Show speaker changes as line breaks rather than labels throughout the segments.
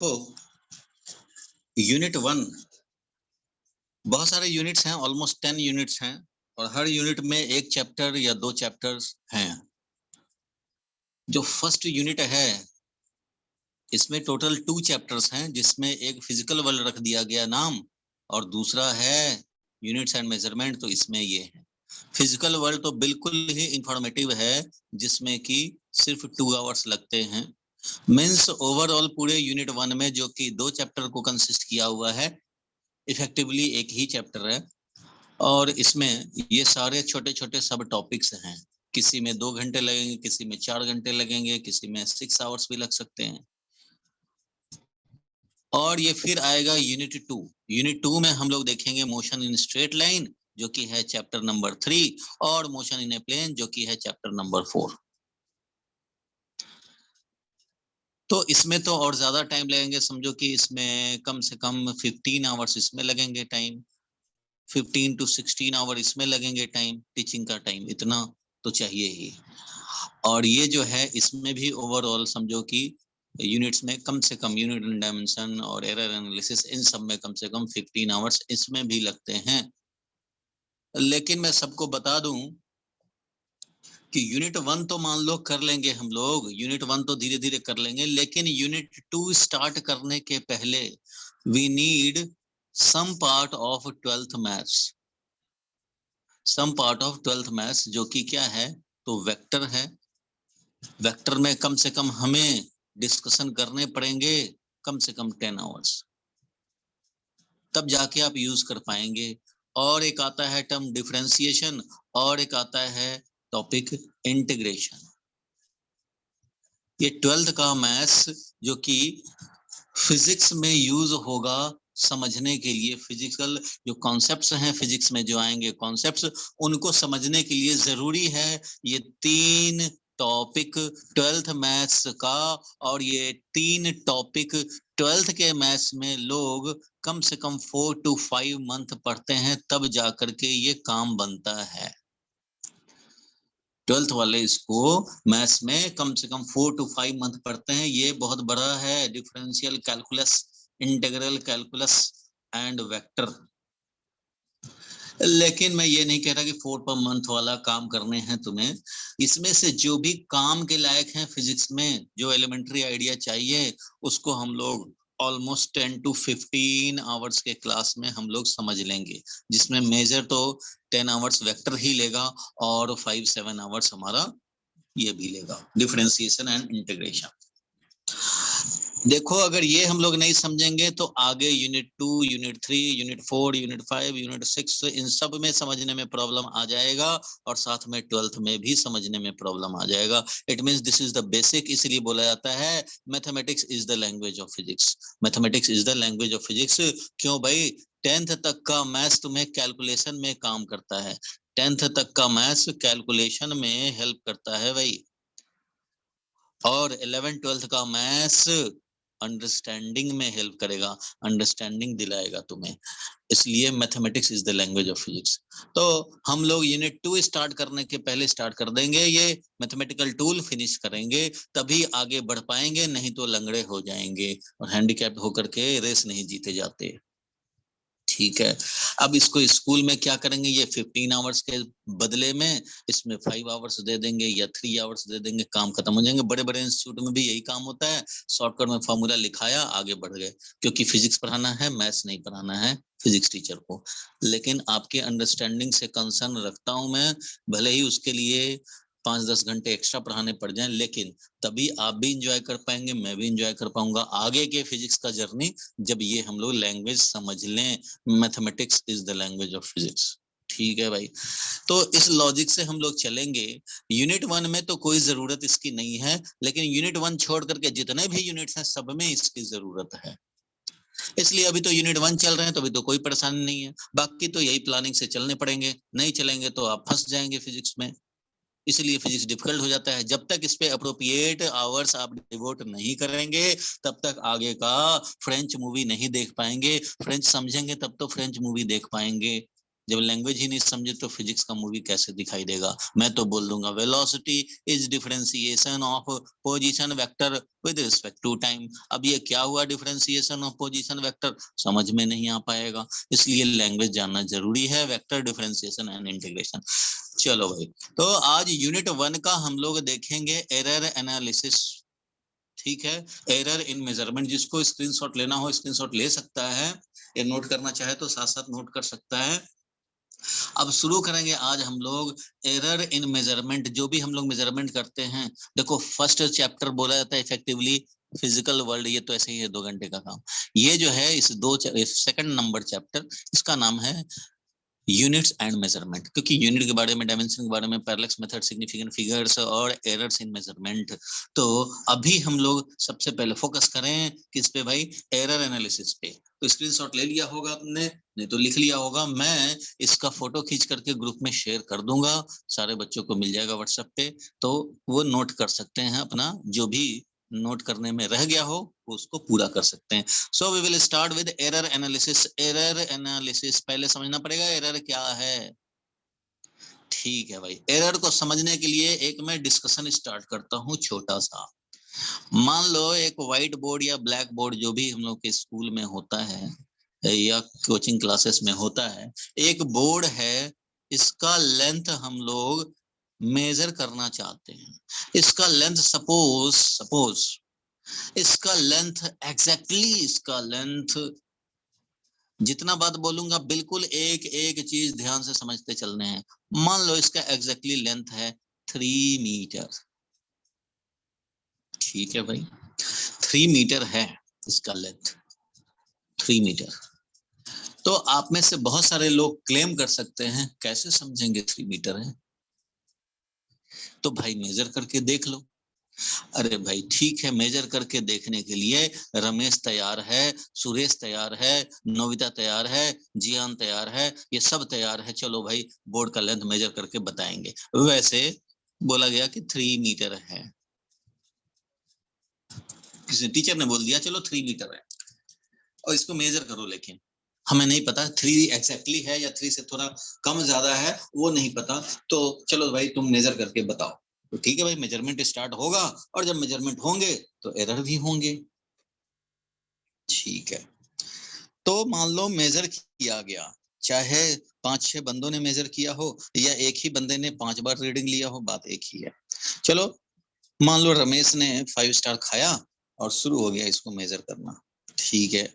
तो यूनिट 1 बहुत सारे यूनिट्स हैं, ऑलमोस्ट 10 यूनिट्स हैं और हर यूनिट में एक चैप्टर या 2 चैप्टर्स हैं। जो फर्स्ट यूनिट है इसमें टोटल 2 चैप्टर्स हैं, जिसमें एक फिजिकल वर्ल्ड रख दिया गया नाम और दूसरा है यूनिट्स एंड मेजरमेंट। तो इसमें ये है फिजिकल वर्ल्ड, तो बिल्कुल ही इंफॉर्मेटिव है, जिसमें कि सिर्फ 2 आवर्स लगते हैं। मीन्स ओवरऑल पूरे यूनिट 1 में, जो कि 2 चैप्टर को कंसिस्ट किया हुआ है, इफेक्टिवली एक ही चैप्टर है और इसमें ये सारे छोटे छोटे सब टॉपिक्स हैं। किसी में 2 घंटे लगेंगे, किसी में 4 घंटे लगेंगे, किसी में 6 आवर्स भी लग सकते हैं। और ये फिर आएगा यूनिट 2। यूनिट 2 में हम लोग देखेंगे मोशन इन स्ट्रेट लाइन, जो कि है चैप्टर नंबर 3, और मोशन इन ए प्लेन, जो कि है चैप्टर नंबर 4। तो इसमें तो और ज्यादा टाइम लगेंगे, समझो कि इसमें कम से कम 15 आवर्स इसमें लगेंगे टाइम, 15 to 16 आवर इसमें लगेंगे टाइम, टीचिंग का टाइम इतना तो चाहिए ही। और ये जो है इसमें भी ओवरऑल समझो कि यूनिट्स में कम से कम यूनिट डायमेंशन और एरर एनालिसिस, इन सब में कम से कम 15 आवर्स इसमें भी लगते हैं। लेकिन मैं सबको बता दूं कि यूनिट 1 तो मान लो कर लेंगे हम लोग, यूनिट 1 तो धीरे धीरे कर लेंगे, लेकिन यूनिट 2 स्टार्ट करने के पहले we need some part of 12th maths. Some part of 12th maths जो कि क्या है, तो वेक्टर है। वेक्टर में कम से कम हमें डिस्कशन करने पड़ेंगे कम से कम 10 आवर्स, तब जाके आप यूज कर पाएंगे। और एक आता है टर्म डिफरेंशिएशन, और एक आता है टॉपिक इंटीग्रेशन। ये 12th का मैथ्स जो कि फिजिक्स में यूज होगा समझने के लिए, फिजिकल जो कॉन्सेप्ट्स हैं फिजिक्स में जो आएंगे कॉन्सेप्ट्स, उनको समझने के लिए जरूरी है ये 3 टॉपिक 12th मैथ्स का। और ये 3 टॉपिक 12th के मैथ्स में लोग कम से कम 4 to 5 मंथ पढ़ते हैं, तब जाकर के ये काम बनता है। 12th वाले इसको मैथ्स में कम से कम 4 to 5 मंथ पढ़ते हैं। ये बहुत बड़ा है, differential calculus, integral calculus and vector. लेकिन मैं ये नहीं कह रहा कि 4 पर मंथ वाला काम करने हैं तुम्हें। इसमें से जो भी काम के लायक हैं फिजिक्स में, जो एलिमेंट्री आइडिया चाहिए, उसको हम लोग ऑलमोस्ट 10 to 15 आवर्स के क्लास में हम लोग समझ लेंगे, जिसमें मेजर तो 10 आवर्स वेक्टर ही लेगा और 5-7 आवर्स हमारा ये भी लेगा डिफरेंशिएशन एंड इंटीग्रेशन। देखो अगर ये हम लोग नहीं समझेंगे तो आगे unit 2, unit 3, unit 4, unit 5, unit 6, इन सब में समझने में प्रॉब्लम आ जाएगा और साथ में 12th में भी समझने में प्रॉब्लम आ जाएगा। It means this is the basic, इसलिए बोला जाता है mathematics is the language of physics. Mathematics is the language of physics. क्यों भाई? 10th तक का मैथ्स तुम्हें कैलकुलेशन में काम करता है, 10th तक का मैथ्स कैलकुलेशन में हेल्प करता है भाई। और 11th-12th का मैथ्स अंडरस्टैंडिंग में हेल्प करेगा, अंडरस्टैंडिंग दिलाएगा तुम्हें। इसलिए mathematics is the language of physics. तो हम लोग यूनिट 2 स्टार्ट करने के पहले स्टार्ट कर देंगे, ये मैथमेटिकल टूल फिनिश करेंगे, तभी आगे बढ़ पाएंगे, नहीं तो लंगड़े हो जाएंगे और हैंडीकैप होकर के रेस नहीं जीते जाते। ठीक है, अब इसको स्कूल में क्या करेंगे, ये 15 आवर्स के बदले में इसमें 5 आवर्स दे देंगे या 3 आवर्स दे देंगे, काम खत्म हो जाएंगे। बड़े बड़े इंस्टीट्यूट में भी यही काम होता है, शॉर्टकट में फॉर्मूला लिखाया, आगे बढ़ गए। क्योंकि फिजिक्स पढ़ाना है, मैथ्स नहीं पढ़ाना है फिजिक्स टीचर को। लेकिन आपके अंडरस्टैंडिंग से कंसर्न रखता हूं मैं, भले ही उसके लिए 5-10 घंटे एक्स्ट्रा पढ़ाने पड़ जाएं, लेकिन तभी आप भी इंजॉय कर पाएंगे, मैं भी इंजॉय कर पाऊंगा आगे के फिजिक्स का जर्नी, जब ये हम लोग लैंग्वेज समझ लें। Mathematics is the language of physics. ठीक है भाई, तो इस लॉजिक से हम लोग चलेंगे। यूनिट 1 में तो कोई जरूरत इसकी नहीं है, लेकिन यूनिट 1 छोड़ करके जितने भी यूनिट्स हैं सब में इसकी जरूरत है। इसलिए अभी तो यूनिट 1 चल रहे हैं, तो अभी तो कोई परेशानी नहीं है। बाकी तो यही प्लानिंग से चलने पड़ेंगे, नहीं चलेंगे तो आप फंस जाएंगे फिजिक्स में। इसलिए फिजिक्स डिफिकल्ट हो जाता है। जब तक इस पे अप्रोप्रिएट आवर्स आप डिवोट नहीं करेंगे, तब तक आगे का फ्रेंच मूवी नहीं देख पाएंगे। फ्रेंच समझेंगे तब तो फ्रेंच मूवी देख पाएंगे। जब लैंग्वेज ही नहीं समझे तो फिजिक्स का मूवी कैसे दिखाई देगा। मैं तो बोल दूंगा velocity is differentiation of position vector with respect to time. अब ये क्या हुआ डिफरेंशिएशन ऑफ पोजीशन वेक्टर, समझ में नहीं आ पाएगा, इसलिए लैंग्वेज जानना जरूरी है, वेक्टर डिफरेंशिएशन एंड इंटीग्रेशन। चलो भाई, तो आज यूनिट 1 का हम लोग देखेंगे एरर एनालिसिस। ठीक है, एरर इन मेजरमेंट। जिसको स्क्रीनशॉट लेना हो स्क्रीनशॉट ले सकता है, या नोट करना चाहे तो साथ साथ नोट कर सकता है। अब शुरू करेंगे आज हम लोग एरर इन मेजरमेंट। जो भी हम लोग मेजरमेंट करते हैं, देखो फर्स्ट चैप्टर बोला जाता है इफेक्टिवली फिजिकल वर्ल्ड, ये तो ऐसे ही है 2 घंटे का काम। ये जो है इस सेकंड नंबर चैप्टर, इसका नाम है यूनिट्स एंड मेजरमेंट, क्योंकि यूनिट के बारे में, डायमेंशन के बारे में, पैरेलक्स मेथड, सिग्निफिकेंट फिगर्स और एरर्स इन मेजरमेंट। तो अभी हम लोग सबसे पहले फोकस करें किस पे भाई, एरर एनालिसिस पे। तो स्क्रीनशॉट ले लिया होगा आपने, नहीं तो लिख लिया होगा। मैं इसका फोटो खींच करके ग्रुप में शेयर कर दूंगा, सारे बच्चों को मिल जाएगा व्हाट्सएप पे, तो वो नोट कर सकते हैं, अपना जो भी नोट करने में रह गया हो उसको पूरा कर सकते हैं। So we will start with error analysis. Error analysis पहले समझना पड़ेगा एरर क्या है। ठीक है भाई, एरर को समझने के लिए एक मैं डिस्कशन स्टार्ट करता हूं छोटा सा। मान लो एक व्हाइट बोर्ड या ब्लैक बोर्ड, जो भी हम लोग के स्कूल में होता है या कोचिंग क्लासेस में होता है, एक बोर्ड है, इसका लेंथ हम लोग मेजर करना चाहते हैं। इसका लेंथ सपोज इसका लेंथ एग्जैक्टली इसका लेंथ, जितना बात बोलूंगा बिल्कुल एक एक चीज ध्यान से समझते चलने हैं। मान लो इसका एग्जैक्टली लेंथ है 3 मीटर। ठीक है भाई, 3 मीटर है इसका लेंथ, 3 मीटर। तो आप में से बहुत सारे लोग क्लेम कर सकते हैं कैसे समझेंगे 3 मीटर है, तो भाई मेजर करके देख लो। अरे भाई ठीक है, मेजर करके देखने के लिए रमेश तैयार है, सुरेश तैयार है, नोबिता तैयार है, जियान तैयार है, ये सब तैयार है। चलो भाई बोर्ड का लेंथ मेजर करके बताएंगे। वैसे बोला गया कि 3 मीटर है, किसी टीचर ने बोल दिया चलो 3 मीटर है और इसको मेजर करो, लेकिन हमें नहीं पता 3 एग्जैक्टली है या 3 से थोड़ा कम ज्यादा है, वो नहीं पता। तो चलो भाई तुम मेजर करके बताओ। तो ठीक है भाई, मेजरमेंट स्टार्ट होगा, और जब मेजरमेंट होंगे तो एरर भी होंगे। ठीक है, तो मान लो मेजर किया गया, चाहे 5-6 बंदों ने मेजर किया हो या एक ही बंदे ने 5 बार रीडिंग लिया हो, बात एक ही है। चलो मान लो रमेश ने 5 स्टार खाया और शुरू हो गया इसको मेजर करना। ठीक है,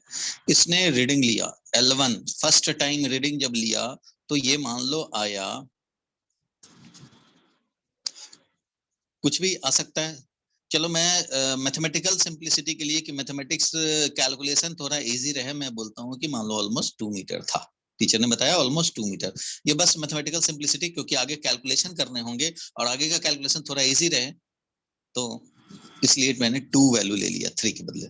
इसने रीडिंग लिया L1, फर्स्ट टाइम रीडिंग जब लिया तो ये मान लो आया, कुछ भी आ सकता है। चलो मैं मैथमेटिकल सिंप्लिसिटी के लिए, कि मैथमेटिक्स कैलकुलेशन थोड़ा इजी रहे, मैं बोलता हूँ कि मान लो ऑलमोस्ट 2 मीटर था, टीचर ने बताया ऑलमोस्ट 2 मीटर। ये बस मैथमेटिकल सिंप्लिसिटी, क्योंकि आगे कैलकुलेशन करने होंगे और आगे का कैलकुलेशन थोड़ा इजी रहे, तो इसलिए मैंने 2 वैल्यू ले लिया 3 के बदले।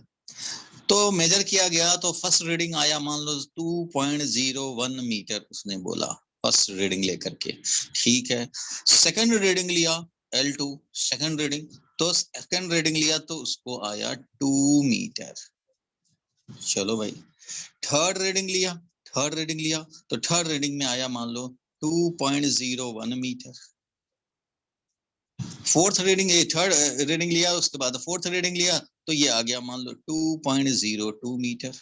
तो मेजर किया गया तो फर्स्ट रीडिंग आया मान लो 2.01 मीटर, उसने बोला फर्स्ट रीडिंग लेकर के। ठीक है, सेकंड रीडिंग लिया L2, सेकंड रीडिंग, तो सेकंड रीडिंग लिया तो उसको आया 2 मीटर। चलो भाई, थर्ड रीडिंग लिया, थर्ड रीडिंग लिया तो थर्ड रीडिंग में आया मान लो 2.01 metre. Fourth reading, third reading लिया, उसके बाद फोर्थ रीडिंग लिया तो ये आ गया मान लो 2.02 मीटर।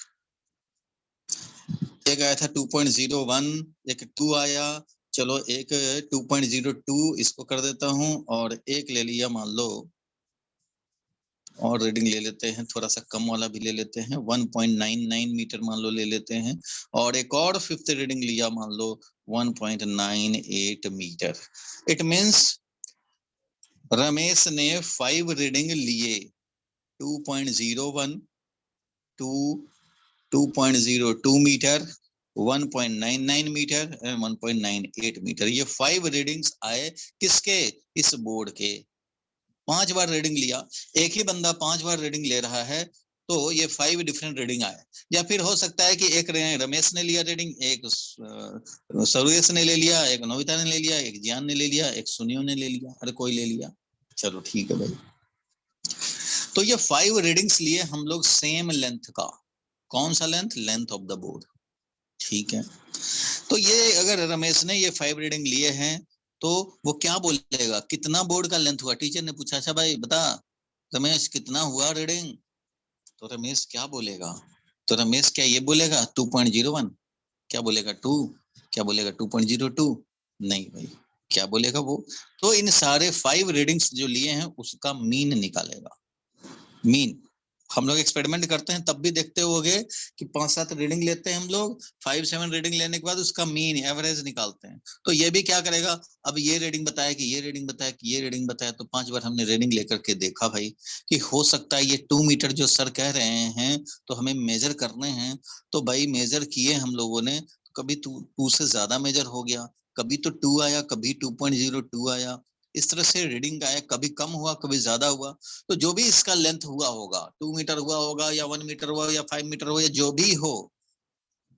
एक आया था 2.01, एक 2 आया, चलो एक 2.02 इसको कर देता हूं, और एक ले लिया मान लो, और रीडिंग ले लेते हैं, थोड़ा सा कम वाला भी ले लेते हैं, 1.99 मीटर मान लो ले लेते हैं, और एक और फिफ्थ रीडिंग लिया मान लो 1.98 मीटर। इट मीन्स रमेश ने 5 रीडिंग लिए, 2.01, 2.02 मीटर, 1.99 मीटर, 1.98 मीटर। ये 5 रीडिंग्स आए किसके, इस बोर्ड के। 5 बार रीडिंग लिया, एक ही बंदा 5 बार रीडिंग ले रहा है, तो ये 5 डिफरेंट रीडिंग आए। या फिर हो सकता है कि एक रमेश ने लिया रीडिंग, एक सुरेश ने ले लिया, एक नोबिता ने ले लिया, एक जियान ने ले लिया, एक सुनियो ने ले लिया, अरे कोई ले लिया। चलो ठीक है भाई, तो ये 5 रीडिंग्स लिए हम लोग सेम लेंथ का। कौन सा length, length of the board. ठीक है, तो ये अगर रमेश ने ये 5 रीडिंग लिए हैं तो वो क्या बोलेगा, कितना बोर्ड का लेंथ हुआ? टीचर ने पूछा, अच्छा भाई बता रमेश कितना हुआ रीडिंग, तो रमेश क्या बोलेगा? तो रमेश क्या ये बोलेगा 2.01? क्या बोलेगा 2? क्या बोलेगा 2.02? नहीं भाई, क्या बोलेगा वो? तो इन सारे 5 रीडिंग्स जो लिए हैं उसका मीन निकालेगा। मीन हम लोग एक्सपेरिमेंट करते हैं तब भी देखते होगे कि 5-7 रीडिंग लेते हैं हम लोग, 5-7 रीडिंग लेने के बाद उसका मीन एवरेज निकालते हैं। तो ये भी क्या करेगा, अब ये रीडिंग बताया कि ये रीडिंग बताया कि ये रीडिंग बताया, तो 5 बार हमने रीडिंग लेकर के देखा भाई कि हो सकता है ये 2 मीटर जो सर कह रहे हैं तो हमें मेजर करने हैं, तो भाई मेजर किए हम लोगों ने, कभी 2 से ज्यादा मेजर हो गया, कभी तो 2 आया, कभी 2.02 आया, इस तरह से रीडिंग आया, कभी कम हुआ कभी ज्यादा हुआ। तो जो भी इसका लेंथ हुआ होगा, 2 मीटर हुआ होगा या 1 मीटर हुआ या 5 मीटर हुआ या जो भी हो,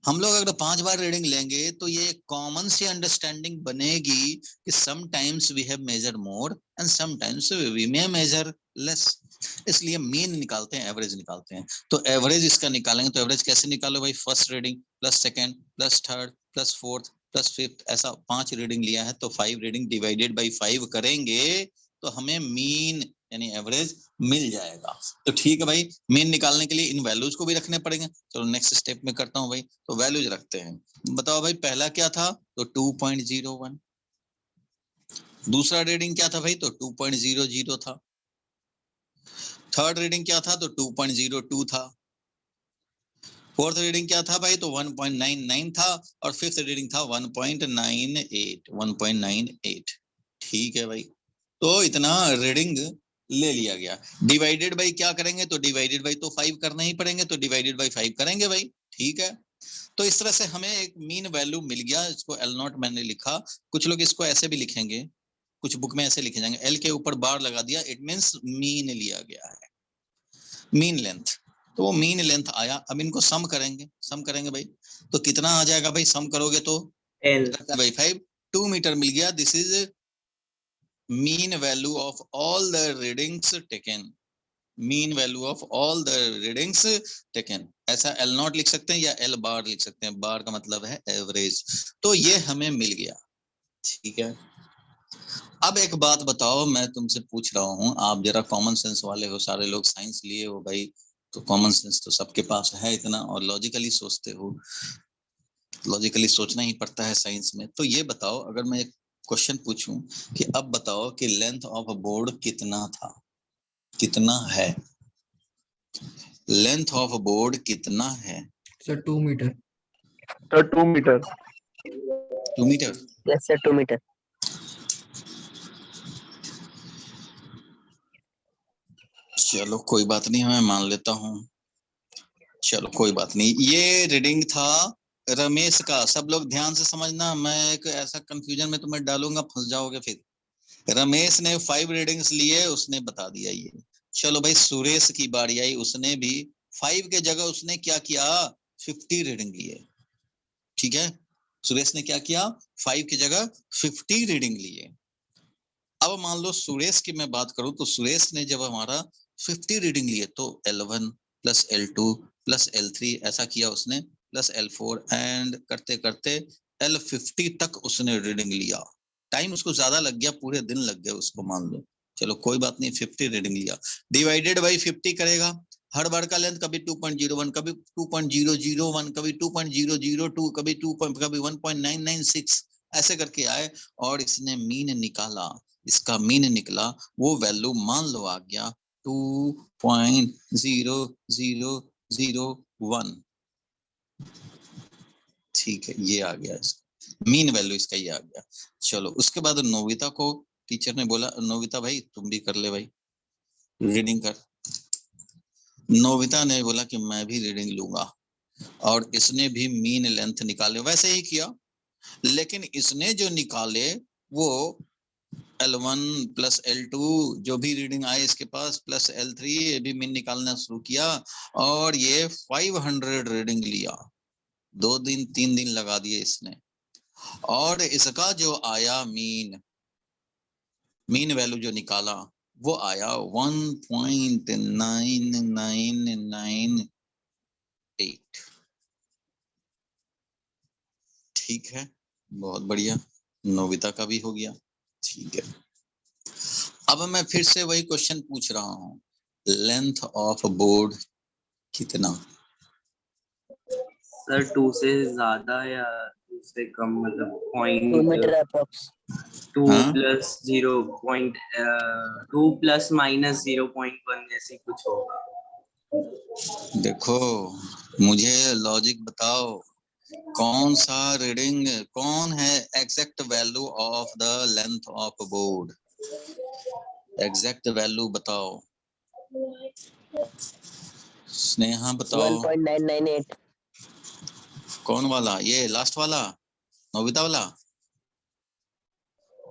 हम लोग अगर 5 बार रीडिंग लेंगे तो ये कॉमन सी अंडरस्टैंडिंग बनेगी कि sometimes we have measured more and sometimes we may measure less. इसलिए मीन निकालते हैं, एवरेज निकालते हैं। तो एवरेज इसका निकालेंगे, तो एवरेज कैसे निकालो भाई, first reading plus second plus third plus fourth plus fifth, ऐसा 5 रीडिंग लिया है तो 5 रीडिंग डिवाइडेड बाई 5 करेंगे तो हमें मीन यानी एवरेज मिल जाएगा। तो ठीक है भाई, मीन निकालने के लिए इन वैल्यूज को भी रखने पड़ेंगे, तो नेक्स्ट स्टेप में करता हूं भाई। तो वैल्यूज रखते हैं, बताओ भाई पहला क्या था, तो 2.01। दूसरा रीडिंग क्या था भाई, तो 2.00 था। थर्ड रीडिंग क्या था, तो 2.02 था। फोर्थ रीडिंग क्या था भाई, तो 1.99 था। और फिफ्थ रीडिंग था 1.98। ठीक है भाई, तो इतना रीडिंग ले लिया गया। डिवाइडेड बाई क्या करेंगे, तो डिवाइडेड बाई तो 5 करने ही पड़ेंगे, तो डिवाइडेड बाई 5 करेंगे भाई। ठीक है, तो इस तरह से हमें एक मीन वैल्यू मिल गया, इसको एल नॉट मैंने लिखा। कुछ लोग इसको ऐसे भी लिखेंगे, कुछ बुक में ऐसे लिखे जाएंगे, एल के ऊपर बार लगा दिया, इट मींस मीन लिया गया है, मीन लेंथ। तो वो मीन लेंथ आया। अब इनको सम करेंगे, सम करेंगे भाई, तो कितना आ जाएगा भाई, सम करोगे तो
L
भाई 5, 2 मीटर मिल गया। This is mean value of all the readings taken, mean value of all the readings taken. ऐसा एल नॉट लिख सकते हैं या एल बार लिख सकते हैं, बार का मतलब है एवरेज। तो ये हमें मिल गया। ठीक है, अब एक बात बताओ, मैं तुमसे पूछ रहा हूँ, आप जरा कॉमन सेंस वाले हो, सारे लोग साइंस लिए हो भाई, तो कॉमन सेंस तो सबके पास है इतना, और लॉजिकली सोचते हो, लॉजिकली सोचना ही पड़ता है साइंस में। तो ये बताओ, अगर मैं एक क्वेश्चन पूछूं कि अब बताओ कि लेंथ ऑफ अ बोर्ड कितना था, कितना है, लेंथ ऑफ अ बोर्ड कितना है?
sir 2 meter.
Sir, 2 meter.
2 metre.
Yes, sir, 2 meter.
चलो कोई बात नहीं, मैं मान लेता हूँ, चलो कोई बात नहीं। ये रीडिंग था रमेश का, सब लोग ध्यान से समझना, मैं एक ऐसा कंफ्यूजन में तुम्हें डालूंगा, फंस जाओगे फिर। रमेश ने 5 रीडिंग्स लिए, उसने बता दिया ये। चलो भाई सुरेश की बारी आई, उसने भी 5 के जगह उसने क्या किया, 50 रीडिंग लिए। ठीक है, सुरेश ने क्या किया, 5 की जगह 50 रीडिंग लिए। अब मान लो सुरेश की मैं बात करूं, तो सुरेश ने जब हमारा 50 रीडिंग लिए तो L1 plus L2 plus L3 ऐसा किया उसने, प्लस L4 एंड करते करते L50 तक उसने रीडिंग लिया। टाइम उसको ज्यादा लग गया, पूरे दिन लग गए उसको मान लो। चलो कोई बात नहीं, 50 रीडिंग लिया, डिवाइडेड बाई 50 करेगा। हर बार का लेंथ कभी 2.01, कभी 2.001, कभी 2.002, कभी 2, कभी 1.996, ऐसे करके आए और इसने मीन निकाला। इसका मीन निकला, वो वैल्यू मान लो आ गया 2.0001। ठीक है, ये आ गया, इसका मीन वैल्यू इसका ये आ गया। चलो उसके बाद नोविता को टीचर ने बोला, नोविता भाई तुम भी कर ले भाई, रीडिंग कर। नोविता ने बोला कि मैं भी रीडिंग लूंगा, और इसने भी मीन लेंथ निकाले, वैसे ही किया, लेकिन इसने जो निकाले वो L1 प्लस L2 जो भी रीडिंग आए इसके पास, प्लस L3, ये भी मीन निकालना शुरू किया, और ये 500 रीडिंग लिया। 2 दिन 3 दिन लगा दिए इसने, और इसका जो आया मीन, मीन वैल्यू जो निकाला वो आया 1.9998। ठीक है, बहुत बढ़िया। नोबिता का भी हो गया, ठीक है। अब मैं फिर से वही क्वेश्चन पूछ रहा हूँ, लेंथ ऑफ बोर्ड कितना?
सर 2 से ज्यादा या 2 से कम, मतलब
2
पॉइंट
मीटर अप्रोक्स।
2
हाँ?
प्लस 2 प्लस माइनस 0.1 ऐसे कुछ होगा।
देखो, मुझे लॉजिक बताओ, कौन सा रीडिंग, कौन है exact value of the length of board? Exact value बताओ, स्नेहा बताओ।
1.998।
कौन वाला? ये लास्ट वाला, नोबिता वाला?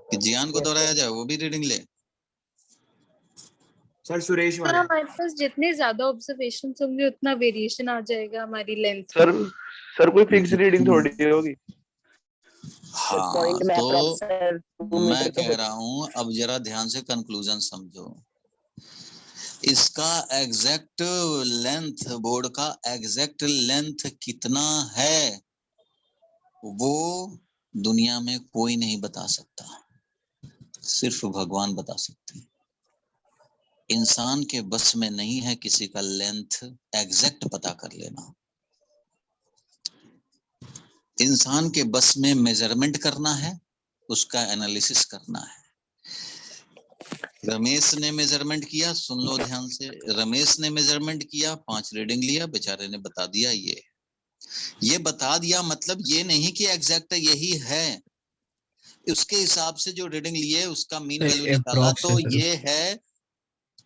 कि जियान को
Yes,
दोहराया
sir.
जाए, वो भी रीडिंग ले?
सर सुरेश
सर
वाला।
हमारे पास जितने ज्यादा ऑब्जर्वेशन होंगे उतना वेरिएशन आ जाएगा हमारी लेंथ।
सर कोई फिक्स रीडिंग थोड़ी होगी।
सर
हाँ,
पॉइंट में
तो
अप्रोक्स सर 2
मैं
मीटर तो
कह रहा हूं, अब जरा ध्यान से कंक्लूजन समझो। इसका एग्जैक्ट लेंथ, बोर्ड का एग्जैक्ट लेंथ कितना है, वो दुनिया में कोई नहीं बता सकता, सिर्फ भगवान बता सकते हैं। इंसान के बस में नहीं है किसी का लेंथ एग्जैक्ट पता कर लेना। इंसान के बस में मेजरमेंट करना है, उसका एनालिसिस करना है। रमेश ने मेजरमेंट किया, सुन लो ध्यान से, रमेश ने मेजरमेंट किया, 5 रीडिंग लिया, बेचारे ने बता दिया। ये बता दिया मतलब ये नहीं कि एग्जैक्ट यही है, उसके हिसाब से जो रीडिंग लिए उसका मीन वैल्यू निकाला, तो ये है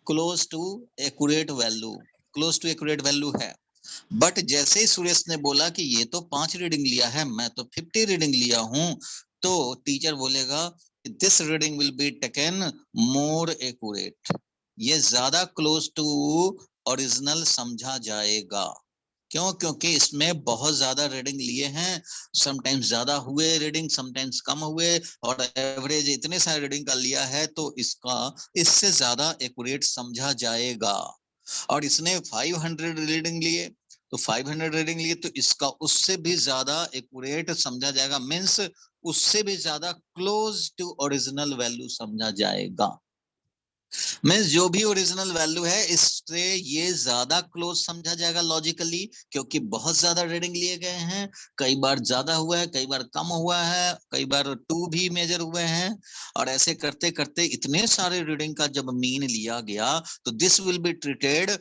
close to accurate value, close to accurate value है। बट जैसे ही सुरेश ने बोला कि ये तो 5 रीडिंग लिया है, मैं तो 50 रीडिंग लिया हूं, तो टीचर बोलेगा this reading will be taken more accurate, ये ज्यादा क्लोज टू ओरिजिनल समझा जाएगा। क्यों? क्योंकि इसमें बहुत ज्यादा रीडिंग लिए हैं, समटाइम्स ज्यादा हुए रीडिंग, समटाइम्स कम हुए, और एवरेज इतने सारे रीडिंग का लिया है, तो इसका इससे ज्यादा एक्यूरेट समझा जाएगा। और इसने 500 रीडिंग लिए, तो 500 रीडिंग लिए तो इसका उससे भी ज्यादा एक्यूरेट समझा जाएगा, मींस उससे भी ज्यादा क्लोज टू ओरिजिनल वैल्यू समझा जाएगा। मींस जो भी ओरिजिनल वैल्यू है इससे ये ज्यादा क्लोज समझा जाएगा लॉजिकली, क्योंकि बहुत ज्यादा रीडिंग लिए गए हैं, कई बार ज्यादा हुआ है, कई बार कम हुआ है, कई बार 2 भी मेजर हुए हैं, और ऐसे करते करते इतने सारे रीडिंग का जब मीन लिया गया, तो this will be treated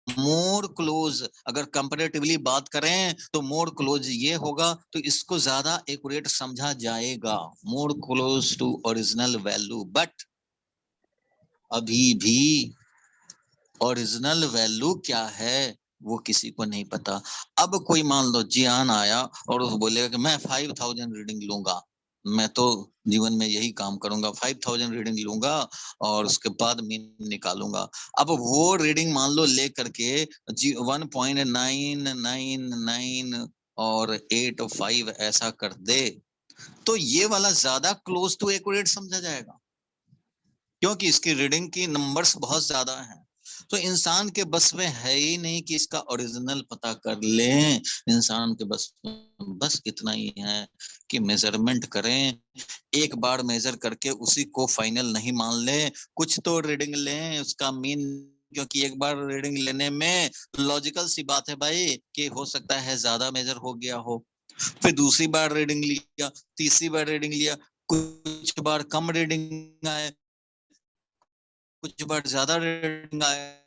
more close. अगर कंपैरेटिवली बात करें तो मोर क्लोज ये होगा, तो इसको ज्यादा एक्यूरेट समझा जाएगा, more close to original value. But अभी भी ओरिजिनल वैल्यू क्या है वो किसी को नहीं पता। अब कोई मान लो जियान आया और वो बोलेगा कि मैं 5000 रीडिंग लूंगा, मैं तो जीवन में यही काम करूंगा, 5000 रीडिंग लूंगा और उसके बाद मीन निकालूंगा। अब वो रीडिंग मान लो ले करके 1.999 और 85 ऐसा कर दे, तो ये वाला ज्यादा क्लोज टू एक्यूरेट समझा जाएगा, क्योंकि इसकी रीडिंग की नंबर्स बहुत ज्यादा हैं। तो इंसान के बस में है ही नहीं कि इसका ओरिजिनल पता कर लें। इंसान के बस में बस इतना ही है कि मेजरमेंट करें, एक बार मेजर करके उसी को फाइनल नहीं मान लें, कुछ तो रीडिंग लें उसका मीन, क्योंकि एक बार रीडिंग लेने में लॉजिकल सी बात है भाई कि हो सकता है ज्यादा मेजर हो गया हो, फिर दूसरी बार रीडिंग लिया, तीसरी बार रीडिंग लिया, कुछ बार कम रीडिंग आए, कुछ बार ज्यादा रीडिंग आए,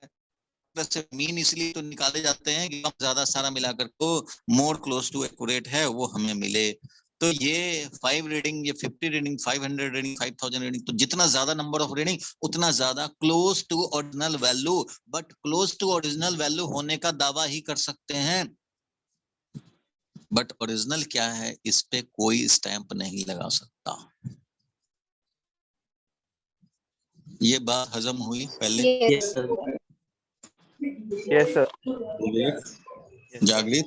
वैसे मीन इसलिए तो निकाले जाते हैं कि कम ज्यादा सारा मिलाकर को मोर क्लोज टू एक्यूरेट है वो हमें मिले। तो ये 5 रीडिंग, ये 50 रीडिंग, 500 रीडिंग, 5000 रीडिंग, तो जितना ज्यादा नंबर ऑफ रीडिंग उतना ज्यादा close to original value. But close to original value होने का दावा ही कर सकते हैं, बट ओरिजिनल क्या है इस पे कोई स्टैंप नहीं लगा सकता। ये बात हजम हुई पहले?
Yes sir.
Yes sir.
जागृत,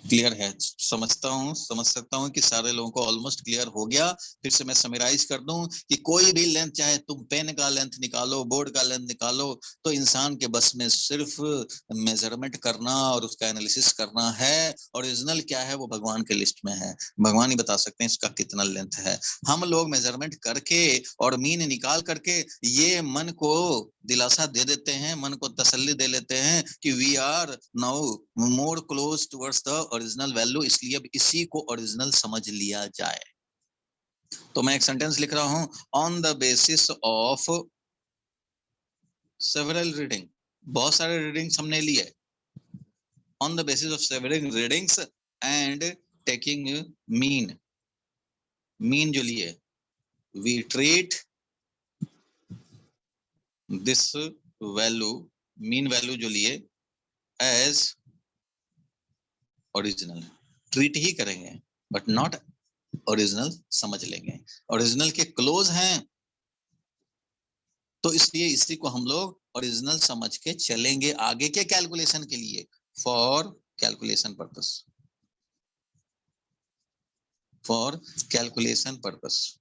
क्लियर है? समझ सकता हूँ कि सारे लोगों को ऑलमोस्ट क्लियर हो गया। फिर से मैं समराइज कर दूं कि कोई भी लेंथ, चाहे तुम पेन का लेंथ निकालो, बोर्ड का लेंथ निकालो, तो इंसान के बस में सिर्फ मेजरमेंट करना और उसका एनालिसिस करना है। ओरिजिनल क्या है वो भगवान के लिस्ट में है, भगवान ही बता सकते हैं इसका कितना लेंथ है। हम लोग मेजरमेंट करके और मीन निकाल करके ये मन को दिलासा दे देते हैं, मन को तसल्ली दे लेते हैं कि we are now more close towards the original value, इसलिए अब इसी को ओरिजिनल समझ लिया जाए। तो मैं एक सेंटेंस लिख रहा हूं, on the basis of several reading, बहुत सारे रीडिंग्स हमने लिए, on the basis of several readings and taking mean जो लिए, we treat this value, mean value जो लिए एज ओरिजिनल, ट्रीट ही करेंगे बट नॉट ओरिजिनल समझ लेंगे। ओरिजिनल के क्लोज हैं तो इसलिए इसी को हम लोग ओरिजिनल समझ के चलेंगे आगे के कैलकुलेशन के लिए, for calculation purpose, for calculation purpose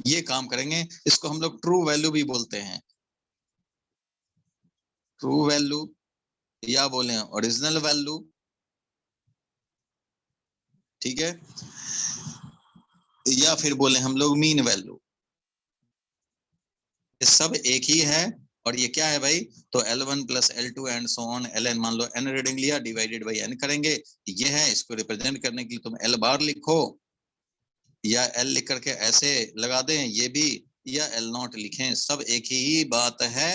ये काम करेंगे। इसको हम लोग ट्रू वैल्यू भी बोलते हैं, ट्रू वैल्यू या बोले ओरिजिनल वैल्यू, ठीक है, या फिर बोले हम लोग मीन वैल्यू, ये सब एक ही है। और ये क्या है भाई, तो L1 plus L2 and so on Ln, मान लो n रीडिंग लिया, डिवाइडेड बाई n करेंगे, ये है। इसको रिप्रेजेंट करने के लिए तुम L बार लिखो या L लिख करके ऐसे लगा दें ये भी, या L0 लिखें, सब एक ही बात है।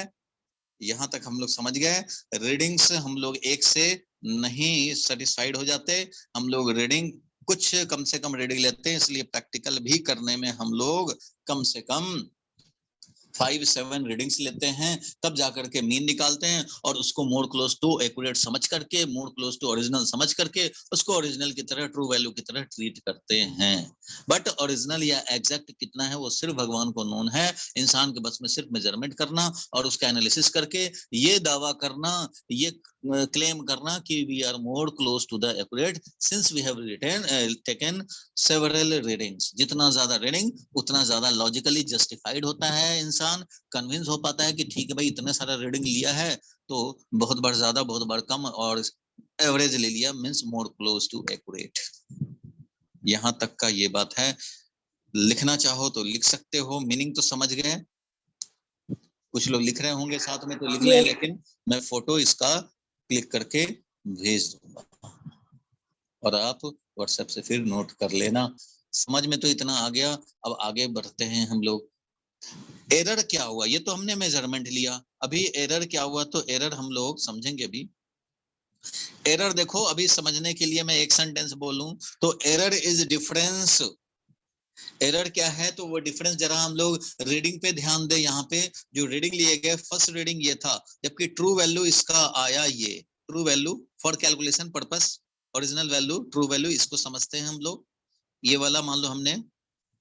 यहाँ तक हम लोग समझ गए। रीडिंग्स हम लोग एक से नहीं सेटिस्फाइड हो जाते, हम लोग रीडिंग कुछ कम से कम रीडिंग लेते हैं, इसलिए प्रैक्टिकल भी करने में हम लोग कम से कम 5-7 रीडिंग्स लेते हैं, तब जाकर के मीन निकालते हैं और उसको मोर क्लोज टू एक्यूरेट समझ करके, मोर क्लोज टू ओरिजिनल समझ करके उसको ओरिजिनल की तरह, ट्रू वैल्यू की तरह ट्रीट करते हैं। बट ओरिजिनल या एग्जैक्ट कितना है वो सिर्फ भगवान को नोन है। इंसान के बस में सिर्फ मेजरमेंट करना और उसका एनालिसिस करके ये दावा करना, ये क्लेम करना कि we are more close to the accurate since we have taken several readings. जितना ज्यादा रीडिंग उतना ज्यादा लॉजिकली जस्टिफाइड होता है, इंसान कन्विंस हो पाता है कि ठीक है भाई इतने सारा रीडिंग लिया है तो बहुत बार ज्यादा बहुत बार कम और एवरेज ले लिया, means more close to accurate. यहां तक का ये बात है। लिखना चाहो तो लिख सकते हो, मीनिंग तो समझ गए। कुछ लोग लिख रहे होंगे साथ में तो लिख लें, लेकिन मैं फोटो इसका क्लिक करके भेज दूंगा और आप व्हाट्सएप से फिर नोट कर लेना। समझ में तो इतना आ गया। अब आगे बढ़ते हैं हम लोग। एरर क्या हुआ, ये तो हमने मेजरमेंट लिया, अभी एरर क्या हुआ तो एरर हम लोग समझेंगे। अभी एरर देखो, अभी समझने के लिए मैं एक सेंटेंस बोलूं तो एरर इज डिफरेंस। एरर क्या है तो वो डिफरेंस, जरा हम लोग रीडिंग पे ध्यान दें। यहाँ पे जो रीडिंग लिए गए, फर्स्ट रीडिंग ये था, जबकि ट्रू वैल्यू इसका आया ये, true value for calculation purpose, original value, true value, इसको समझते हैं हम लोग। ये वाला मान लो हमने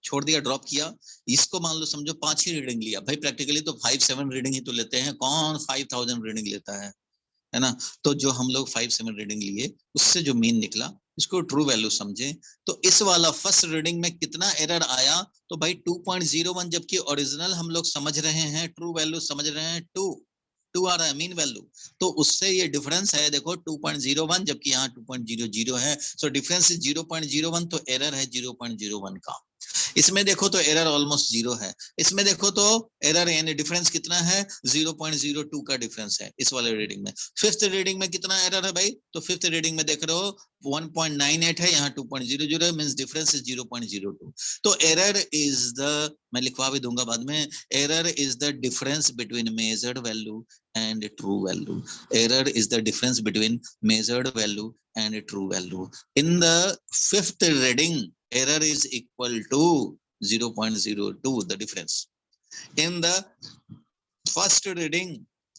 छोड़ दिया, ड्रॉप किया, इसको मान लो समझो 5 ही रीडिंग लिया। भाई प्रैक्टिकली तो 5-7 रीडिंग ही तो लेते हैं, कौन 5000 रीडिंग लेता है ना। तो जो हम लोग 5-7 रीडिंग लिए उससे जो मीन निकला इसको ट्रू वैल्यू समझे। तो इस वाला फर्स्ट रीडिंग में कितना एरर आया तो भाई 2.01, जबकि ओरिजिनल हम लोग समझ रहे हैं, ट्रू वैल्यू समझ रहे हैं 2 आ रहा है मीन वैल्यू। तो उससे ये डिफरेंस है देखो 2.01, जबकि यहाँ 2.00 है। सो डिफरेंस 0.01, तो एरर है 0.01 का। इसमें देखो तो एरर ऑलमोस्ट 0 है। इसमें देखो तो एरर यानी डिफरेंस कितना है, 0.02 का डिफरेंस है इस वाले रीडिंग में। फिफ्थ रीडिंग में कितना एरर है भाई, तो फिफ्थ रीडिंग में देख रहे हो 1.98 है, यहाँ 2.00 है, मींस डिफरेंस इज 0.02। तो एरर इज द, मैं लिखवा भी दूंगा बाद में, error is the difference between measured value and true value. Error is the difference between measured value and true value. In the fifth reading, error is equal to 0.02, the difference. In the first reading,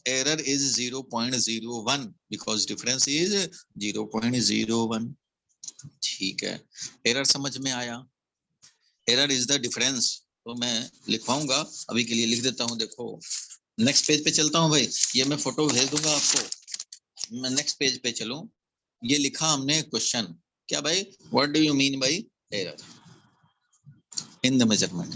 error is 0.01 because difference is 0.01. ठीक है, error समझ में आया। Error is the difference, तो मैं लिखवाऊंगा, अभी के लिए लिख देता हूं। देखो नेक्स्ट पेज पे चलता हूं भाई, ये मैं फोटो भेज दूंगा आपको। मैं नेक्स्ट पेज पे चलूं, ये लिखा हमने क्वेश्चन, क्या भाई, what do you mean by error in the measurement.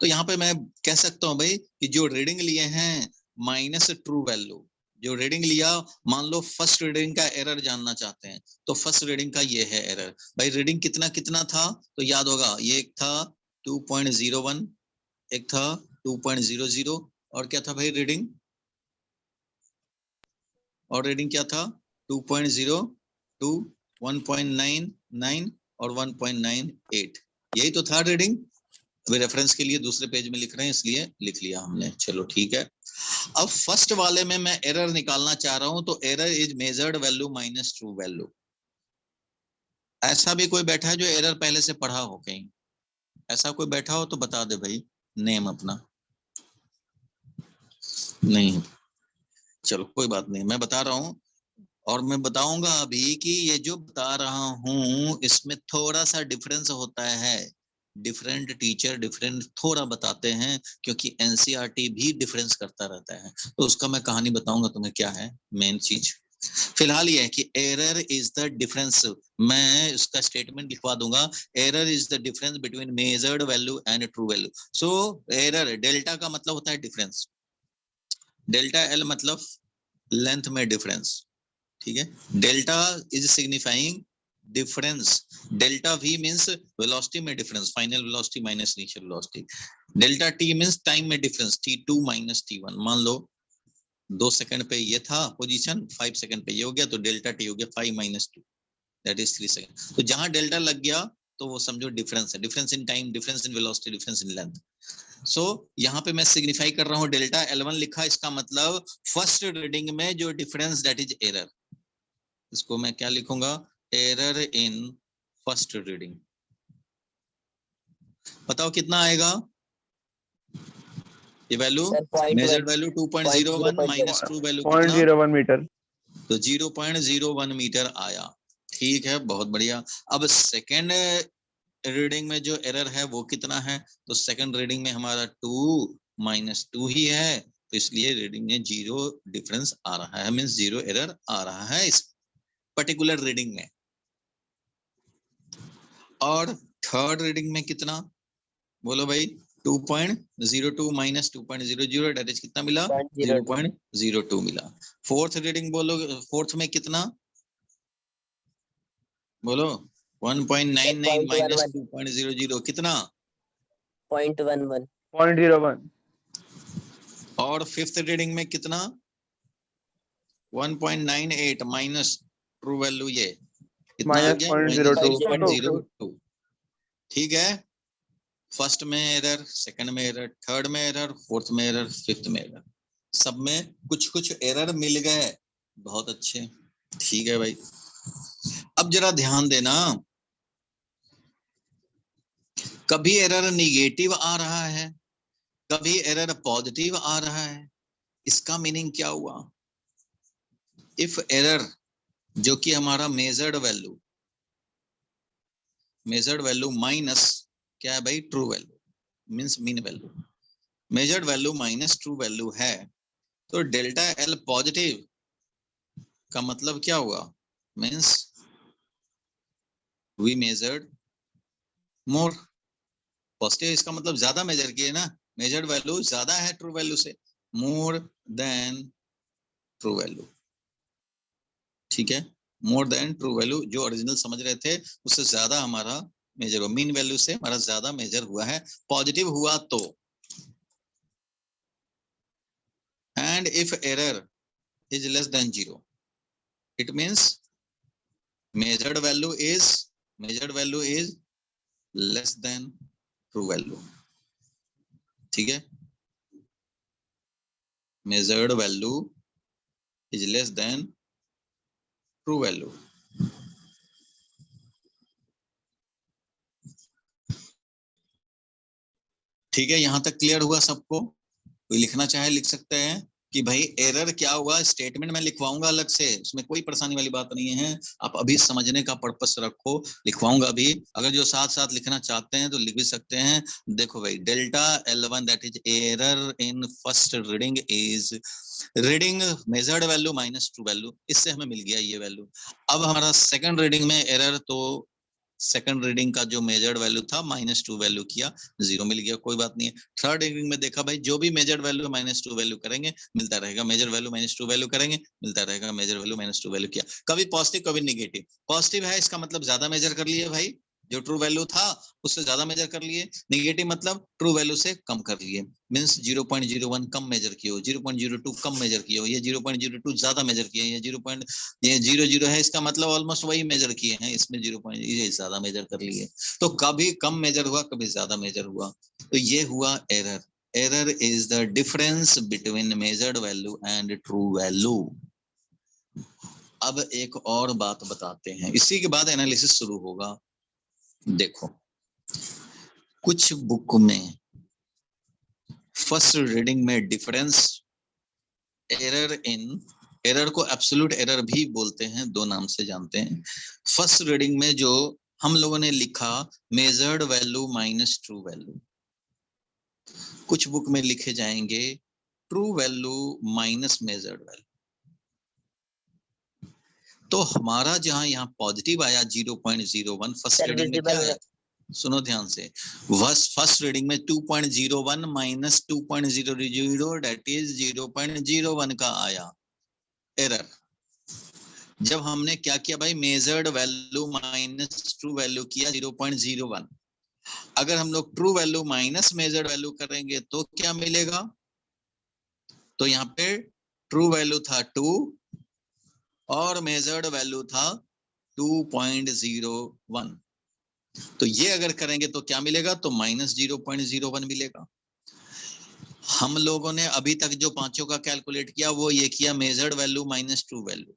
तो यहाँ पे मैं कह सकता हूँ भाई कि जो रीडिंग लिए हैं माइनस ट्रू वैल्यू, जो रीडिंग लिया, मान लो फर्स्ट रीडिंग का एरर जानना चाहते हैं तो फर्स्ट रीडिंग का ये है एरर। भाई रीडिंग कितना कितना था तो याद होगा, ये एक था 2.01, एक था 2.00, और क्या था भाई रीडिंग, और रीडिंग क्या था 2.02, 1.99 और 1.98, यही तो था रीडिंग। अभी रेफरेंस के लिए दूसरे पेज में लिख रहे हैं इसलिए लिख लिया हमने, चलो ठीक है। अब फर्स्ट वाले में मैं एरर निकालना चाह रहा हूं, तो error is measured value minus true value. ऐसा भी कोई बैठा है जो एरर पहले से पढ़ा हो कहीं, ऐसा कोई बैठा हो तो बता दे भाई नेम अपना। नहीं, चलो कोई बात नहीं, मैं बता रहा हूं, और मैं बताऊंगा अभी कि ये जो बता रहा हूं इसमें थोड़ा सा डिफरेंस होता है, डिफरेंट टीचर डिफरेंट थोड़ा बताते हैं, क्योंकि एनसीईआरटी भी डिफरेंस करता रहता है, तो उसका मैं कहानी बताऊंगा तुम्हें क्या है मेन चीज। फिलहाल ये है कि एरर इज द डिफरेंस, मैं उसका स्टेटमेंट लिखवा दूंगा, error is the difference between measured value and true value. So error, delta का मतलब होता है डिफरेंस, डेल्टा एल मतलब लेंथ में डिफरेंस, ठीक है। Delta is signifying difference, delta V means velocity में difference, final velocity minus initial velocity. Delta T means time में डिफरेंस, t2 माइनस t1। मान लो 2 सेकंड पे ये था पोजीशन, 5 सेकंड पे ये हो गया, तो डेल्टा टी हो गया 5 माइनस 2, दैट इज 3 सेकंड। तो जहां डेल्टा लग गया तो वो समझो डिफरेंस है, difference in time, difference in velocity, difference in length. So यहाँ पे मैं सिग्निफाई कर रहा हूँ डेल्टा L1 लिखा, इसका मतलब फर्स्ट रीडिंग में जो डिफरेंस दैट इज एरर, इसको मैं क्या लिखूंगा, एरर इन फर्स्ट रीडिंग। बताओ कितना आएगा ये value,
sir point
measured value 2.01 minus true value कितना,
0.01 मीटर।
तो 0.01 मीटर आया, ठीक है, बहुत बढ़िया। अब सेकेंड रीडिंग में जो एरर है वो कितना है, तो सेकेंड रीडिंग में हमारा 2 माइनस 2 ही है, तो इसलिए रीडिंग में 0 डिफरेंस आ रहा है, मींस 0 एरर आ रहा है इस पर्टिकुलर रीडिंग में। और थर्ड रीडिंग में कितना, बोलो भाई, 2.02 माइनस 2.00, डेट इज कितना मिला, 0.02 मिला। फोर्थ रीडिंग बोलो, फोर्थ में कितना बोलो, 1.99 माइनस 2.00 कितना,
0.11
0.01
और फिफ्थ रीडिंग में कितना, 1.98 माइनस ट्रू वैल्यू, ये कितना आ गया, -0.02। ठीक है, फर्स्ट में एरर, सेकंड में एरर, थर्ड में एरर, फोर्थ में एरर, फिफ्थ में एरर, सब में कुछ कुछ एरर मिल गए, बहुत अच्छे, ठीक है भाई। अब जरा ध्यान देना, कभी एरर निगेटिव आ रहा है, कभी एरर पॉजिटिव आ रहा है, इसका मीनिंग क्या हुआ, इफ एरर जो कि हमारा मेजर्ड वैल्यू माइनस क्या है भाई, true value means mean value, measured value minus true value है, तो डेल्टा एल पॉजिटिव का मतलब क्या हुआ, means we measured more, positive इसका मतलब ज्यादा मेजर किए ना, मेजर्ड वैल्यू ज्यादा है ट्रू वैल्यू से, मोर देन ट्रू वैल्यू, ठीक है, मोर देन ट्रू वैल्यू, जो ओरिजिनल समझ रहे थे उससे ज्यादा हमारा मेजर हुआ, मीन वैल्यू से हमारा ज्यादा मेजर हुआ है, पॉजिटिव हुआ तो। And if error is less than 0, it means measured value is less than true value, ठीक है, measured value is less than true value। ठीक है, यहां तक क्लियर हुआ सबको, कोई लिखना चाहे लिख सकते हैं। कि भाई एरर क्या हुआ, स्टेटमेंट में लिखवाऊंगा अलग से, उसमें कोई परेशानी वाली बात नहीं है। आप अभी समझने का पर्पस रखो, लिखवाऊंगा अभी। अगर जो साथ साथ लिखना चाहते हैं तो लिख भी सकते हैं। देखो भाई, delta L1 that is error in first reading is reading measured value minus true value, इससे हमें मिल गया ये वैल्यू। अब हमारा सेकंड रीडिंग में एरर, तो सेकंड रीडिंग का जो मेजर्ड वैल्यू था -2 वैल्यू किया, 0 मिल गया, कोई बात नहीं है। थर्ड रीडिंग में देखा भाई, जो भी मेजर्ड वैल्यू -2 वैल्यू करेंगे मिलता रहेगा, मेजर वैल्यू -2 वैल्यू करेंगे मिलता रहेगा, मेजर वैल्यू -2 वैल्यू किया। कभी पॉजिटिव कभी निगेटिव। पॉजिटिव है इसका मतलब ज्यादा मेजर कर लिए भाई, जो ट्रू वैल्यू था उससे ज्यादा मेजर कर लिए। निगेटिव मतलब ट्रू वैल्यू से कम कर लिए, मींस 0.01 कम मेजर किए हो, 0.02 कम मेजर किए हो, ये 0.02 ज्यादा मेजर किए, ये 0.00 है, इसका मतलब ऑलमोस्ट वही मेजर किए हैं, इसमें 0. ये ज्यादा मेजर कर लिए। तो कभी कम मेजर हुआ, कभी ज्यादा मेजर हुआ, तो ये हुआ error. Error is the difference between measured value and true value. अब एक और बात बताते हैं, इसी के बाद एनालिसिस शुरू होगा। देखो, कुछ बुक में फर्स्ट रीडिंग में डिफरेंस, एरर को एब्सोल्यूट एरर भी बोलते हैं, दो नाम से जानते हैं। फर्स्ट रीडिंग में जो हम लोगों ने लिखा measured value minus true value, कुछ बुक में लिखे जाएंगे true value minus measured value. तो हमारा जहां यहाँ पॉजिटिव आया 0.01, फर्स्ट रीडिंग में क्या आया, सुनो ध्यान से, फर्स्ट रीडिंग में 2.01 माइनस 2.00 दैट इज 0.01 का आया एरर। जब हमने क्या किया भाई, measured value minus true value किया 0.01। अगर हम लोग true value minus measured value करेंगे तो क्या मिलेगा, तो यहाँ पे ट्रू वैल्यू था 2 और मेजर्ड वैल्यू था 2.01। तो ये अगर करेंगे तो क्या मिलेगा, तो -0.01 मिलेगा। हम लोगों ने अभी तक जो पांचों का कैलकुलेट किया वो ये किया measured value minus true value.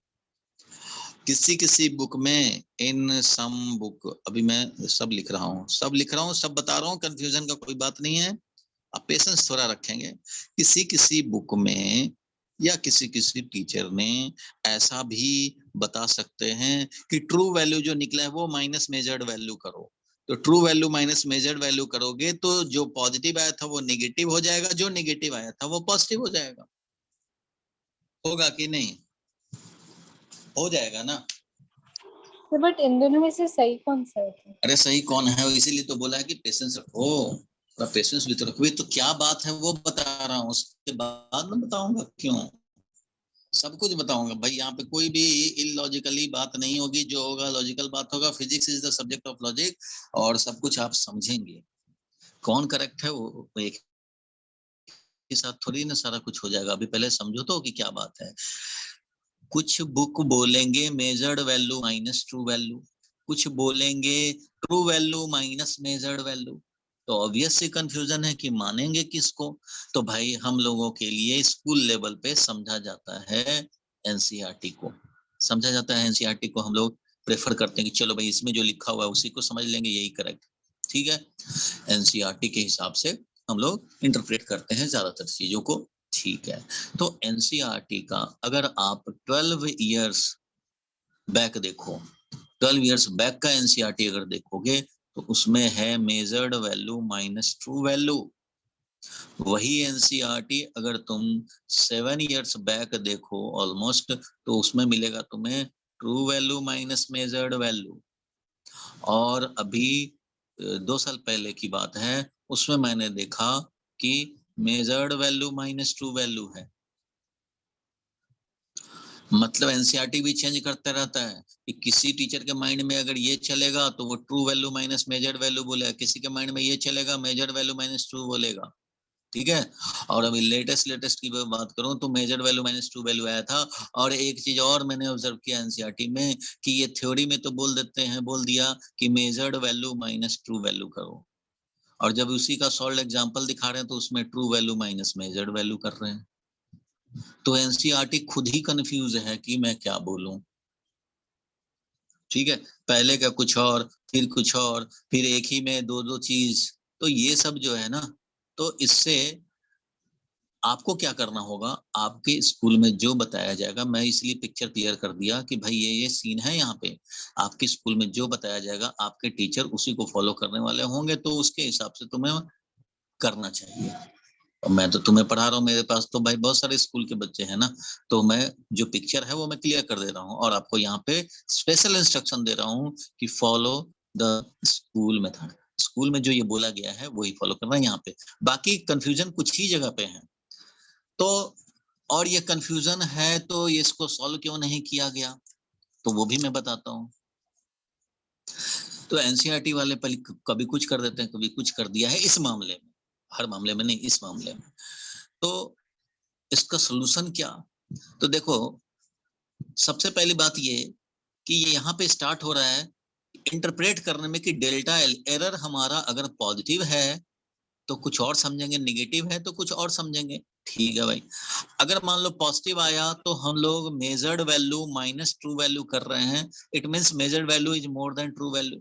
किसी किसी बुक में, इन सम बुक, अभी मैं सब लिख रहा हूँ, सब बता रहा हूँ, कंफ्यूजन का कोई बात नहीं है, आप पेशेंस थोड़ा रखेंगे। किसी किसी बुक में या किसी किसी टीचर ने ऐसा भी बता सकते हैं कि ट्रू वैल्यू जो निकला है वो माइनस मेजर्ड वैल्यू करो। तो true value minus measured value करोगे तो जो पॉजिटिव आया था वो नेगेटिव हो जाएगा, जो नेगेटिव आया था वो पॉजिटिव हो जाएगा। होगा कि नहीं, हो जाएगा ना।
बट इन दोनों में से सही कौन सा है?
अरे सही कौन है, इसीलिए तो बोला है कि पेशेंस रखो, थोड़ा पेशेंस भी तो रखो। तो क्या बात है वो बता रहा हूँ, उसके बाद में बताऊंगा, क्यों सब कुछ बताऊंगा भाई। यहाँ पे कोई भी इलॉजिकली बात नहीं होगी, जो होगा लॉजिकल बात होगा। Physics is the subject of logic, और सब कुछ आप समझेंगे। कौन करेक्ट है वो एक के साथ थोड़ी ना सारा कुछ हो जाएगा। अभी पहले समझो तो कि क्या बात है। कुछ बुक बोलेंगे measured value minus true value, कुछ बोलेंगे true value minus measured value. तो ऑब्वियस सी कंफ्यूजन है कि मानेंगे किसको। तो भाई हम लोगों के लिए स्कूल लेवल पे समझा जाता है एनसीईआरटी को, समझा जाता है एनसीईआरटी को। हम लोग प्रेफर करते हैं कि चलो भाई इसमें जो लिखा हुआ है उसी को समझ लेंगे, यही करेक्ट, ठीक है। एनसीईआरटी के हिसाब से हम लोग इंटरप्रेट करते हैं ज्यादातर चीजों को, ठीक है। तो एनसीईआरटी का अगर आप 12 इयर्स बैक देखो, 12 इयर्स बैक का एनसीईआरटी अगर देखोगे तो उसमें है measured value minus true value. वही एनसीईआरटी अगर तुम 7 इयर्स बैक देखो ऑलमोस्ट, तो उसमें मिलेगा तुम्हें true value minus measured value. और अभी 2 साल पहले की बात है, उसमें मैंने देखा कि measured value minus true value है। मतलब एनसीईआरटी भी चेंज करता रहता है कि किसी टीचर के माइंड में अगर ये चलेगा तो वो true value minus measured value बोलेगा, किसी के माइंड में ये चलेगा मेजर्ड वैल्यू माइनस ट्रू बोलेगा, ठीक है। और अभी लेटेस्ट की बात करूं तो measured value minus true value आया था। और एक चीज और मैंने ऑब्जर्व किया एनसीईआरटी में कि ये थ्योरी में तो बोल दिया कि measured value minus true value करो, और जब उसी का सॉल्व एग्जांपल दिखा रहे हैं तो उसमें true value minus measured value कर रहे हैं। तो एनसीईआरटी खुद ही कंफ्यूज है कि मैं क्या बोलूं, ठीक है। पहले का कुछ और, फिर कुछ और, फिर एक ही में दो चीज। तो ये सब जो है ना, तो इससे आपको क्या करना होगा, आपके स्कूल में जो बताया जाएगा, मैं इसलिए पिक्चर क्लियर कर दिया कि भाई ये सीन है यहाँ पे, आपके स्कूल में जो बताया जाएगा आपके टीचर उसी को फॉलो करने वाले होंगे, तो उसके हिसाब से तुम्हें करना चाहिए। और मैं तो तुम्हें पढ़ा रहा हूँ, मेरे पास तो भाई बहुत सारे स्कूल के बच्चे हैं ना, तो मैं जो पिक्चर है वो मैं क्लियर कर दे रहा हूँ और आपको यहाँ पे स्पेशल इंस्ट्रक्शन दे रहा हूँ कि follow the school method. School में जो ये बोला गया है वही फॉलो करना है यहाँ पे, बाकी कंफ्यूजन कुछ ही जगह पे है। तो और ये कंफ्यूजन है तो ये इसको सॉल्व क्यों नहीं किया गया, तो वो भी मैं बताता हूँ। तो एनसीईआरटी वाले कभी कुछ कर देते हैं, कभी कुछ कर दिया है इस मामले में, हर मामले में नहीं, इस मामले में। तो इसका सॉल्यूशन क्या, तो देखो सबसे पहली बात ये कि ये यहाँ पे स्टार्ट हो रहा है इंटरप्रेट करने में कि डेल्टा एरर हमारा अगर पॉजिटिव है तो कुछ और समझेंगे, नेगेटिव है तो कुछ और समझेंगे। ठीक है भाई, अगर मान लो पॉजिटिव आया तो हम लोग measured value minus true value कर रहे हैं, it means measured value is more than true value.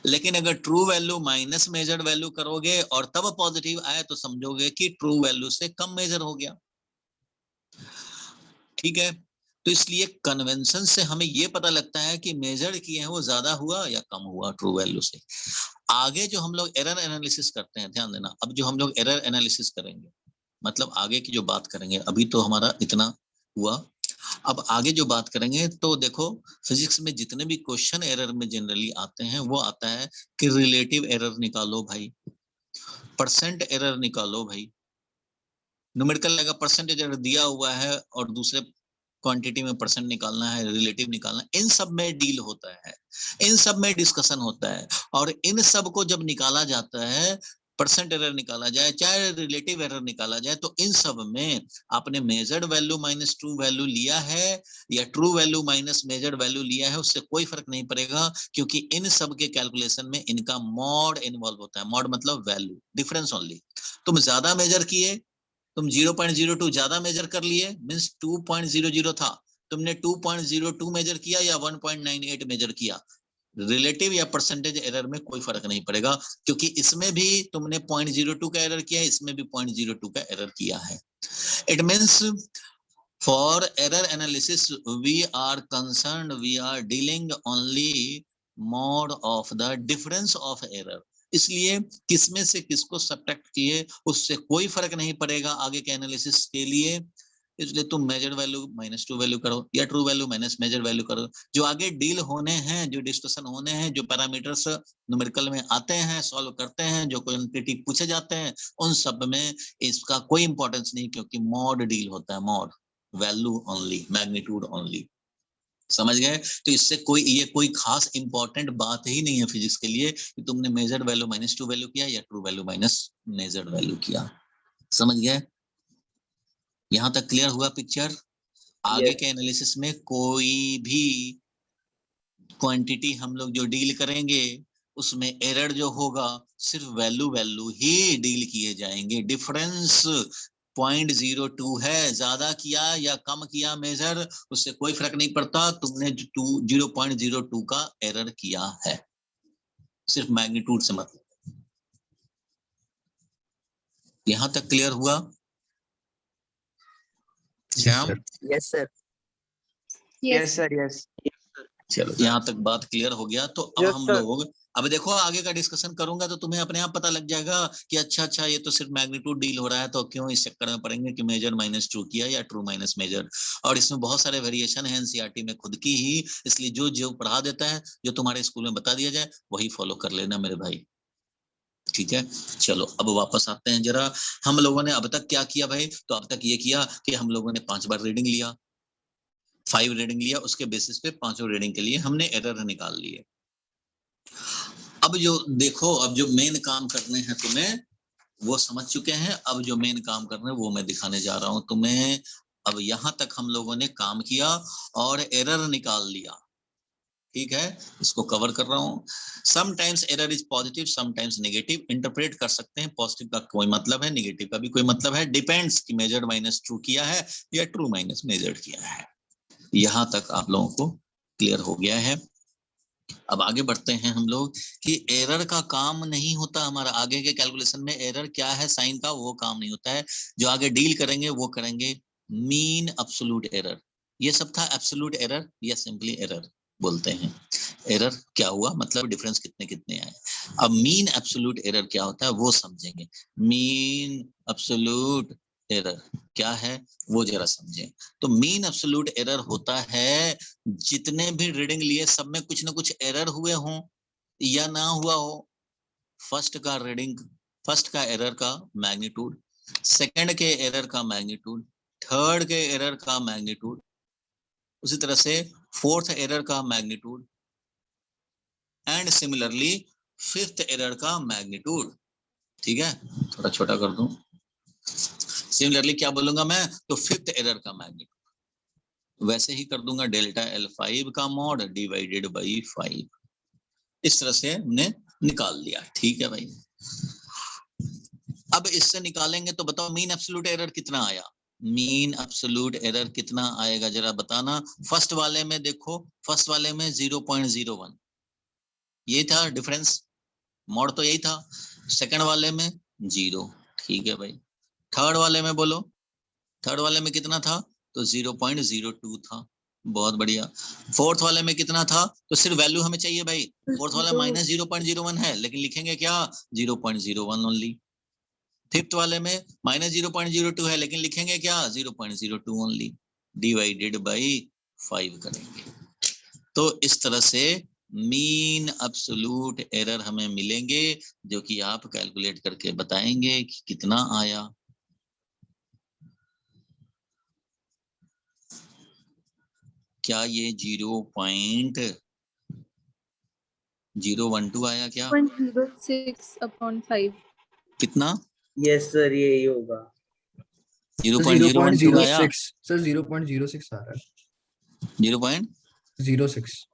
लेकिन अगर true value minus measured value करोगे और तब पॉजिटिव आए तो समझोगे कि ट्रू वैल्यू से कम मेजर हो गया। ठीक है, तो इसलिए कन्वेंशन से हमें ये पता लगता है कि मेजर किए हैं वो ज्यादा हुआ या कम हुआ ट्रू वैल्यू से। आगे जो हम लोग एरर एनालिसिस करते हैं, ध्यान देना, अब जो हम लोग एरर एनालिसिस करेंगे मतलब आगे की जो बात करेंगे, अभी तो हमारा इतना हुआ, अब आगे जो बात करेंगे तो देखो फिजिक्स में जितने भी क्वेश्चन एरर में जनरली आते हैं वो आता है कि रिलेटिव एरर निकालो भाई, परसेंट एरर निकालो भाई, न्यूमेरिकल लगा परसेंटेज एरर दिया हुआ है और दूसरे क्वांटिटी में परसेंट निकालना है, रिलेटिव निकालना है, इन सब में डील होता है, इन सब में डिस्कशन होता है। और इन सब को जब निकाला जाता है, परसेंट एरर निकाला जाए चाहे रिलेटिव एरर निकाला जाए, तो इन सब में आपने measured value minus true value लिया है या true value minus measured value लिया है, उससे कोई फर्क नहीं पड़ेगा, क्योंकि इन सब के कैलकुलेशन में इनका मॉड इन्वॉल्व होता है। मॉड मतलब वैल्यू डिफरेंस ओनली। तुम ज्यादा मेजर किए, तुम 0.02 ज्यादा मेजर कर लिए, मींस 2.00 था, तुमने 2.02 मेजर किया या 1.98 मेजर किया, रिलेटिव या परसेंटेज एरर में कोई फर्क नहीं पड़ेगा, क्योंकि इसमें भी तुमने 0.02 का एरर किया है, इसमें भी 0.02 का एरर किया है। It means for error analysis we are concerned, we are dealing only mod of the difference of error. इसलिए किसमें से किसको सब्ट्रैक्ट किए उससे कोई फर्क नहीं पड़ेगा आगे के एनालिसिस के लिए, इसलिए तुम measure value minus true value करो या true value minus measure value करो। जो आगे डील होने हैं, जो डिस्कशन होने हैं, जो पैरामीटर्स न्यूमेरिकल में आते हैं, सॉल्व करते हैं, जो क्वांटिटी पूछे जाते हैं, उन सब में इसका कोई इंपॉर्टेंस नहीं, क्योंकि मॉड डील होता है, mod value only, magnitude only. समझ गए? तो इससे कोई ये कोई खास इंपॉर्टेंट बात ही नहीं है फिजिक्स के लिए कि तुमने measured value minus true value किया या true value minus measured value किया। समझ गए? यहां तक क्लियर हुआ पिक्चर? आगे के एनालिसिस में कोई भी क्वांटिटी हम लोग जो डील करेंगे उसमें एरर जो होगा सिर्फ वैल्यू ही डील किए जाएंगे। डिफरेंस 0.02 है, ज्यादा किया या कम किया मेजर, उससे कोई फर्क नहीं पड़ता, तुमने 0.02 का एरर किया है, सिर्फ मैग्नीट्यूड से मतलब। यहां तक क्लियर हुआ Shyam?
Yes sir.
Yes
sir yes.
चलो यहाँ तक बात क्लियर हो गया। तो अब
Yes,
हम
sir.
लोग, अब देखो आगे का डिस्कशन करूंगा तो तुम्हें अपने आप पता लग जाएगा कि अच्छा ये तो सिर्फ मैग्नीट्यूड डील हो रहा है, तो क्यों इस चक्कर में पड़ेंगे कि मेजर माइनस ट्रू किया या ट्रू माइनस मेजर। और इसमें बहुत सारे वेरिएशन है एनसीईआरटी में खुद की ही, इसलिए जो जो पढ़ा देता है, जो तुम्हारे स्कूल में बता दिया जाए वही फॉलो कर लेना मेरे भाई। ठीक है, चलो अब वापस आते हैं जरा। हम लोगों ने अब तक क्या किया भाई? तो अब तक ये किया कि हम लोगों ने 5 बार रीडिंग लिया, 5 रीडिंग लिया, उसके बेसिस पे 5 रीडिंग के लिए हमने एरर निकाल लिए। अब जो देखो, अब जो मेन काम करने हैं तुम्हें वो समझ चुके हैं, अब जो मेन काम करने हैं वो मैं दिखाने जा रहा हूं तुम्हें। अब यहां तक हम लोगों ने काम किया और एरर निकाल लिया। ठीक है, इसको कवर कर रहा हूं। Sometimes error is positive, sometimes negative. Interpret कर सकते हैं, पॉजिटिव का कोई मतलब है, नेगेटिव का भी कोई मतलब है, डिपेंड्स कि मेजर्ड माइनस ट्रू किया है या ट्रू माइनस मेजर्ड किया है। यहां तक आप लोगों को क्लियर हो गया है? अब आगे बढ़ते हैं हम लोग कि एरर का काम नहीं होता हमारा आगे के कैलकुलेशन में। एरर क्या है साइन का, वो काम नहीं होता है। जो आगे डील करेंगे वो करेंगे मीन एब्सोल्यूट एरर। ये सब था एब्सोल्यूट एरर या सिंपली एरर बोलते हैं। एरर क्या हुआ मतलब डिफरेंस कितने कितने आए। अब मीन एब्सोल्यूट एरर क्या होता है वो समझेंगे। मीन एब्सोल्यूट एरर क्या है वो जरा समझें। तो मीन एब्सोल्यूट एरर होता है जितने भी रीडिंग लिए सब में कुछ ना कुछ एरर हुए हों या ना हुआ हो। फर्स्ट का एरर का मैग्नीट्यूड, सेकंड के एरर का मैग्नीट्यूड, थर्ड के एरर का मैग्नीट्यूड, उसी तरह से फोर्थ एरर का magnitude and similarly fifth error का मैग्नीट्यूड। ठीक है, थोड़ा छोटा कर दूं। सिमिलरली क्या बोलूंगा मैं, तो फिफ्थ एरर का मैग्नीट्यूड वैसे ही कर दूंगा डेल्टा L5 का मॉड डिवाइडेड बाई 5। इस तरह से हमने निकाल लिया। ठीक है भाई, अब इससे निकालेंगे तो बताओ मीन एब्सोल्यूट एरर कितना आया। मीन एब्सोल्यूट एरर कितना आएगा जरा बताना। फर्स्ट वाले में देखो, फर्स्ट वाले में 0.01 ये था डिफरेंस, मॉड तो यही था। सेकंड वाले में 0। ठीक है भाई, थर्ड वाले में बोलो, थर्ड वाले में कितना था, तो 0.02 था। बहुत बढ़िया। फोर्थ वाले में कितना था, तो सिर्फ वैल्यू हमें चाहिए भाई। फोर्थ वाला माइनस 0.01 है लेकिन लिखेंगे क्या, 0.01 ओनली। फिफ्थ वाले में माइनस 0.02 है लेकिन लिखेंगे क्या, 0.02 ओनली, डिवाइडेड बाई 5 करेंगे। तो इस तरह से मीन एब्सोल्यूट एरर हमें मिलेंगे जो कि आप कैलकुलेट करके बताएंगे कि कितना आया। क्या ये 0.012 आया क्या,
0.06/5।
कितना,
यस सर यही होगा।
0.012 आया,
0.06 सर 0.06 आ रहा है
0.06।
06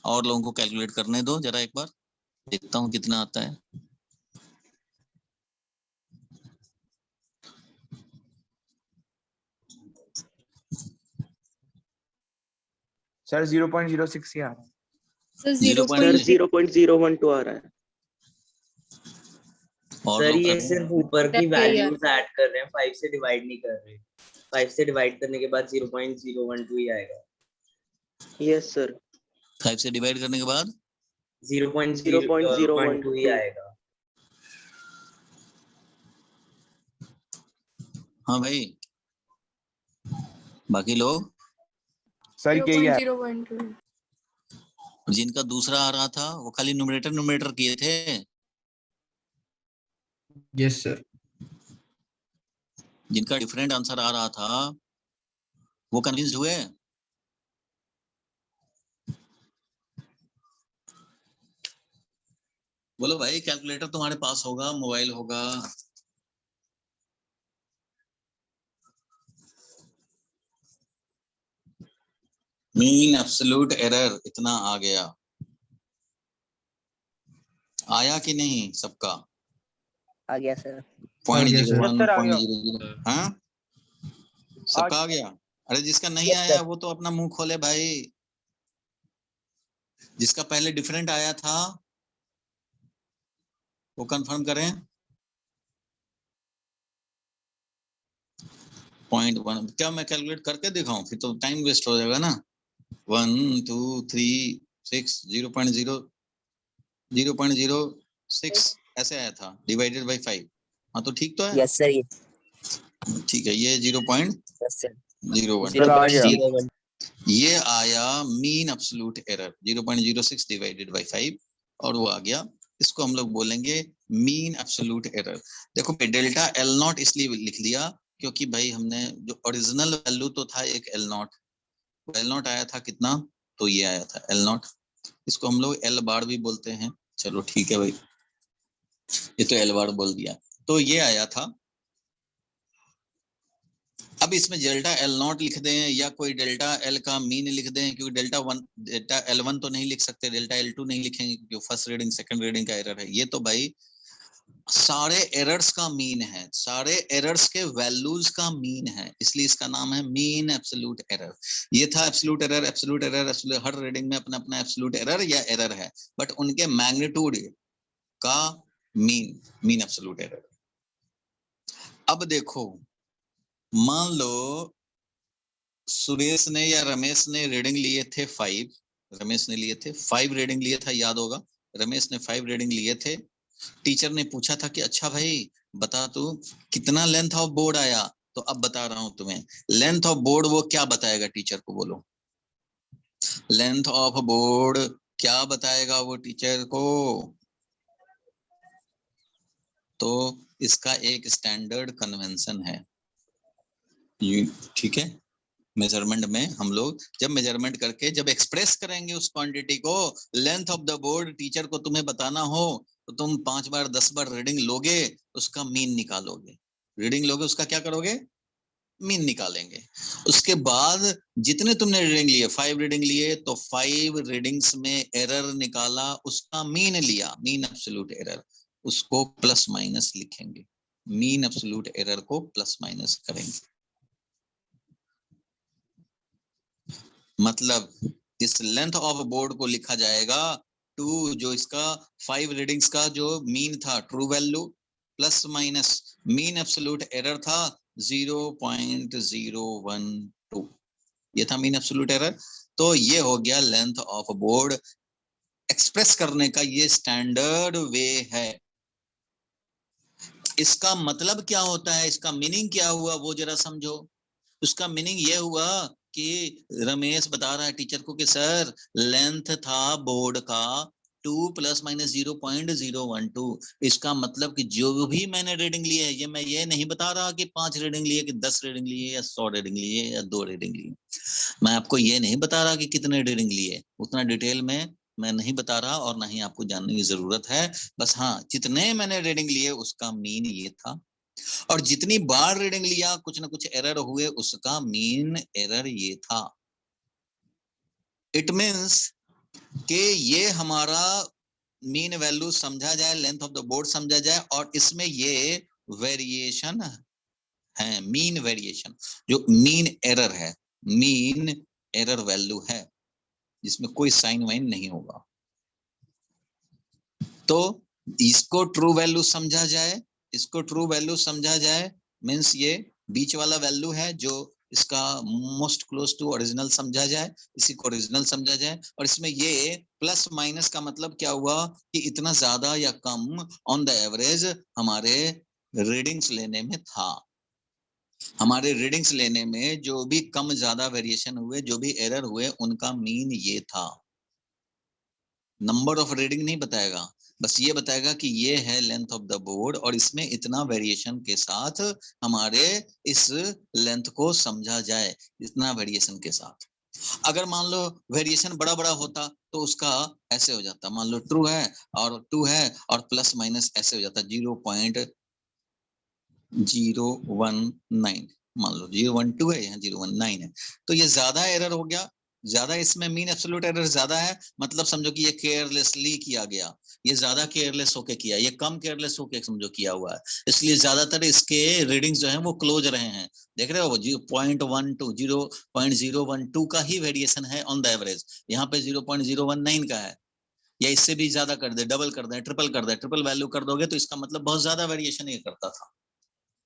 और लोगों को कैलकुलेट करने दो जरा एक बार, देखता हूँ कितना आता है।
सर 0.06 ही आ रहा है।
सर
सर
0.0
0.012 आ रहा है।
और
सर
लोग
ये
कर,
सिर्फ ऊपर की
क्या यार?
वैल्यूज ऐड कर रहे हैं, 5 से डिवाइड नहीं कर रहे। 5 से डिवाइड करने के बाद 0.012 ही आएगा। यस सर
5 से डिवाइड करने के बाद
0.012 ही आएगा।
हाँ भाई, बाकी लोग
सर यही है।
0.012।
जिनका दूसरा आ रहा था वो खाली न्यूमरेटर किए थे।
यस सर
जिनका डिफरेंट आंसर आ रहा था वो कन्विंस्ड हुए। बोलो भाई, कैलकुलेटर तुम्हारे पास होगा, मोबाइल होगा। मीन एब्सोल्यूट एरर इतना आ गया, आया कि नहीं सबका,
आ गया सर।
पॉइंट
गया सर।
01
सर आ
पॉइंट
गया।
00। हाँ सबका आ गया। अरे जिसका नहीं
Yes,
आया
sir.
वो तो अपना मुंह खोले भाई। जिसका पहले डिफरेंट आया था वो कंफर्म करें। 0.1 क्या मैं कैलकुलेट करके दिखाऊं, फिर तो टाइम वेस्ट हो जाएगा ना। 1 2 3 6 0.06 ऐसे आया था डिवाइडेड बाई 5। हाँ तो ठीक तो है।
Yes, sir.
ठीक है, ये 0.01
Yes, sir.
सर आ गया।
0.01.
ये आया mean absolute error 0.06 divided by 5 और वो आ गया। इसको हम लोग बोलेंगे मीन एब्सोल्यूट एरर। देखो डेल्टा L नॉट इसलिए लिख दिया क्योंकि भाई हमने जो ओरिजिनल वैल्यू तो था एक L नॉट, L नॉट आया था कितना, तो ये आया था L नॉट। इसको हम लोग L बार भी बोलते हैं। चलो ठीक है भाई, ये तो L बार बोल दिया। तो ये आया था। अब इसमें डेल्टा L नॉट लिख दें या कोई डेल्टा L का मीन लिख दें, क्योंकि डेल्टा L1 तो नहीं लिख सकते, डेल्टा L2 नहीं लिखेंगे क्योंकि फर्स्ट रीडिंग सेकंड रीडिंग का एरर है। ये तो भाई सारे एरर्स का मीन है, सारे एरर्स के वैल्यूज का मीन है, इसलिए इसका नाम है मीन एब्सोल्यूट एरर। ये था एब्सोल्यूट एरर, एब्सोल्यूट एरर, हर रीडिंग में अपना अपना एब्सोल्यूट एरर या एरर है, बट उनके मैग्नीट्यूड का मीन एब्सोल्यूट एरर। अब देखो, मान लो सुरेश ने या रमेश ने रीडिंग लिए थे 5, रमेश ने लिए थे 5 रीडिंग लिए था, याद होगा, रमेश ने 5 रीडिंग लिए थे। टीचर ने पूछा था कि अच्छा भाई बता तू कितना लेंथ ऑफ बोर्ड आया, तो अब बता रहा हूं तुम्हें लेंथ ऑफ बोर्ड वो क्या बताएगा, टीचर को बोलो, लेंथ ऑफ बोर्ड क्या बताएगा वो टीचर को। तो इसका एक स्टैंडर्ड कन्वेंशन है, ठीक है। मेजरमेंट में हम लोग जब मेजरमेंट करके जब एक्सप्रेस करेंगे उस क्वांटिटी को, length of the board teacher को तुम्हें बताना हो तो तुम 5 बार 10 बार रीडिंग लोगे, उसका मीन निकालोगे, रीडिंग लोगे, उसका क्या करोगे, मीन निकालेंगे। उसके बाद जितने तुमने रीडिंग लिए, 5 रीडिंग लिए, तो 5 रीडिंग्स में एरर निकाला, उसका मीन लिया, मीन एब्सोल्यूट एरर, उसको प्लस माइनस लिखेंगे, मीन एब्सोल्यूट एरर को प्लस माइनस करेंगे। मतलब इस लेंथ ऑफ बोर्ड को लिखा जाएगा टू, जो इसका 5 रीडिंग्स का जो मीन था true value, plus minus mean absolute error था 0.012, ये था मीन एब्सोल्यूट एरर। तो ये हो गया लेंथ ऑफ बोर्ड एक्सप्रेस करने का ये स्टैंडर्ड वे है। इसका मतलब क्या होता है, इसका मीनिंग क्या हुआ वो जरा समझो। उसका मीनिंग ये हुआ कि रमेश बता रहा है टीचर को कि सर लेंथ था बोर्ड का 2 + -0.012, इसका मतलब कि जो भी मैंने रीडिंग ली है, ये मैं ये नहीं बता रहा कि 5 रीडिंग लिए कि 10 रीडिंग लिए या 100 रीडिंग लिए या 2 रीडिंग लिए, मैं आपको ये नहीं बता रहा कि कितने रीडिंग लिए, उतना डिटेल में मैं नहीं बता रहा और ना ही आपको जानने की जरूरत है। बस हाँ, जितने मैंने रीडिंग लिए उसका मीन ये था, और जितनी बार रीडिंग लिया कुछ ना कुछ एरर हुए, उसका मीन एरर ये था। इट मींस कि ये हमारा मीन वैल्यू समझा जाए, लेंथ ऑफ द बोर्ड समझा जाए, और इसमें ये वेरिएशन है, मीन वेरिएशन, जो मीन एरर है, मीन एरर वैल्यू है, जिसमें कोई साइन वाइन नहीं होगा। तो इसको ट्रू वैल्यू समझा जाए, इसको ट्रू वैल्यू समझा जाए मीन्स ये बीच वाला वैल्यू है जो इसका मोस्ट क्लोज टू ओरिजिनल समझा जाए, इसी को ओरिजिनल समझा जाए। और इसमें ये प्लस माइनस का मतलब क्या हुआ कि इतना ज्यादा या कम ऑन द एवरेज हमारे रीडिंग्स लेने में था, हमारे रीडिंग्स लेने में जो भी कम ज्यादा वेरिएशन हुए, जो भी एरर हुए, उनका मीन ये था। नंबर ऑफ रीडिंग नहीं बताएगा, बस ये बताएगा कि ये है लेंथ ऑफ द बोर्ड और इसमें इतना वेरिएशन के साथ हमारे इस लेंथ को समझा जाए, इतना वेरिएशन के साथ। अगर मान लो वेरिएशन बड़ा बड़ा होता तो उसका ऐसे हो जाता, मान लो ट्रू है और 2 है और प्लस माइनस ऐसे हो जाता 0.019, मान लो 012 है, यहाँ 019 है, तो ये ज्यादा एरर हो गया, ज्यादा इसमें मीन एब्सोल्यूट एरर ज्यादा है, मतलब समझो कि ये केयरलेसली किया गया, ये ज्यादा केयरलेस होके किया, ये कम केयरलेस होके समझो किया हुआ है, इसलिए ज्यादातर इसके रीडिंग्स जो हैं वो क्लोज रहे हैं। देख रहे हो वो 0.12 का ही वेरिएशन है ऑन द एवरेज, यहाँ पे 0.019 का है, या इससे भी ज्यादा कर दे, डबल कर दे, ट्रिपल कर दे, ट्रिपल वैल्यू कर दोगे तो इसका मतलब बहुत ज्यादा वेरिएशन ये करता था,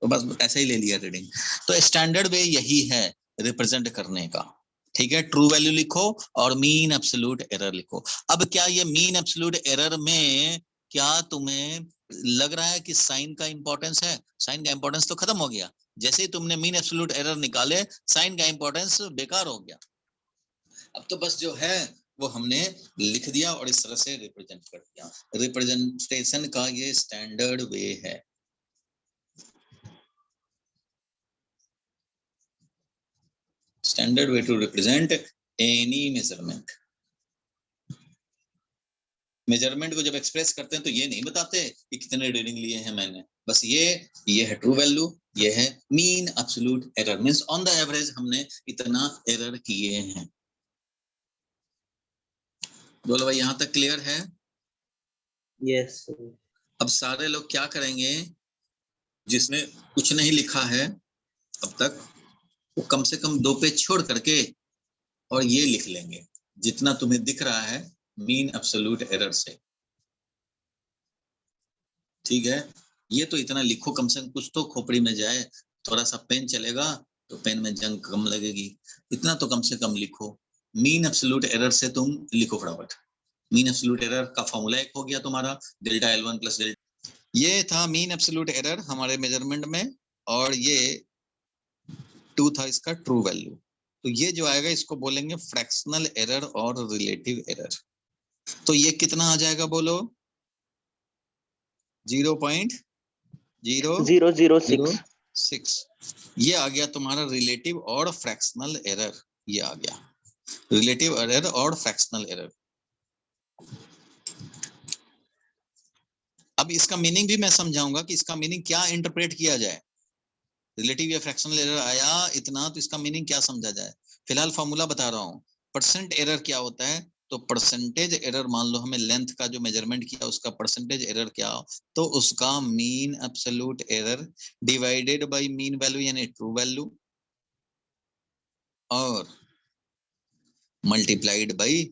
तो बस ऐसे ही ले लिया रीडिंग। तो स्टैंडर्ड वे यही है रिप्रेजेंट करने का, ठीक है। ट्रू वैल्यू लिखो और मीन एब्सोल्यूट एरर लिखो। अब क्या ये मीन एब्सोल्यूट एरर में क्या तुम्हें लग रहा है कि साइन का इंपॉर्टेंस है? साइन का इंपॉर्टेंस तो खत्म हो गया, जैसे ही तुमने मीन एब्सोल्यूट एरर निकाले साइन का इंपॉर्टेंस बेकार हो गया। अब तो बस जो है वो हमने लिख दिया और इस तरह से रिप्रेजेंट कर दिया। रिप्रेजेंटेशन का ये स्टैंडर्ड वे है। Standard way to represent any measurement. Measurement को जब एक्सप्रेस करते हैं तो ये नहीं बताते कि कितने रीडिंग लिए हैं मैंने, बस ये है ट्रू वैल्यू, ये है mean absolute error, means on the average हमने इतना एरर किए हैं। बोलो भाई, यहां तक क्लियर है?
Yes sir.
अब सारे लोग क्या करेंगे, जिसने कुछ नहीं लिखा है अब तक, वो कम से कम 2 पेज छोड़ करके और ये लिख लेंगे जितना तुम्हें दिख रहा है मीन एब्सोल्यूट एरर से। ठीक है, ये तो इतना लिखो, कम से कम कुछ तो खोपड़ी में जाए। थोड़ा सा पेन चलेगा तो पेन में जंग कम लगेगी, इतना तो कम से कम लिखो। मीन एब्सोल्यूट एरर से तुम लिखो फटाफट। मीन एब्सोल्यूट एरर का फॉर्मूला एक हो गया तुम्हारा, डेल्टा L1 प्लस डेल्टा। ये था मीन एब्सोल्यूट एरर हमारे मेजरमेंट में, और ये 2 था इसका ट्रू वैल्यू। तो ये जो आएगा इसको बोलेंगे फ्रैक्शनल एरर और रिलेटिव एरर। तो ये कितना आ जाएगा बोलो? 0.006। ये आ गया तुम्हारा रिलेटिव और फ्रैक्शनल एरर। ये आ गया रिलेटिव एरर और फ्रैक्शनल एरर। अब इसका मीनिंग भी मैं समझाऊंगा कि इसका मीनिंग क्या इंटरप्रेट किया जाए। रिलेटिव या फ्रैक्शनल एरर आया इतना, तो इसका मीनिंग क्या समझा जाए। फिलहाल फॉर्मूला बता रहा हूँ। परसेंट एरर क्या होता है, तो परसेंटेज एरर, मान लो हमें लेंथ का जो मेजरमेंट किया उसका परसेंटेज एरर क्या हो, तो उसका mean absolute error divided by mean value यानी ट्रू वैल्यू, और मल्टीप्लाइड बाय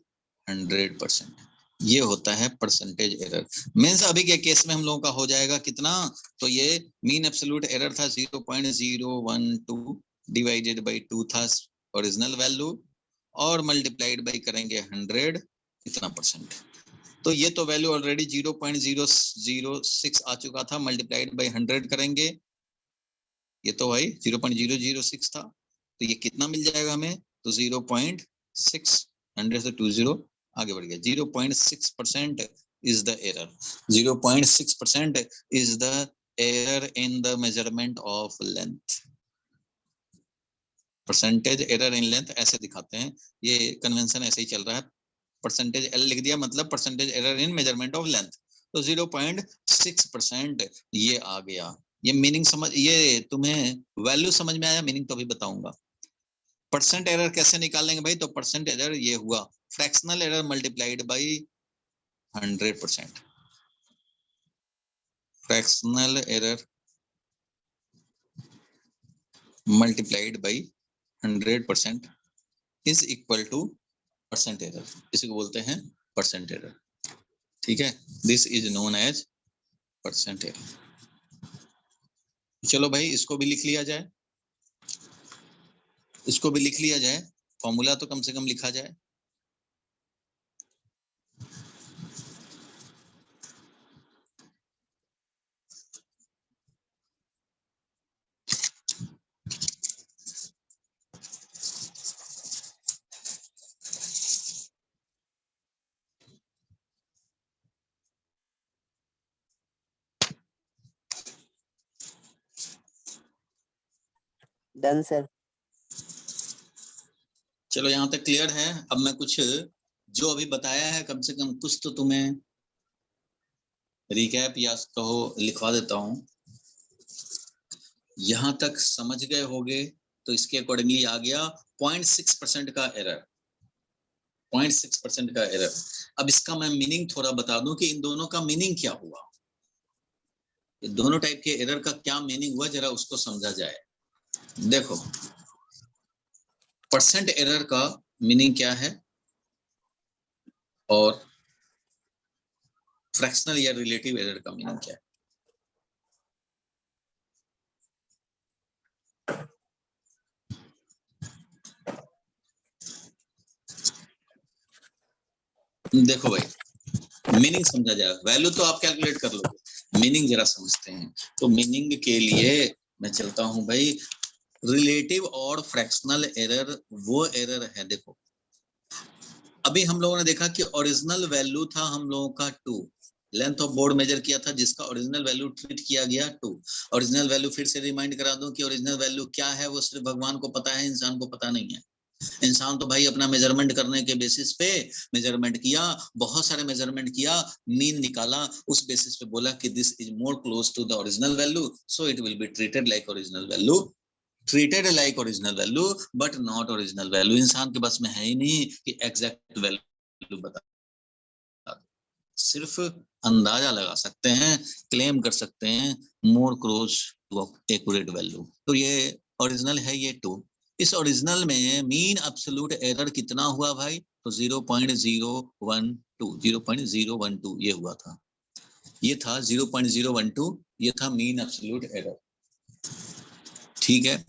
100%, ये होता है परसेंटेज एरर। मींस अभी के केस में हम लोगों का हो जाएगा कितना, तो ये मीन एब्सोल्यूट एरर था 0.012 डिवाइडेड बाय 2 था ओरिजिनल वैल्यू, और मल्टीप्लाइड बाय करेंगे 100, इतना परसेंट। तो ये तो वैल्यू ऑलरेडी 0.006 आ चुका था, मल्टीप्लाइड बाय 100 करेंगे, ये तो भाई 0.006 था, तो ये कितना मिल जाएगा हमें, तो 0.6, 100 से 20 आगे बढ़ गया, 0.6% is the error. 0.6% is the error in the measurement of length. Percentage error in length ऐसे दिखाते हैं, ये कन्वेंशन ऐसे ही चल रहा है। परसेंटेज एल लिख दिया, मतलब percentage error in measurement of length, तो 0.6% ये आ गया। ये मीनिंग समझ, ये तुम्हें वैल्यू समझ में आया, मीनिंग तो अभी बताऊंगा। परसेंट एरर कैसे निकालेंगे भाई, तो परसेंट एरर ये हुआ fractional error multiplied by 100%। Fractional error multiplied by 100% is equal to percent error, इसी को बोलते हैं परसेंट एरर। ठीक है, this is known as percent error. चलो भाई इसको भी लिख लिया जाए, इसको भी लिख लिया जाए, फॉर्मूला तो कम से कम लिखा जाए।
Done sir.
चलो यहाँ तक क्लियर है। अब मैं कुछ जो अभी बताया है कम से कम कुछ तो तुम्हें रिकैप या कहो लिखवा देता हूँ। यहाँ तक समझ गए होगे, तो इसके अकॉर्डिंगली आ गया 0.6% का एरर, 0.6% का एरर। अब इसका मैं मीनिंग थोड़ा बता दूं कि इन दोनों का मीनिंग क्या हुआ, ये दोनों टाइप के एरर का क्या मीनिंग हुआ, जरा उसको समझा जाए। देखो परसेंट एरर का मीनिंग क्या है और फ्रैक्शनल या रिलेटिव एरर का मीनिंग क्या है। देखो भाई मीनिंग समझा जाए, वैल्यू तो आप कैलकुलेट कर लोगे, मीनिंग जरा समझते हैं। तो मीनिंग के लिए मैं चलता हूं भाई, रिलेटिव और फ्रैक्शनल एरर वो एरर है, देखो अभी हम लोगों ने देखा कि ओरिजिनल वैल्यू था हम लोगों का 2, लेंथ ऑफ बोर्ड मेजर किया था जिसका ओरिजिनल वैल्यू ट्रीट किया गया 2। ओरिजिनल वैल्यू फिर से रिमाइंड करा दूं कि ओरिजिनल वैल्यू क्या है, वो सिर्फ भगवान को पता है, इंसान को पता नहीं है। इंसान तो भाई अपना मेजरमेंट करने के बेसिस पे मेजरमेंट किया, बहुत सारे मेजरमेंट किया, मीन निकाला, उस बेसिस पे बोला कि this is more close to the original value, so it will be treated like original value, treated like original value but not original value. इंसान के बस में है ही नहीं कि एग्जैक्ट वैल्यू बता। सिर्फ अंदाजा लगा सकते हैं, क्लेम कर सकते हैं more close to accurate value. तो ये ओरिजिनल है ये 2। इस ओरिजिनल में मीन एब्सोल्यूट एरर कितना हुआ भाई? तो 0.012 ये हुआ था, ये था 0.012, ये था मीन एब्सोल्यूट एरर। ठीक है,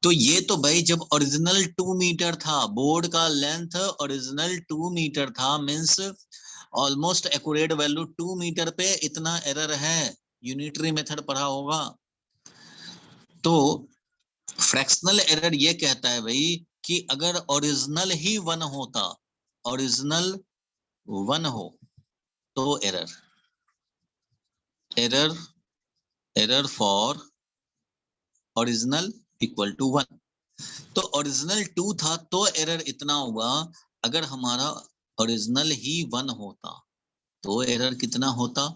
तो ये तो भाई जब ओरिजिनल 2 मीटर था, बोर्ड का लेंथ ओरिजिनल 2 मीटर था, means almost accurate value 2 metre पे इतना एरर है, यूनिटरी मेथड पढ़ा होगा। तो फ्रैक्शनल एरर ये कहता है भाई कि अगर ओरिजिनल ही 1 होता, ओरिजिनल 1 हो तो error for original equal to 1। तो ओरिजिनल 2 था तो एरर इतना हुआ, अगर हमारा ओरिजिनल ही 1 होता तो एरर कितना होता?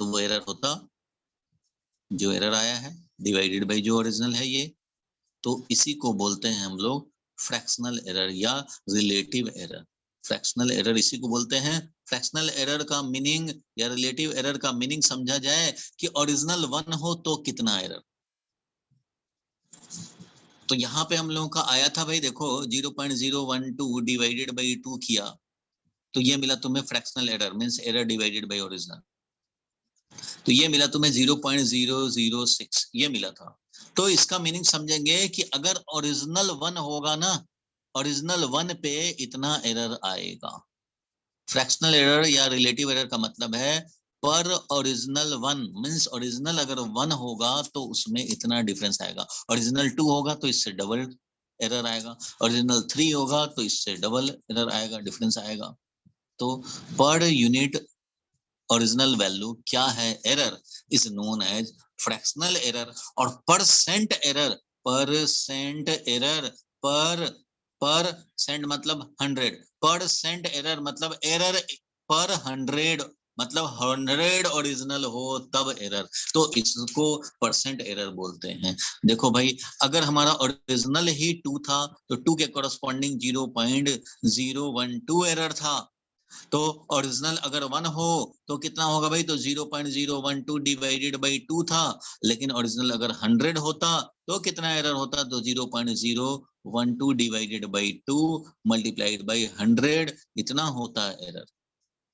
तो वो एरर होता जो एरर आया है डिवाइडेड बाय जो ओरिजिनल है ये। तो इसी को बोलते हैं हम लोग फ्रैक्शनल एरर या रिलेटिव एरर। फ्रैक्शनल एरर इसी को बोलते हैं। फ्रैक्शनल एरर का मीनिंग या रिलेटिव एरर का मीनिंग समझा जाए कि ओरिजिनल 1 हो तो कितना एरर। तो यहाँ पे हम लोगों का आया था भाई, देखो 0.012 डिवाइडेड बाई 2 किया तो ये मिला तुम्हें fractional error, means error divided by original. तो ये मिला तुम्हें 0.006 ये मिला था। तो इसका मीनिंग समझेंगे कि अगर ओरिजिनल 1 होगा ना, ओरिजिनल 1 पे इतना एरर आएगा। फ्रैक्शनल एरर या रिलेटिव एरर का मतलब है पर ओरिजिनल 1, मींस ओरिजिनल अगर 1 होगा तो उसमें इतना डिफरेंस आएगा, ओरिजिनल 2 होगा तो इससे डबल एरर आएगा, ओरिजिनल 3 होगा तो इससे डबल एरर आएगा, डिफरेंस आएगा। तो पर यूनिट ओरिजिनल वैल्यू क्या है error is known as fractional error. और परसेंट एरर परसेंट मतलब 100, परसेंट एरर मतलब एरर पर 100 मतलब 100 ओरिजिनल हो तब एरर, तो इसको परसेंट एरर बोलते हैं। देखो भाई अगर हमारा ओरिजिनल ही 2 था तो 2 के कॉरस्पॉन्डिंग 0.012 एरर था। तो ओरिजिनल अगर 1 हो तो कितना होगा भाई? तो 0.012 डिवाइडेड बाई 2 था, लेकिन ओरिजिनल अगर 100 होता तो कितना एरर होता? तो 0.012 डिवाइडेड बाई 2 मल्टीप्लाइड बाई 100 इतना होता एरर।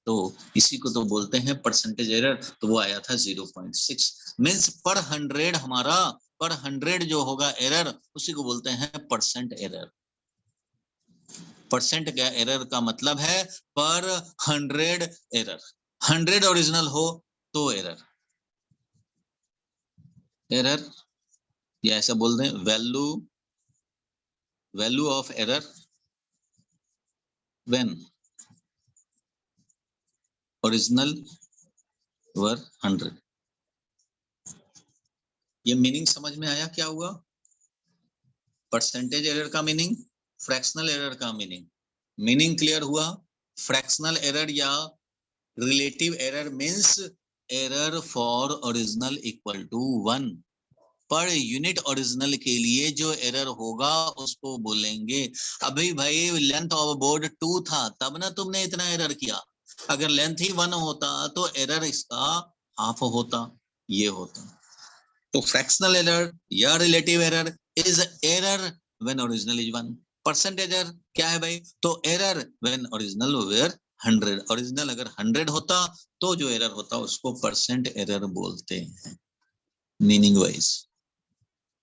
तो इसी को तो बोलते हैं परसेंटेज एरर। तो वो आया था 0.6, मींस पर 100 हमारा पर 100 जो होगा एरर उसी को बोलते हैं परसेंट एरर। परसेंट का एरर का मतलब है पर 100 एरर, 100 ओरिजिनल हो तो एरर या ऐसा बोल दें value of error when original were 100। ये मीनिंग समझ में आया क्या हुआ? परसेंटेज एरर का मीनिंग, फ्रैक्शनल एरर का मीनिंग क्लियर हुआ? फ्रैक्शनल एरर या relative error means error for original equal to 1। पर यूनिट ओरिजिनल के लिए जो एरर होगा उसको बोलेंगे। अभी भाई लेंथ ऑफ बोर्ड 2 था तब ना तुमने इतना एरर किया, अगर लेंथ ही 1 होता तो एरर इसका हाफ होता, ये होता। तो फ्रैक्शनल एरर या relative error is error when original is 1। Percentage error क्या है भाई? तो error when original were 100, original अगर 100 होता तो जो एरर होता उसको परसेंट एरर बोलते हैं। मीनिंग वाइज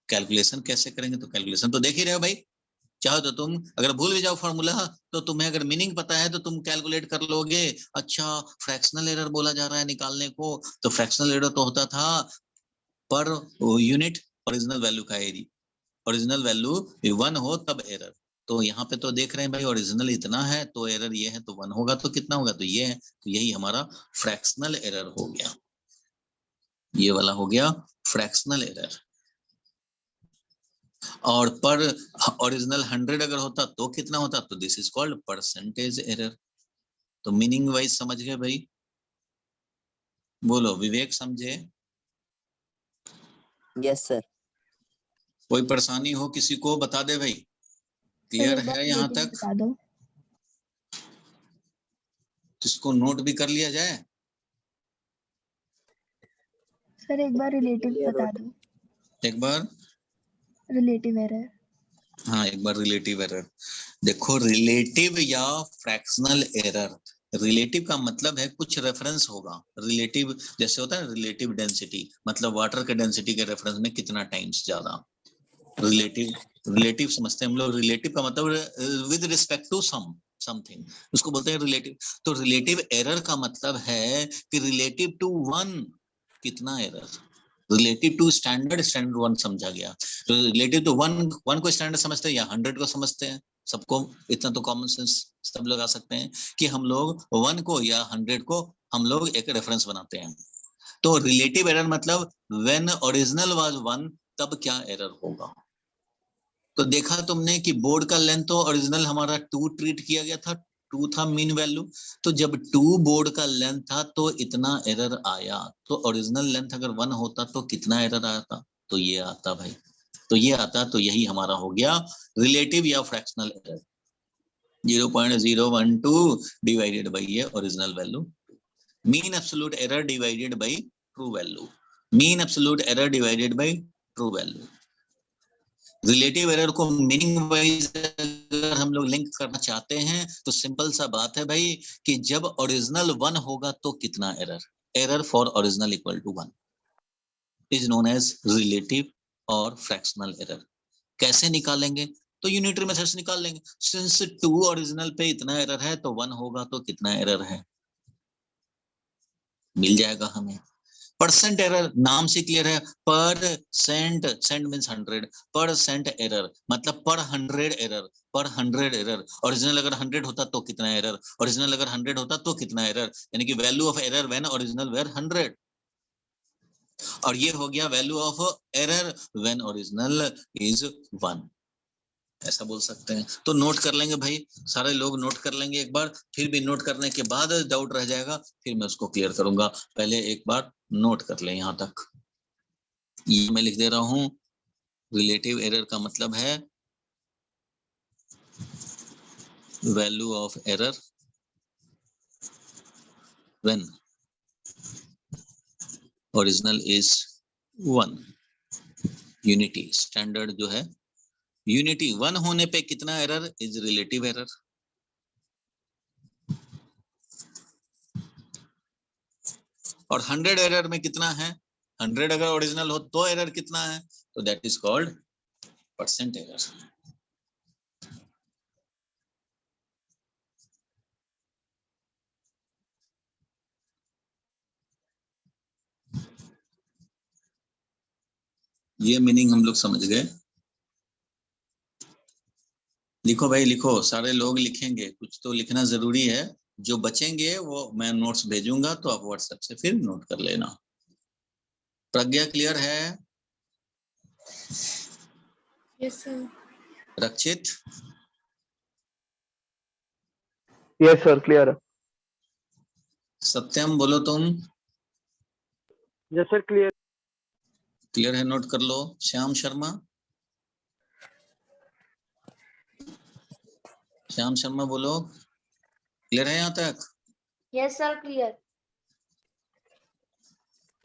कैलकुलेशन कैसे करेंगे? तो कैलकुलेशन तो देख ही रहे हो भाई, चाहो तो तुम अगर भूल भी जाओ फॉर्मूला तो तुम्हें अगर मीनिंग पता है तो तुम कैलकुलेट कर लोगे। अच्छा फ्रैक्शनल एरर बोला जा रहा है निकालने को, तो फ्रैक्शनल एरर तो होता था पर यूनिट ओरिजिनल वैल्यू का एरिया, ओरिजिनल वैल्यू 1 हो तब एरर। तो यहाँ पे तो देख रहे हैं भाई ओरिजिनल इतना है तो एरर ये है, तो 1 होगा तो कितना होगा? तो ये है, तो यही हमारा फ्रैक्शनल एरर हो गया, ये वाला हो गया फ्रैक्शनल एरर। और पर ओरिजिनल 100 अगर होता तो कितना होता? तो this is called percentage error. तो मीनिंग वाइज समझ गए भाई? बोलो विवेक समझे?
Yes sir.
कोई परेशानी हो किसी को बता दे भाई, क्लियर है यहाँ तक?
बता दो।
इसको नोट भी कर लिया जाए।
सर एक बार रिलेटिव बता दो।
एक बार
रिलेटिव एरर।
हाँ, एक बार रिलेटिव एरर देखो। रिलेटिव या फ्रैक्शनल एरर, रिलेटिव का मतलब है कुछ रेफरेंस होगा। रिलेटिव जैसे होता है रिलेटिव डेंसिटी, मतलब वाटर के डेंसिटी के रेफरेंस में कितना टाइम्स ज्यादा। रिलेटिव समझते हैं हम लोग। रिलेटिव का मतलब विद रिस्पेक्ट टू समथिंग, उसको बोलते हैं रिलेटिव। तो रिलेटिव एरर का मतलब है कि रिलेटिव टू वन कितना error. Relative to standard, standard one समझा गया। तो रिलेटिव टू वन को स्टैंडर्ड समझते हैं या 100 को समझते हैं। सबको इतना तो कॉमन सेंस सब लोग आ सकते हैं कि हम लोग 1 को या 100 को हम लोग एक रेफरेंस बनाते हैं। तो रिलेटिव एरर मतलब व्हेन ओरिजिनल वाज 1 तब क्या एरर होगा। तो देखा तुमने कि बोर्ड का लेंथ तो ओरिजिनल हमारा 2 ट्रीट किया गया था, 2 था मीन वैल्यू। तो जब 2 बोर्ड का लेंथ था तो इतना एरर आया। तो ओरिजिनल लेंथ अगर 1 होता तो कितना एरर आता, तो ये आता भाई। तो ये आता, तो यही हमारा हो गया रिलेटिव या फ्रैक्शनल एरर। 0.012 डिवाइडेड बाई ये original value. Mean absolute error divided by true value. Mean absolute error divided by true value. Relative error को मीनिंग वाइज अगर हम लोग लिंक करना चाहते हैं तो सिंपल सा बात है भाई कि जब ओरिजिनल 1 होगा तो कितना error. Error for original equal to 1 is known as relative और फ्रैक्शनल एरर। कैसे निकालेंगे, तो यूनिटरी मेथड से निकाल लेंगे। सिंस 2 ओरिजिनल पे इतना एरर है तो 1 होगा तो कितना एरर है, मिल जाएगा हमें। परसेंट एरर नाम से क्लियर है। Percent, cent means 100, percent error मतलब पर 100 एरर, पर 100 एरर। ओरिजिनल अगर 100 होता तो कितना एरर, ओरिजिनल अगर 100 होता तो कितना एरर, यानी कि value of error when original were 100। और ये हो गया value of error when original is 1, ऐसा बोल सकते हैं। तो नोट कर लेंगे भाई, सारे लोग नोट कर लेंगे एक बार। फिर भी नोट करने के बाद डाउट रह जाएगा, फिर मैं उसको क्लियर करूंगा। पहले एक बार नोट कर लें यहां तक। ये मैं लिख दे रहा हूं, रिलेटिव एरर का मतलब है value of error when original is 1। Unity standard जो है, यूनिटी 1 होने पे कितना एरर इज रिलेटिव एरर। और 100 एरर में कितना है, 100 अगर ओरिजिनल हो तो एरर कितना है, तो that is called percent error. ये मीनिंग हम लोग समझ गए। लिखो भाई लिखो, सारे लोग लिखेंगे, कुछ तो लिखना जरूरी है। जो बचेंगे वो मैं नोट्स भेजूंगा तो आप व्हाट्सएप से फिर नोट कर लेना। प्रज्ञा क्लियर है?
Yes sir.
Rakshit?
Yes sir clear है।
सत्यम बोलो तुम।
Yes sir clear.
क्लियर है, नोट कर लो। श्याम शर्मा? श्याम शर्मा बोलो, क्लियर है यहाँ तक?
Yes sir clear.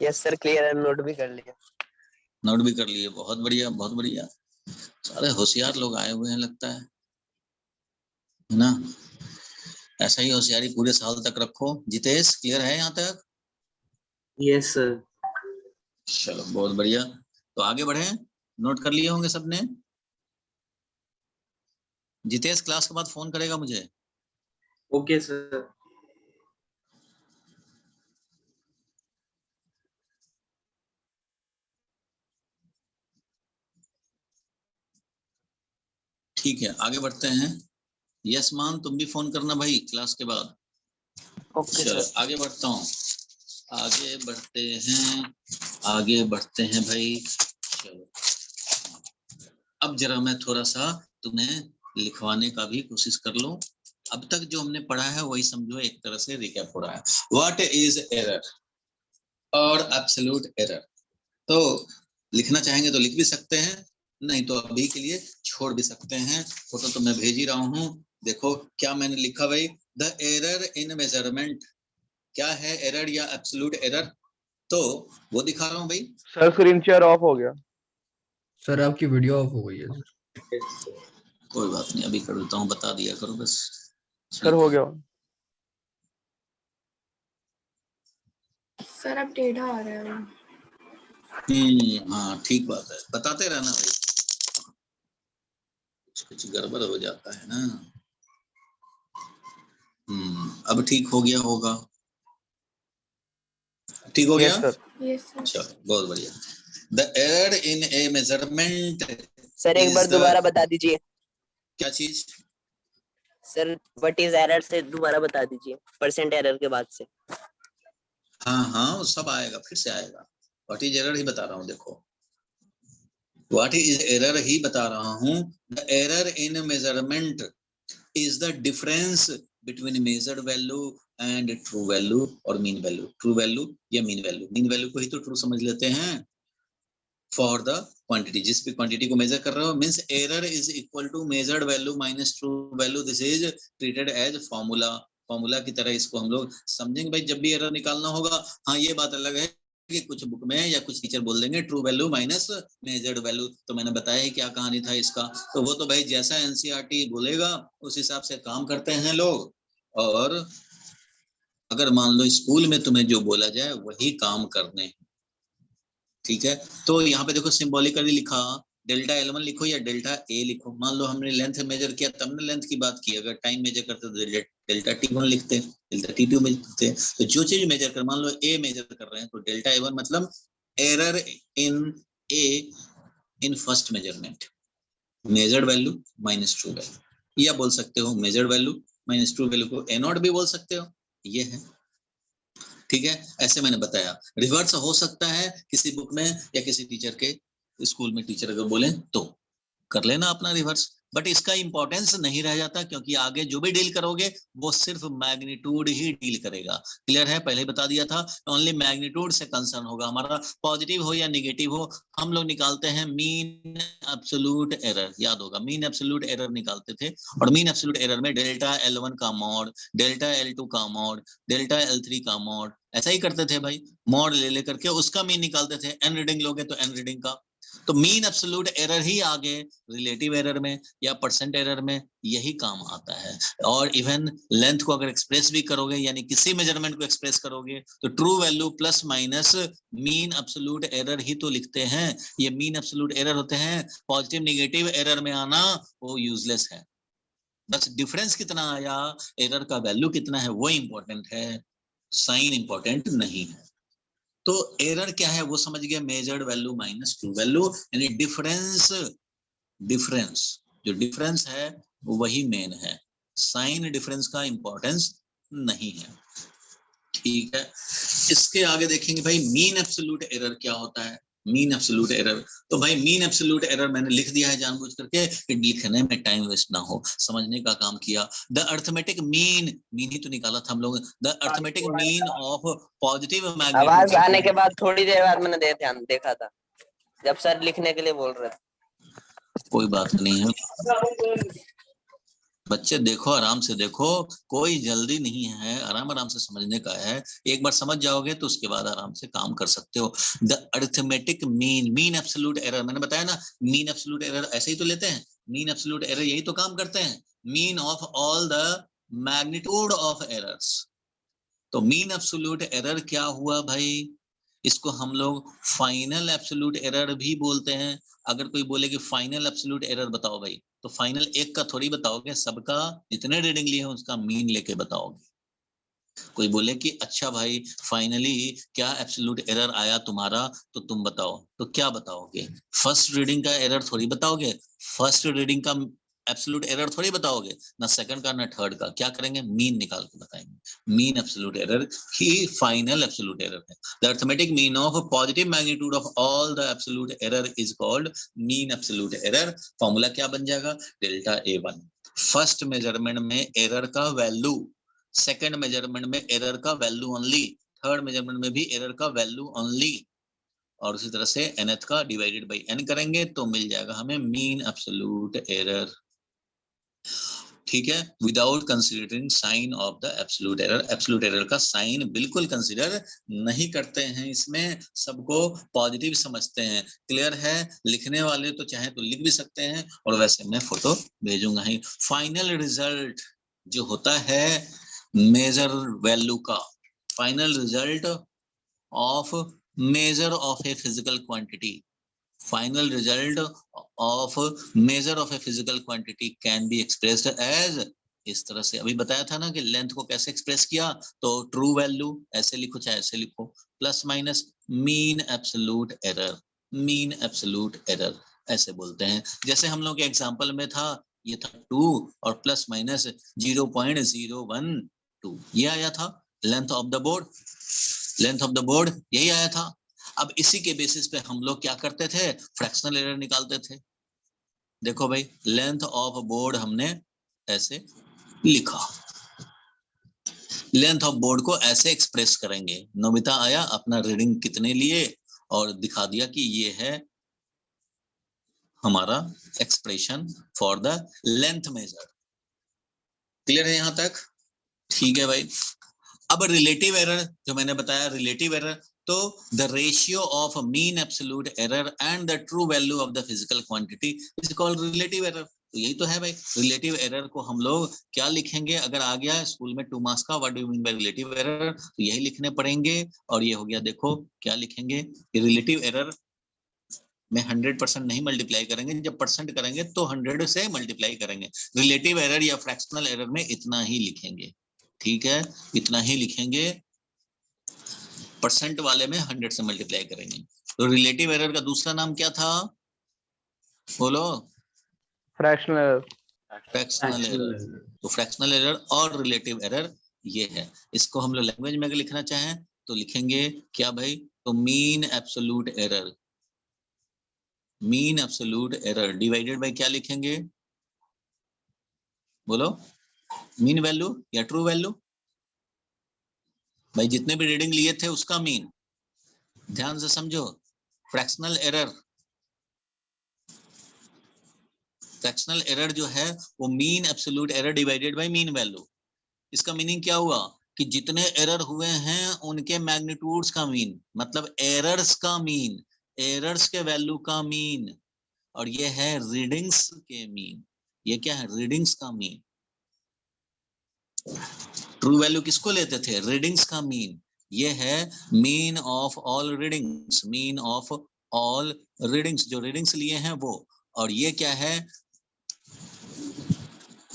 Yes sir clear है, नोट भी कर लिया।
नोट भी कर लिए, बहुत बढ़िया बहुत बढ़िया। सारे होशियार लोग आए हुए हैं लगता है ना। ऐसा ही होशियारी पूरे साल तक रखो। जितेश क्लियर है यहाँ तक?
Yes sir.
चलो बहुत बढ़िया। तो आगे बढ़े, नोट कर लिए होंगे सबने। जितेश क्लास के बाद फोन करेगा मुझे।
Okay sir.
ठीक है आगे बढ़ते हैं। यशमान तुम भी फोन करना भाई क्लास के बाद।
ओके
चलो
सर।
आगे बढ़ता हूँ। आगे बढ़ते हैं, आगे बढ़ते हैं भाई। चलो अब जरा मैं थोड़ा सा तुम्हें लिखवाने का भी कोशिश कर लूं। अब तक जो हमने पढ़ा है वही समझो एक तरह से रिकैप हो रहा है। व्हाट इज एरर और एब्सोल्यूट एरर। तो लिखना चाहेंगे तो लिख भी सकते हैं, नहीं तो अभी के लिए छोड़ भी सकते हैं। फोटो तो मैं भेज ही रहा हूँ, देखो क्या मैंने लिखा भाई, द एरर इन मेजरमेंट, क्या है एरर या एब्सोल्यूट एरर, तो वो दिखा रहा हूँ भाई।
सर स्क्रीन शेयर ऑफ हो गया।
सर आपकी वीडियो ऑफ हो गई है सर।
Yes, sir.
कोई बात नहीं, अभी कर देता हूँ, बता दिया करो बस।
सर हो गया।
सर अब टेढ़ा आ रहा है।
हाँ ठीक बात है, बताते रहना भाई, कुछ गड़बड़ हो जाता है ना। अब ठीक हो गया होगा, ठीक हो गया।
Yes sir.
Yes sir.
चलो बहुत बढ़िया। The error in A measurement,
sir एक बार दोबारा बता दीजिए।
क्या चीज?
सर व्हाट इज एरर से दोबारा बता दीजिए, परसेंट एरर के बाद से।
हाँ हाँ सब आएगा, फिर से आएगा। व्हाट इज एरर ही बता रहा हूँ, देखो व्हाट इज एरर ही बता रहा हूँ। The error in measurement is the difference between measured value and true value और mean value, true value या mean value, mean value को ही तो true समझ लेते हैं। for the quantity, जिस भी quantity को measure कर रहे हो, means error is equal to measured value minus true value, this is treated as formula, formula की तरह इसको हम लोग समझेंगे भाई। जब भी एरर निकालना होगा, हाँ ये बात अलग है कि कुछ बुक में या कुछ टीचर बोल देंगे true value minus measured value, तो मैंने बताया क्या कहानी था इसका, तो वो तो भाई जैसा एनसीईआरटी बोलेगा उस हिसाब से काम करते हैं लोग। और अगर मान लो स्कूल में तुम्हें जो बोला जाए वही काम करने, ठीक है। तो यहाँ पे देखो सिंबॉलिकली लिखा, डेल्टा L1 लिखो या डेल्टा ए लिखो। मान लो हमने लेंथ मेजर किया तब ने लेंथ की बात की, अगर टाइम मेजर करते तो डेल्टा T1 लिखते, डेल्टा T2 में लिखते। तो जो चीज मेजर कर, मान लो ए मेजर कर रहे हैं तो डेल्टा A1 मतलब error in A in first measurement, measured value minus true value, या बोल सकते हो measured value minus true value को A0 भी बोल सकते हो, ये है, ठीक है। ऐसे मैंने बताया। रिवर्स हो सकता है किसी बुक में या किसी टीचर के, स्कूल में टीचर अगर बोले तो कर लेना अपना रिवर्स, बट इसका इंपॉर्टेंस नहीं रह जाता, क्योंकि आगे जो भी डील करोगे वो सिर्फ मैग्नीट्यूड ही डील करेगा। क्लियर है, पहले बता दिया था, ओनली मैग्नीट्यूड से कंसर्न होगा हमारा, पॉजिटिव हो या निगेटिव हो। हम लोग निकालते हैं मीन एब्सोल्यूट एरर, याद होगा मीन एब्सोल्यूट एरर निकालते थे, और मीन एब्सोल्यूट एरर में डेल्टा L1 का मॉड, डेल्टा L2 का मॉड, डेल्टा L3 का मॉड, ऐसा ही करते थे भाई, मॉड ले लेकर के उसका मीन निकालते थे। एन रीडिंग लोगे तो एन रीडिंग का, तो मीन एब्सोल्यूट एरर ही आगे रिलेटिव एरर में या परसेंट एरर में यही काम आता है। और इवन लेंथ को अगर एक्सप्रेस भी करोगे, यानी किसी मेजरमेंट को एक्सप्रेस करोगे, तो true value plus minus mean absolute error ही तो लिखते हैं। ये मीन एब्सोल्यूट एरर होते हैं, पॉजिटिव निगेटिव एरर में आना वो यूजलेस है, बस डिफरेंस कितना आया, एरर का वैल्यू कितना है वो इंपॉर्टेंट है, साइन इंपॉर्टेंट नहीं है। तो एरर क्या है वो समझ गया, measured value minus true value, यानी डिफरेंस, डिफरेंस जो डिफरेंस है वही मेन है, साइन डिफरेंस का इंपॉर्टेंस नहीं है, ठीक है। इसके आगे देखेंगे भाई मीन एब्सोल्यूट एरर क्या होता है। मीन एब्सोल्यूट एरर, तो भाई मीन एब्सोल्यूट एरर मैंने लिख दिया है जानबूझ करके कि लिखने में टाइम वेस्ट ना हो, समझने का काम किया। The arithmetic mean, mean he तो निकाला था हम लोग, the arithmetic mean of positive magnitude,
आवाज आने के बाद थोड़ी देर बाद मैंने ध्यान देखा था जब सर लिखने के लिए बोल रहे थे।
कोई बात नहीं है बच्चे, देखो आराम से देखो, कोई जल्दी नहीं है, आराम आराम से समझने का है। एक बार समझ जाओगे तो उसके बाद आराम से काम कर सकते हो। The arithmetic mean, mean absolute error मैंने बताया ना, मीन एब्सोल्यूट एरर ऐसे ही तो लेते हैं, मीन एब्सोल्यूट एरर यही तो काम करते हैं, mean of all the magnitude of errors. तो मीन एब्सोल्यूट एरर क्या हुआ भाई, इसको हम लोग फाइनल एब्सोल्यूट एरर भी बोलते हैं। अगर कोई बोले कि फाइनल एब्सोल्यूट एरर बताओ भाई, तो फाइनल एक का थोड़ी बताओगे, सबका जितने रीडिंग लिए हैं उसका मीन लेके बताओगे। कोई बोले कि अच्छा भाई फाइनली क्या एब्सोल्यूट एरर आया तुम्हारा, तो तुम बताओ, तो क्या बताओगे, फर्स्ट रीडिंग का एरर थोड़ी बताओगे, फर्स्ट रीडिंग का एब्सोल्यूट एरर थोड़ी बताओगे, ना सेकंड का ना थर्ड का, क्या करेंगे, मीन निकाल के बताएंगे। मीन एब्सोल्यूट एरर ही फाइनल एब्सोल्यूट एरर है। The arithmetic mean of positive magnitude of all the absolute error is called mean absolute error. Formula क्या बन जाएगा, डेल्टा A1, फर्स्ट मेजरमेंट में एरर का वैल्यू, सेकंड मेजरमेंट में error का value only, third measurement में भी एरर का वैल्यू ओनली, और उसी तरह से nth का डिवाइडेड बाय n करेंगे तो मिल जाएगा हमें मीन एब्सोल्यूट एरर, ठीक है, without considering sign of the absolute error. Absolute error का साइन बिल्कुल कंसिडर नहीं करते हैं, इसमें सबको पॉजिटिव समझते हैं। क्लियर है? लिखने वाले तो चाहे तो लिख भी सकते हैं, और वैसे मैं फोटो भेजूंगा ही। फाइनल रिजल्ट जो होता है मेजर वैल्यू का, final result of measure of a physical quantity, final result of measure of a physical quantity can be expressed as, इस तरह से अभी बताया था ना कि लेंथ को कैसे एक्सप्रेस किया, तो ट्रू वैल्यू ऐसे लिखो चाहे ऐसे लिखो, plus minus mean absolute error, mean absolute error ऐसे बोलते हैं। जैसे हम लोग के एग्जांपल में था, ये था 2 और प्लस माइनस 0.012, ये आया था length of the board, length of the board यही आया था। अब इसी के बेसिस पे हम लोग क्या करते थे, फ्रैक्शनल एरर निकालते थे। देखो भाई, लेंथ ऑफ बोर्ड हमने ऐसे लिखा, लेंथ ऑफ बोर्ड को ऐसे एक्सप्रेस करेंगे। नोबिता आया, अपना रीडिंग कितने लिए और दिखा दिया कि ये है हमारा expression for the length major. Clear है यहां तक? ठीक है भाई। अब रिलेटिव एरर जो मैंने बताया, रिलेटिव एरर, तो the ratio of mean absolute error and the true value of the physical quantity is called relative error. तो यही तो है भाई, रिलेटिव एरर को हम लोग क्या लिखेंगे, अगर आ गया स्कूल में 2 मार्क्स का what do you mean by relative error, तो यही लिखने पड़ेंगे। और ये हो गया, देखो क्या लिखेंगे, रिलेटिव एरर में 100% नहीं मल्टीप्लाई करेंगे, जब परसेंट करेंगे तो 100 से मल्टीप्लाई करेंगे। रिलेटिव एरर या फ्रैक्शनल एरर में इतना ही लिखेंगे, ठीक है, इतना ही लिखेंगे। परसेंट वाले में 100 से मल्टीप्लाई करेंगे। तो रिलेटिव एरर का दूसरा नाम क्या था, बोलो?
Fractional error.
Fractional error. तो फ्रैक्शनल एरर और रिलेटिव एरर ये है। इसको हम लोग लैंग्वेज में अगर लिखना चाहें तो लिखेंगे क्या भाई, तो mean absolute error, mean absolute error divided by क्या लिखेंगे, बोलो? मीन वैल्यू या ट्रू वैल्यू? भाई जितने भी रीडिंग लिए थे उसका मीन, ध्यान से समझो। फ्रैक्शनल एरर, फ्रैक्शनल एरर जो है वो mean absolute error divided by mean value. इसका मीनिंग क्या हुआ कि जितने एरर हुए हैं उनके मैग्नीट्यूड्स का मीन, मतलब एरर्स का मीन, एरर्स के वैल्यू का मीन, और ये है रीडिंग्स के मीन। ये क्या है, रीडिंग्स का मीन। ट्रू वैल्यू किसको लेते थे, रीडिंग्स का मीन। ये है mean of all readings, mean of all readings, जो रीडिंग्स लिए हैं वो। और ये क्या है,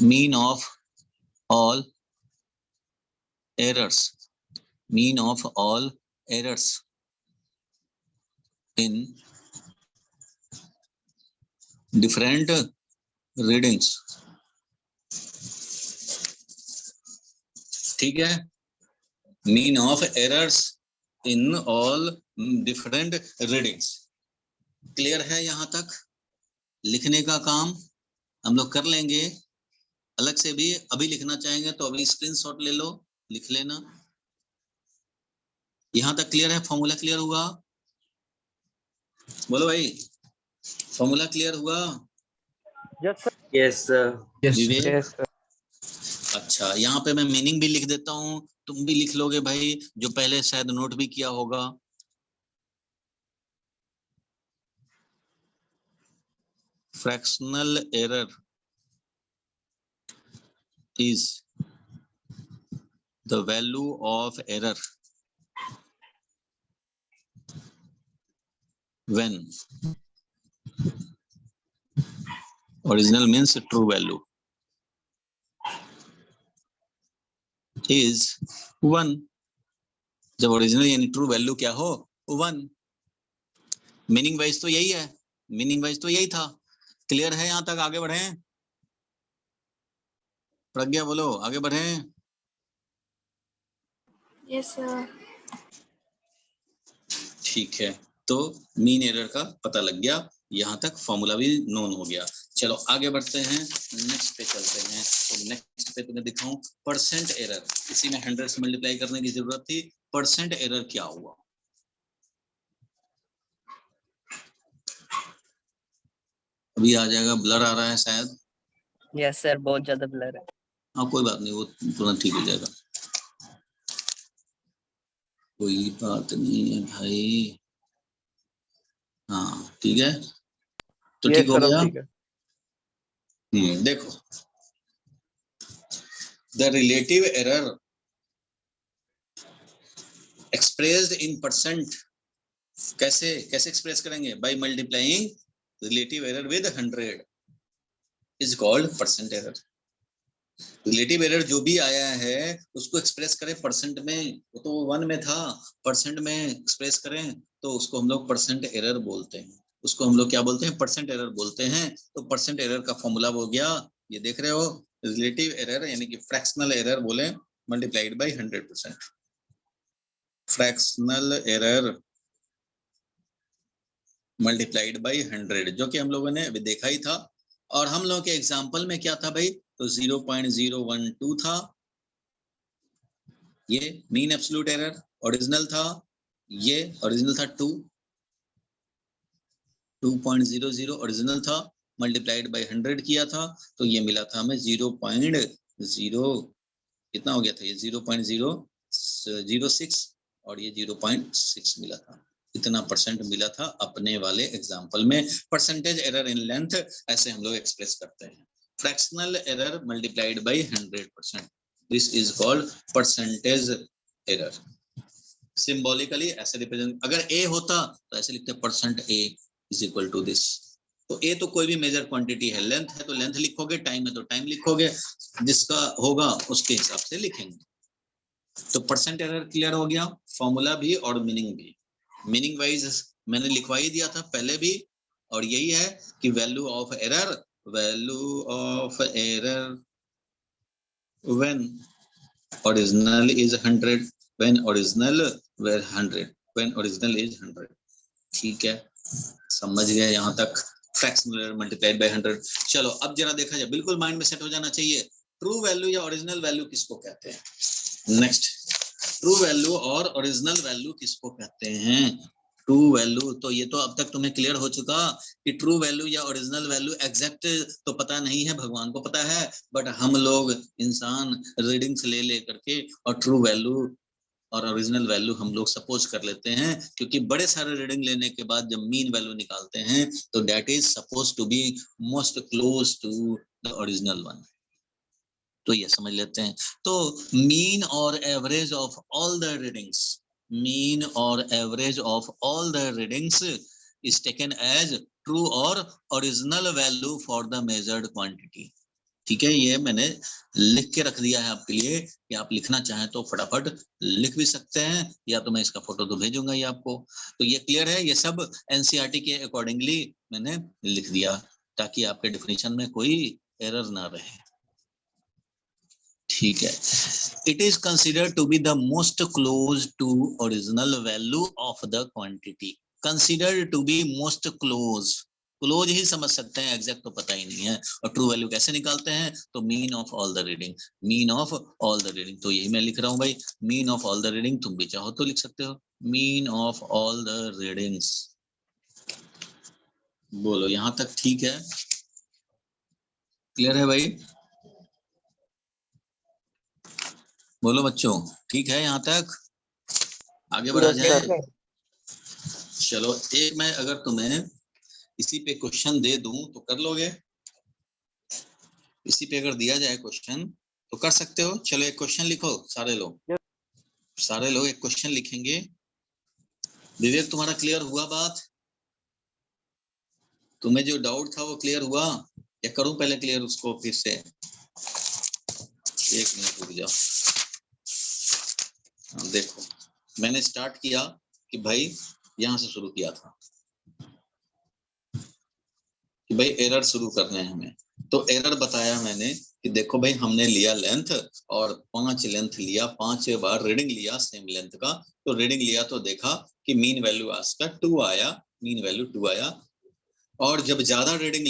mean of all errors, mean of all errors in different readings. ठीक है, mean of errors in all different readings. Clear है यहां तक? लिखने का काम हम लोग कर लेंगे अलग से भी, अभी लिखना चाहेंगे तो अभी स्क्रीनशॉट ले लो, लिख लेना। यहां तक क्लियर है? फॉर्मूला क्लियर हुआ? बोलो भाई, फॉर्मूला क्लियर हुआ?
Yes sir.
Yes
Vivek?
Yes sir.
अच्छा, यहाँ पे मैं मीनिंग भी लिख देता हूँ, तुम भी लिख लोगे भाई, जो पहले शायद नोट भी किया होगा। Fractional error is the value of error when original means true value is 1। जब ओरिजिनल यानी ट्रू वैल्यू क्या हो, 1। मीनिंग वाइज तो यही है, मीनिंग वाइज तो यही था। क्लियर है यहां तक? आगे बढ़े प्रज्ञा, बोलो आगे बढ़े।
Yes sir.
ठीक है, तो मीन एरर का पता लग गया, यहाँ तक फॉर्मूला भी नोन हो गया। चलो आगे बढ़ते हैं, नेक्स्ट पे चलते हैं। तो नेक्स्ट पे तुम्हें दिखाऊं परसेंट एरर। इसी में 100 से मल्टीप्लाई करने की जरूरत थी। परसेंट एरर क्या हुआ, अभी आ जाएगा, ब्लर आ रहा है शायद।
यस सर, बहुत ज्यादा ब्लर है।
हाँ कोई बात नहीं, वो तुरंत ठीक हो जाएगा, कोई बात नहीं है भाई। हाँ ठीक है, तो ठीक
यस
हो
सर, अब
गया।
ठीक है।
देखो, the relative error expressed in percent, कैसे कैसे एक्सप्रेस करेंगे? By multiplying relative error with 100 is called percent error. Relative error जो भी आया है उसको एक्सप्रेस करें परसेंट में, वो तो 1 में था, परसेंट में एक्सप्रेस करें तो उसको हम लोग परसेंट एरर बोलते हैं। उसको हम लोग क्या बोलते हैं? परसेंट एरर बोलते हैं। तो परसेंट एरर का फॉर्मूला हो गया, ये देख रहे हो, रिलेटिव एरर यानी कि फ्रैक्शनल एरर बोले multiplied by 100%। Fractional error multiplied by 100, जो कि हम लोगों ने अभी देखा ही था। और हम लोगों के एग्जाम्पल में क्या था भाई? तो 0.012 था, ये मीन एब्सोल्यूट एरर। ओरिजिनल था, ये ओरिजिनल था 2.00 ओरिजिनल था, मल्टीप्लाइड बाय 100 किया था तो ये मिला था हमें 0.0, कितना हो गया था ये? 0.006 और ये 0.6 मिला था। इतना परसेंट मिला था अपने वाले एग्जाम्पल में। परसेंटेज एरर इन लेंथ ऐसे हम लोग एक्सप्रेस करते हैं, fractional error multiplied by 100%, this is called percentage error. Symbolically ऐसे रिप्रेजेंट, अगर ए होता तो ऐसे लिखते percent A is equal to this. तो ए तो कोई भी मेजर क्वांटिटी है, लेंथ है तो लेंथ लिखोगे, टाइम है तो टाइम लिखोगे, जिसका होगा उसके हिसाब से लिखेंगे। तो परसेंट एरर क्लियर हो गया, फॉर्मूला भी और मीनिंग भी। मीनिंग वाइज मैंने लिखवा ही दिया था पहले भी, और यही है कि value of error when original is 100, when original were 100, when original is 100। ठीक है, समझ गए यहाँ तक? Fractional error multiplied by 100। चलो अब जरा देखा जाए, बिल्कुल माइंड में सेट हो जाना चाहिए, ट्रू वैल्यू या ओरिजिनल वैल्यू किसको कहते हैं? नेक्स्ट, ट्रू वैल्यू और ओरिजिनल वैल्यू किसको कहते हैं? ट्रू वैल्यू, तो ये तो अब तक तुम्हें क्लियर हो चुका कि ट्रू वैल्यू या ओरिजिनल वैल्यू एग्जैक्ट तो पता नहीं है, भगवान को पता है, बट हम लोग इंसान रीडिंग्स ले ले करके और ट्रू वैल्यू और ओरिजिनल वैल्यू हम लोग सपोज कर लेते हैं, क्योंकि बड़े सारे रीडिंग लेने के बाद जब मीन वैल्यू निकालते हैं तो that is suppose to be most close to the original one. तो ये समझ लेते हैं। तो मीन और average of all the readings, mean और average of all the readings is taken as true और original value for the measured quantity. ठीक है, ये मैंने लिख के रख दिया है आपके लिए कि आप लिखना चाहें तो फटाफट लिख भी सकते हैं, या तो मैं इसका फोटो तो भेजूंगा ही आपको। तो ये क्लियर है, ये सब एनसीईआरटी के अकॉर्डिंगली मैंने लिख दिया ताकि आपके डेफिनेशन में कोई एरर ना रहे। ठीक है, it is considered to be the most close to original value of the quantity. Considered to be most close, close ही समझ सकते हैं, एग्जैक्ट तो पता ही नहीं है। और ट्रू वैल्यू कैसे निकालते हैं? तो mean of all the reading, mean of all the reading. तो यही मैं लिख रहा हूं भाई, mean of all the reading, तुम भी चाहो तो लिख सकते हो, mean of all the readings. बोलो यहां तक ठीक है? क्लियर है भाई? बोलो बच्चों, ठीक है यहाँ तक? आगे बढ़ा जाए? चलो, एक मैं अगर तुम्हें इसी पे क्वेश्चन दे दूं तो कर लोगे? इसी पे अगर दिया जाए क्वेश्चन तो कर सकते हो? चलो एक क्वेश्चन लिखो सारे लोग, सारे लोग एक क्वेश्चन लिखेंगे। विवेक तुम्हारा क्लियर हुआ बात? तुम्हें जो डाउट था वो क्लियर हुआ या करूं पहले क्लियर उसको फिर से? एक मिनट रुक जाओ। देखो, मैंने स्टार्ट किया कि भाई यहां से शुरू किया था कि भाई एरर शुरू करने हैं हमें। तो एरर बताया मैंने कि देखो भाई, हमने लिया लेंथ और 5 लेंथ लिया, 5 बार रीडिंग लिया सेम लेंथ का। तो रीडिंग लिया तो देखा कि मीन वैल्यू आज का 2 आया, मीन वैल्यू 2 आया। और जब ज्यादा रीडिंग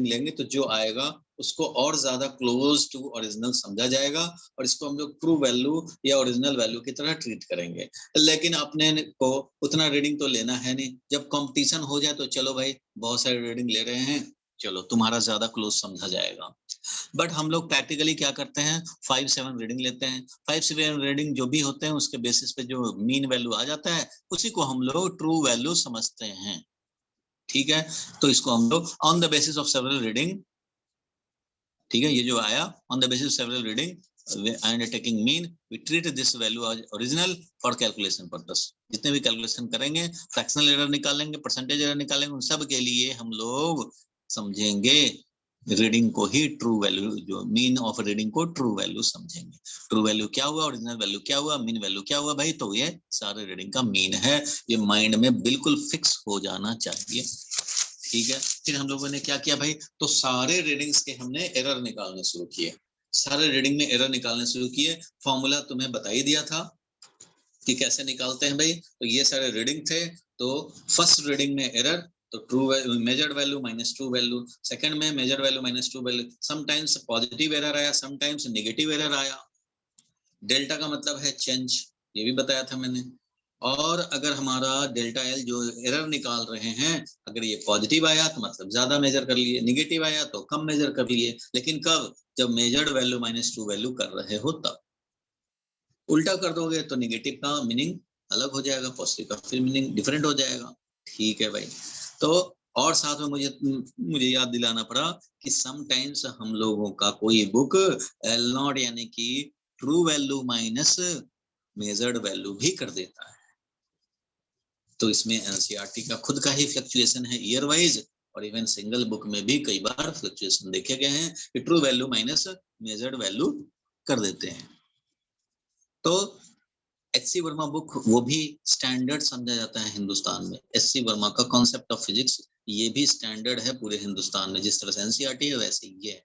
लेंगे तो जो आएगा उसको और ज्यादा क्लोज टू ओरिजिनल समझा जाएगा, और इसको हम लोग ट्रू वैल्यू या ओरिजिनल वैल्यू की तरह ट्रीट करेंगे। लेकिन अपने को उतना रीडिंग तो लेना है नहीं, जब कंपटीशन हो जाए तो चलो भाई बहुत सारे रीडिंग ले रहे हैं, चलो तुम्हारा ज्यादा क्लोज समझा जाएगा। बट हम लोग प्रैक्टिकली क्या करते हैं, 5-7 रीडिंग लेते हैं। 5-7 रीडिंग जो भी होते हैं उसके बेसिस पे जो मीन वैल्यू आ जाता है उसी को हम लोग ट्रू वैल्यू समझते हैं। ठीक है, तो इसको हम लोग on the basis of several reading, ठीक है, ये जो आया on the basis of several reading and taking mean we treat this value as original for calculation purpose। जितने भी कैलकुलेशन करेंगे, फ्रैक्शनल एरर निकालेंगे, परसेंटेज एरर निकालेंगे, उन सब के लिए हम लोग समझेंगे रीडिंग को ही ट्रू वैल्यू, जो मीन ऑफ रीडिंग को ट्रू वैल्यू समझेंगे। ट्रू वैल्यू क्या हुआ, ओरिजिनल वैल्यू क्या हुआ, मीन वैल्यू क्या हुआ भाई, तो ये सारे रीडिंग का मीन है। ये माइंड में बिल्कुल फिक्स हो जाना चाहिए। ठीक है, फिर हम लोगों ने क्या किया भाई, तो सारे रीडिंग्स के हमने एरर निकालने शुरू किए। सारे रीडिंग में एरर निकालने शुरू किए। फॉर्मूला तुम्हें बता ही दिया था कि कैसे निकालते हैं भाई। तो ये सारे रीडिंग थे। तो फर्स्ट रीडिंग में एरर, तो true measured value minus true value. Second में measured value minus true value. Sometimes positive error आया, समटाइम्स नेगेटिव एरर आया। डेल्टा का मतलब है चेंज, ये भी बताया था मैंने। और अगर हमारा डेल्टा एल जो एरर निकाल रहे हैं, अगर ये पॉजिटिव आया तो मतलब ज्यादा मेजर कर लिए, नेगेटिव आया तो कम मेजर कर लिए। लेकिन कब, जब measured value minus true value कर रहे हो तब। उल्टा कर दोगे तो नेगेटिव का मीनिंग अलग हो जाएगा, पॉजिटिव का फिर मीनिंग डिफरेंट हो जाएगा। ठीक है भाई। तो और साथ में मुझे याद दिलाना पड़ा कि समटाइम्स हम लोगों का कोई बुक एल नॉट यानी कि true value minus measured value भी कर देता है। तो इसमें एनसीईआरटी का खुद का ही फ्लक्चुएशन है ईयर वाइज, और इवन सिंगल बुक में भी कई बार फ्लक्चुएशन देखे गए हैं कि true value minus measured value कर देते हैं। तो एचसी वर्मा बुक वो भी स्टैंडर्ड समझा जाता है हिंदुस्तान में। एचसी वर्मा का कॉन्सेप्ट ऑफ फिजिक्स ये भी स्टैंडर्ड है पूरे हिंदुस्तान में। जिस तरह से एनसीईआरटी है वैसे ही है।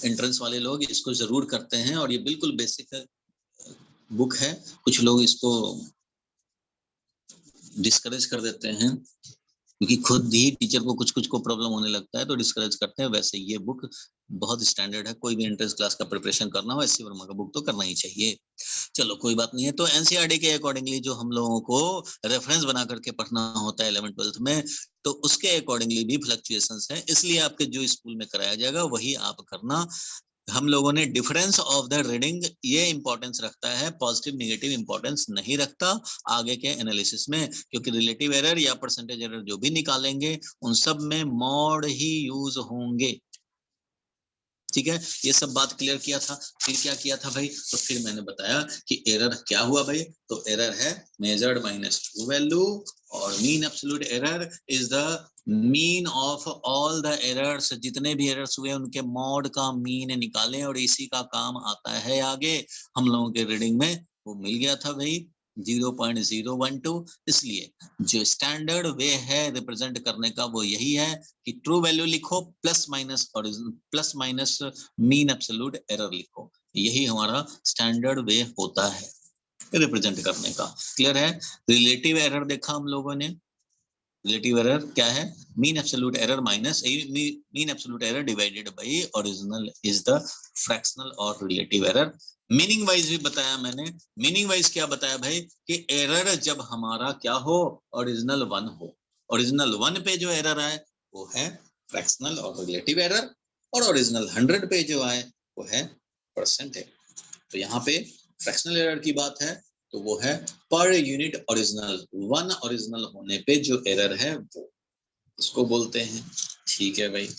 एंट्रेंस वाले लोग इसको जरूर करते हैं और ये बिल्कुल बेसिक बुक है। कुछ लोग इसको डिस्करेज कर देते हैं क्योंकि खुद ही टीचर को कुछ कुछ को प्रॉब्लम होने लगता है तो डिस्करेज करते हैं। वैसे ये बुक बहुत स्टैंडर्ड है। कोई भी एंट्रेंस क्लास का प्रिपरेशन करना हो एचसी वर्मा का बुक तो करना ही चाहिए। चलो कोई बात नहीं है। तो एनसीईआरटी के अकॉर्डिंगली जो हम लोगों को रेफरेंस बना करके पढ़ना होता है 11th-12th में, तो उसके अकॉर्डिंगली भी फ्लक्चुएशंस है। इसलिए आपके जो स्कूल में कराया जाएगा वही आप करना। हम लोगों ने डिफरेंस ऑफ द रीडिंग ये इंपॉर्टेंस रखता है, पॉजिटिव नेगेटिव इंपॉर्टेंस नहीं रखता आगे के एनालिसिस में, क्योंकि रिलेटिव एरर या परसेंटेज एरर जो भी निकालेंगे उन सब में मॉड ही यूज होंगे। ठीक है, ये सब बात क्लियर किया था। फिर क्या किया था भाई, तो फिर मैंने बताया कि एरर क्या हुआ भाई, तो एरर है मेजर्ड माइनस ट्रू वैल्यू, और mean absolute error is the mean of all the errors. जितने भी एरर्स हुए उनके मॉड का मीन निकालें, और इसी का काम आता है आगे। हम लोगों के रीडिंग में वो मिल गया था भाई 0.012। इसलिए जो स्टैंडर्ड वे है रिप्रेजेंट करने का वो यही है कि ट्रू वैल्यू लिखो plus minus original plus minus mean absolute error लिखो। यही हमारा स्टैंडर्ड वे होता है रिप्रेजेंट करने का। क्लियर है। रिलेटिव एरर देखा हम लोगों ने। रिलेटिव एरर क्या है, mean absolute error minus mean absolute error divided by original is the fractional और रिलेटिव एरर। मीनिंग वाइज भी बताया मैंने। मीनिंग वाइज क्या बताया भाई कि एरर जब हमारा क्या हो, ओरिजिनल 1 हो। ओरिजिनल 1 पे जो एरर आए वो है फ्रैक्शनल और रिलेटिव एरर, और ओरिजिनल 100 पे जो आए वो है परसेंटेज। तो यहाँ पे फ्रैक्शनल एरर की बात है तो वो है पर यूनिट ओरिजिनल। 1 ओरिजिनल होने पे जो एरर है वो उसको बोलते हैं। ठीक है भाई,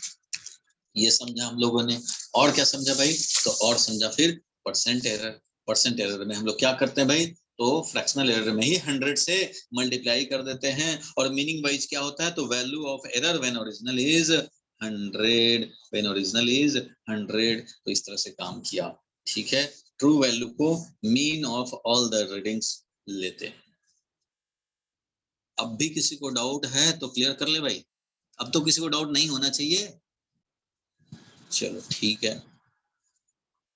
ये समझा हम लोगों ने। और क्या समझा भाई, तो और समझा फिर परसेंट एरर। परसेंट एरर में हम लोग क्या करते हैं भाई, तो फ्रैक्शनल एरर में ही 100 से मल्टीप्लाई कर देते हैं। और मीनिंग वाइज क्या होता है, तो value of error when original is 100, when original is 100। तो इस तरह से काम किया। ठीक है, ट्रू वैल्यू को mean of all the readings लेते हैं। अब भी किसी को डाउट है तो क्लियर कर ले भाई। अब तो किसी को डाउट नहीं होना चाहिए। चलो ठीक है,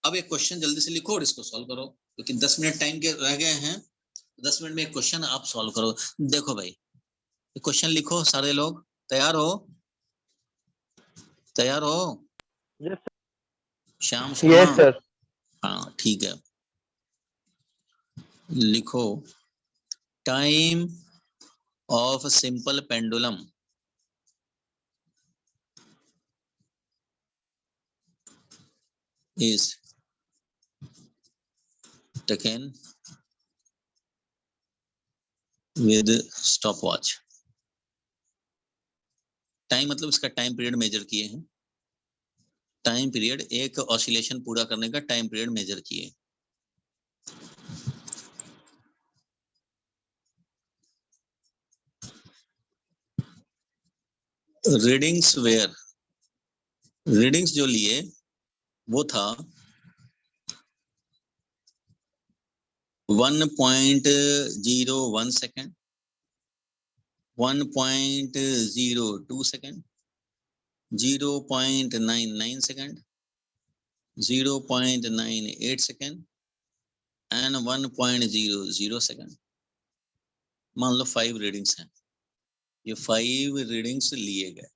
अब एक क्वेश्चन जल्दी से लिखो और इसको सॉल्व करो, क्योंकि 10 मिनट टाइम के रह गए हैं। 10 मिनट में एक क्वेश्चन आप सॉल्व करो। देखो भाई, क्वेश्चन लिखो सारे लोग। तैयार हो? तैयार हो? श्याम शर्मा?
Yes sir.
हाँ ठीक है, लिखो। Time of simple pendulum is taken with stopwatch. Time मतलब इसका टाइम पीरियड मेजर किए हैं, टाइम पीरियड एक ऑसिलेशन पूरा करने का टाइम पीरियड मेजर किए। रीडिंग्स वेयर, रीडिंग्स जो लिए वो था 1.01 second, 1.02 second, 0.99 second, 0.98 second and 1.00 second. मान लो 5 रीडिंग्स हैं, ये 5 रीडिंग्स लिए गए,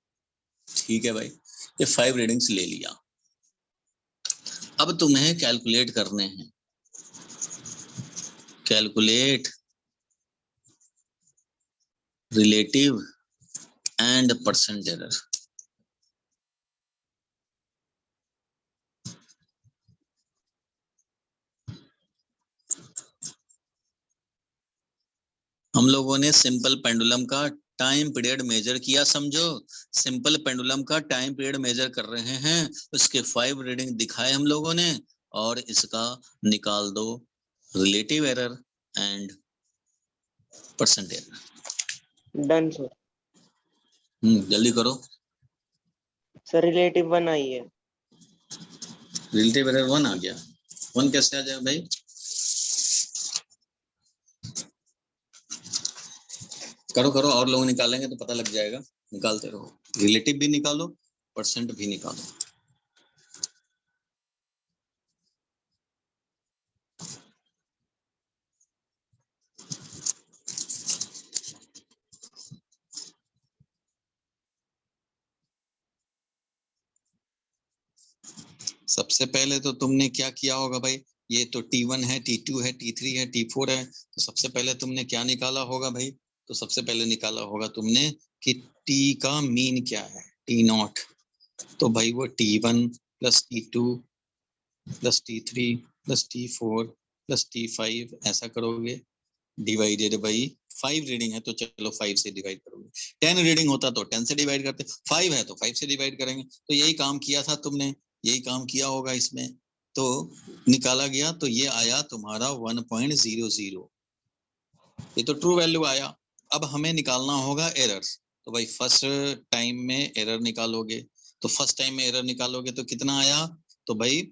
ठीक है भाई, ये 5 रीडिंग्स ले लिया। अब तुम्हें कैलकुलेट करने हैं, calculate relative and percent error. हम लोगों ने सिंपल पेंडुलम का टाइम पीरियड मेजर किया, समझो सिंपल पेंडुलम का टाइम पीरियड मेजर कर रहे हैं, उसके 5 रीडिंग दिखाए हम लोगों ने, और इसका निकाल दो relative error and percent error.
Done sir.
जल्दी करो
सर रिलेटिव 1 आई है।
रिलेटिव एरर 1 आ गया, 1 कैसे आ जाएगा भाई? करो करो, और लोग निकालेंगे तो पता लग जाएगा, निकालते रहो, रिलेटिव भी निकालो, परसेंट भी निकालो। सबसे पहले तो तुमने क्या किया होगा भाई, ये तो T1 है, T2 है, T3 है, T4 है, तो सबसे पहले तुमने क्या निकाला होगा भाई? तो सबसे पहले निकाला होगा तुमने कि T का मीन क्या है, T0। तो भाई वो T1 plus T2 plus T3 plus T4 plus T5 ऐसा करोगे, डिवाइडेड बाई 5 रीडिंग है तो चलो 5 से डिवाइड करोगे, 10 रीडिंग होता तो 10 से डिवाइड करते, 5 है तो 5 से डिवाइड करेंगे। तो यही काम किया था तुमने, यही काम किया होगा इसमें, तो निकाला गया, तो ये आया तुम्हारा 1.00, ये तो ट्रू वैल्यू आया। अब हमें निकालना होगा एरर्स, तो भाई फर्स्ट टाइम में एरर निकालोगे, तो फर्स्ट टाइम में एरर निकालोगे तो कितना आया? तो भाई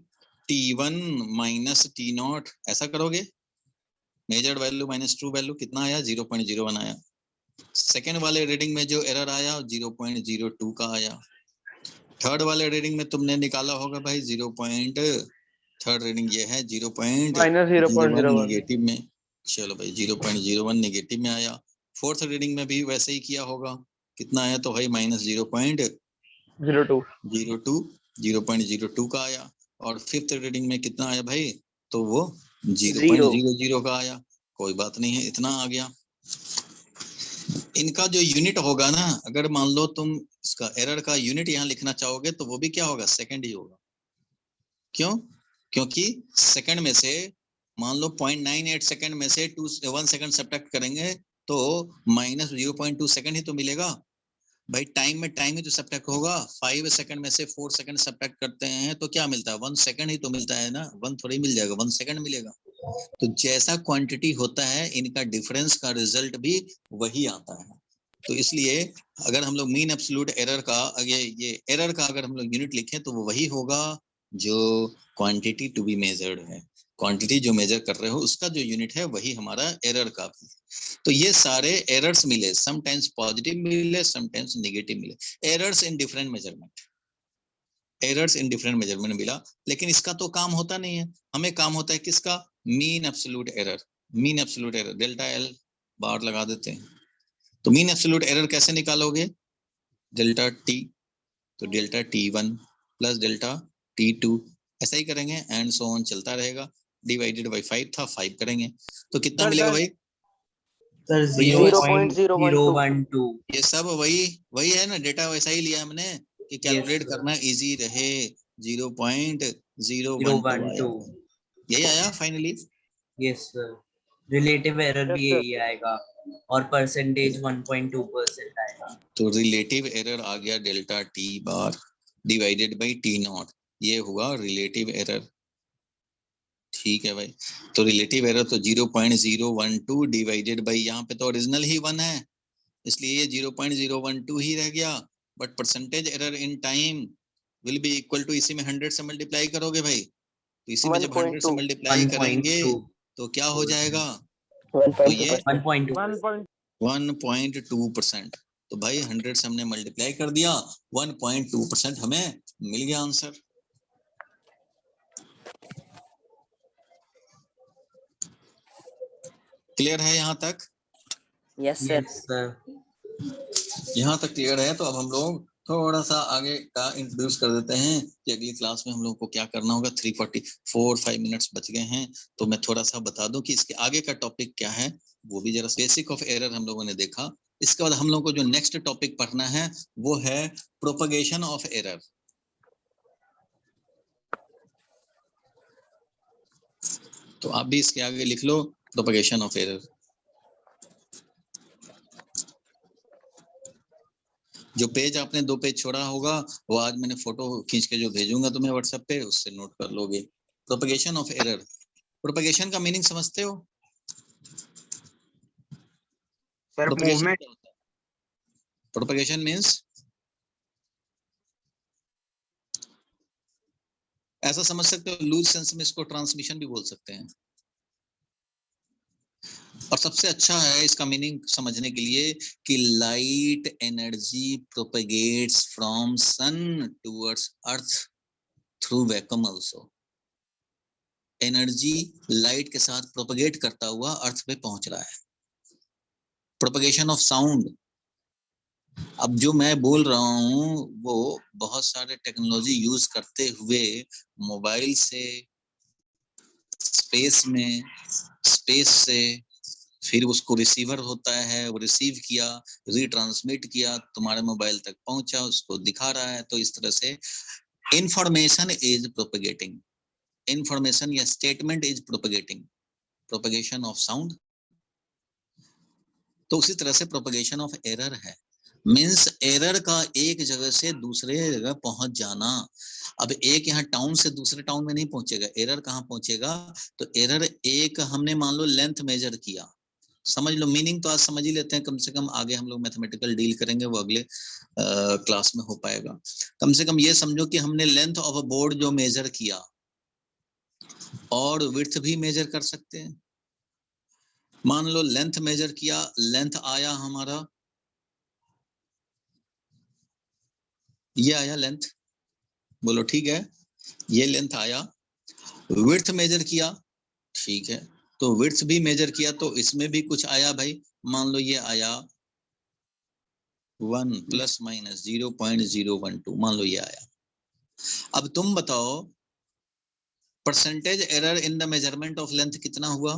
T1 माइनस T0 ऐसा करोगे, measured value minus true value कितना आया? 0.01 आया। सेकेंड वाले रीडिंग में जो एरर आया 0.02 का आया। थर्ड वाले रीडिंग में तुमने निकाला होगा भाई 0. थर्ड रीडिंग ये है 0.01 नेगेटिव में, चलो भाई 0.01 नेगेटिव में आया। फोर्थ रीडिंग में भी वैसे ही किया होगा, कितना आया? तो भाई माइनस 0.02 का आया। और फिफ्थ रीडिंग में कितना आया भाई? तो वो 0.00 का आया। कोई बात नहीं है, इतना आ गया। इनका जो यूनिट होगा ना, अगर मान लो तुम इसका एरर का यूनिट यहाँ लिखना चाहोगे तो वो भी क्या होगा? सेकंड ही होगा। क्यों? क्योंकि सेकंड में से मान लो 0.98 सेकंड में से 1 सेकंड सब्ट्रैक्ट करेंगे तो माइनस 0.2 सेकंड ही तो मिलेगा भाई। टाइम में टाइम ही तो सब्ट्रैक्ट होगा। 5 सेकंड में से 4 सेकंड सब्ट्रैक्ट करते हैं तो क्या मिलता है? 1 सेकंड ही तो मिलता है ना, 1 थोड़ी मिल जाएगा, 1 सेकंड मिलेगा। तो जैसा क्वांटिटी होता है इनका डिफरेंस का रिजल्ट भी वही आता है। तो इसलिए अगर हम लोग मीन एब्सोल्यूट एरर का ये एरर का अगर हम लोग यूनिट लिखें तो वो वही होगा जो क्वांटिटी टू बी मेजर्ड है। क्वांटिटी जो मेजर कर रहे हो उसका जो यूनिट है वही हमारा एरर का भी। तो ये सारे एरर्स मिले, समटाइम्स पॉजिटिव मिले, समटाइम्स नेगेटिव मिले, errors in different measurement, errors in different measurement मिला। लेकिन इसका तो काम होता नहीं है, हमें काम होता है किसका? Mean absolute error. Mean absolute error delta L बार लगा देते हैं। तो मीन एब्सोल्यूट एरर कैसे निकालोगे? डेल्टा टी, तो delta T1 plus delta T2 ऐसा ही करेंगे एंड सो ऑन चलता रहेगा। डिवाइडेड बाई 5 था, 5 करेंगे तो कितना मिलेगा भाई?
सर 0.012।
ये सब वही है ना, डेटा वैसा ही लिया हमने कि कैलकुलेट करना इजी रहे। 0.012 आया। यही आया finally?
Yes sir, relative error भी यही आएगा और परसेंटेज 1.2% आएगा।
तो रिलेटिव एरर आ गया delta T bar divided by T not, ये हुआ रिलेटिव एरर। ठीक है भाई, तो रिलेटिव एरर तो 0.012 डिवाइडेड बाई, यहाँ पे तो ओरिजिनल ही 1 है इसलिए ये 0.012 ही रह गया, but percentage error in time will be equal to, इसी में 100 से मल्टीप्लाई करोगे भाई, तो इसी में जब 100 से मल्टीप्लाई करेंगे तो क्या हो जाएगा? तो ये 1.2%। तो भाई 100 से हमने मल्टीप्लाई कर दिया, 1.2% हमें मिल गया आंसर। क्लियर है यहाँ तक?
Yes sir.
यहाँ तक क्लियर है। तो अब हम लोग थोड़ा सा आगे का इंट्रोड्यूस कर देते हैं कि अगली क्लास में हम लोग को क्या करना होगा। 3:44 मिनट्स बच गए हैं, तो मैं थोड़ा सा बता दूं कि इसके आगे का टॉपिक क्या है, वो भी जरा। बेसिक ऑफ एरर हम लोगों ने देखा, इसके बाद हम लोग को जो नेक्स्ट टॉपिक पढ़ना है वो है प्रोपगेशन ऑफ एरर। तो आप भी इसके आगे लिख लो प्रोपगेशन ऑफ एरर। जो पेज आपने 2 पेज छोड़ा होगा वो आज मैंने फोटो खींच के जो भेजूंगा तुम्हें व्हाट्सएप पे, उससे नोट कर लोगे। प्रोपगेशन ऑफ एरर, प्रोपगेशन का मीनिंग समझते हो?
Sir
propagation
movement.
क्या होता है? प्रोपगेशन मींस ऐसा समझ सकते हो, लूज सेंस में इसको ट्रांसमिशन भी बोल सकते हैं। और सबसे अच्छा है इसका मीनिंग समझने के लिए कि light energy propagates from sun towards earth through vacuum also. Energy light के साथ प्रोपगेट करता हुआ अर्थ पे पहुंच रहा है। प्रोपगेशन ऑफ साउंड, अब जो मैं बोल रहा हूँ वो बहुत सारे टेक्नोलॉजी यूज करते हुए मोबाइल से स्पेस में, स्पेस से फिर उसको रिसीवर होता है, वो रिसीव किया, रीट्रांसमिट किया, तुम्हारे मोबाइल तक पहुंचा, उसको दिखा रहा है। तो इस तरह से इंफॉर्मेशन इज प्रोपगेटिंग, इंफॉर्मेशन या statement is propagating, propagation of sound. तो उसी तरह से प्रोपगेशन ऑफ एरर है, मींस एरर का एक जगह से दूसरे जगह पहुंच जाना। अब एक यहाँ टाउन से दूसरे टाउन में नहीं पहुंचेगा, एरर कहाँ पहुंचेगा? तो एरर एक हमने मान लो लेंथ मेजर किया, समझ लो, मीनिंग तो आज समझ ही लेते हैं कम से कम, आगे हम लोग मैथमेटिकल डील करेंगे वो अगले क्लास में हो पाएगा। कम से कम ये समझो कि हमने लेंथ ऑफ अ बोर्ड जो मेजर किया और विड्थ भी मेजर कर सकते हैं। मान लो लेंथ मेजर किया, लेंथ आया हमारा, ये आया लेंथ, बोलो ठीक है, ये लेंथ आया। विड्थ मेजर किया, ठीक है, तो विड्थ भी मेजर किया, तो इसमें भी कुछ आया भाई, मान लो ये आया 1 ± 0.012, मान लो ये आया। अब तुम बताओ percentage error in the measurement of length कितना हुआ?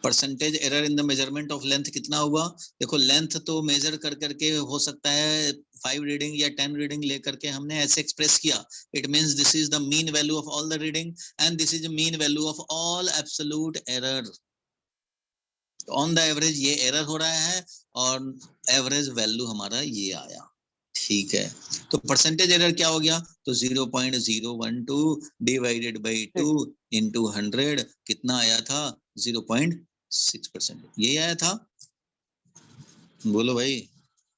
Percentage error in the measurement of length कितना हुआ? देखो लेंथ तो मेजर कर करके हो सकता है 5 रीडिंग या 10 रीडिंग लेकर के हमने ऐसे एक्सप्रेस किया, it means this is the mean value of all the reading and this is mean value of all absolute error. On the average ये एरर हो रहा है और एवरेज वैल्यू हमारा ये आया, ठीक है। तो परसेंटेज एरर क्या हो गया? तो 0.012 डिवाइडेड बाई 2 इंटू 100 कितना आया था? 0.6%, यही आया था, बोलो भाई।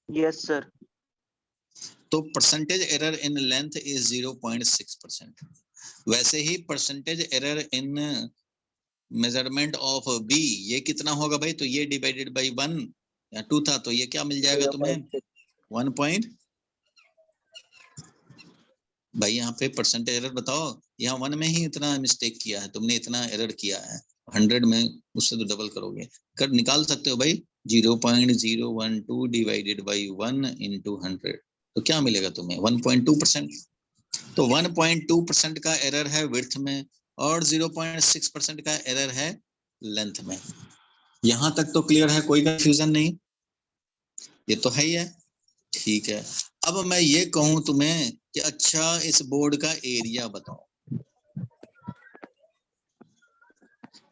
Yes sir.
तो percentage error in length is 0.6%। वैसे ही percentage error in measurement of B ये कितना होगा भाई? तो ये डिवाइडेड बाई 1 या 2 था, तो ये क्या मिल जाएगा तुम्हें? 1 भाई यहाँ पे परसेंटेज एरर बताओ, यहाँ 1 में ही इतना मिस्टेक किया है तुमने, इतना एरर किया है, 100 में उससे तो डबल करोगे, कर निकाल सकते हो भाई। 0.012 डिवाइडेड बाई 1 इंटू 100, तो क्या मिलेगा तुम्हें? 1.2%। तो 1.2% का एरर है विड्थ में और 0.6% का एरर है लेंथ में। यहां तक तो क्लियर है, कोई कंफ्यूजन नहीं? ये तो है ही है, ठीक है। अब मैं ये कहूं तुम्हें कि अच्छा इस बोर्ड का एरिया बताओ।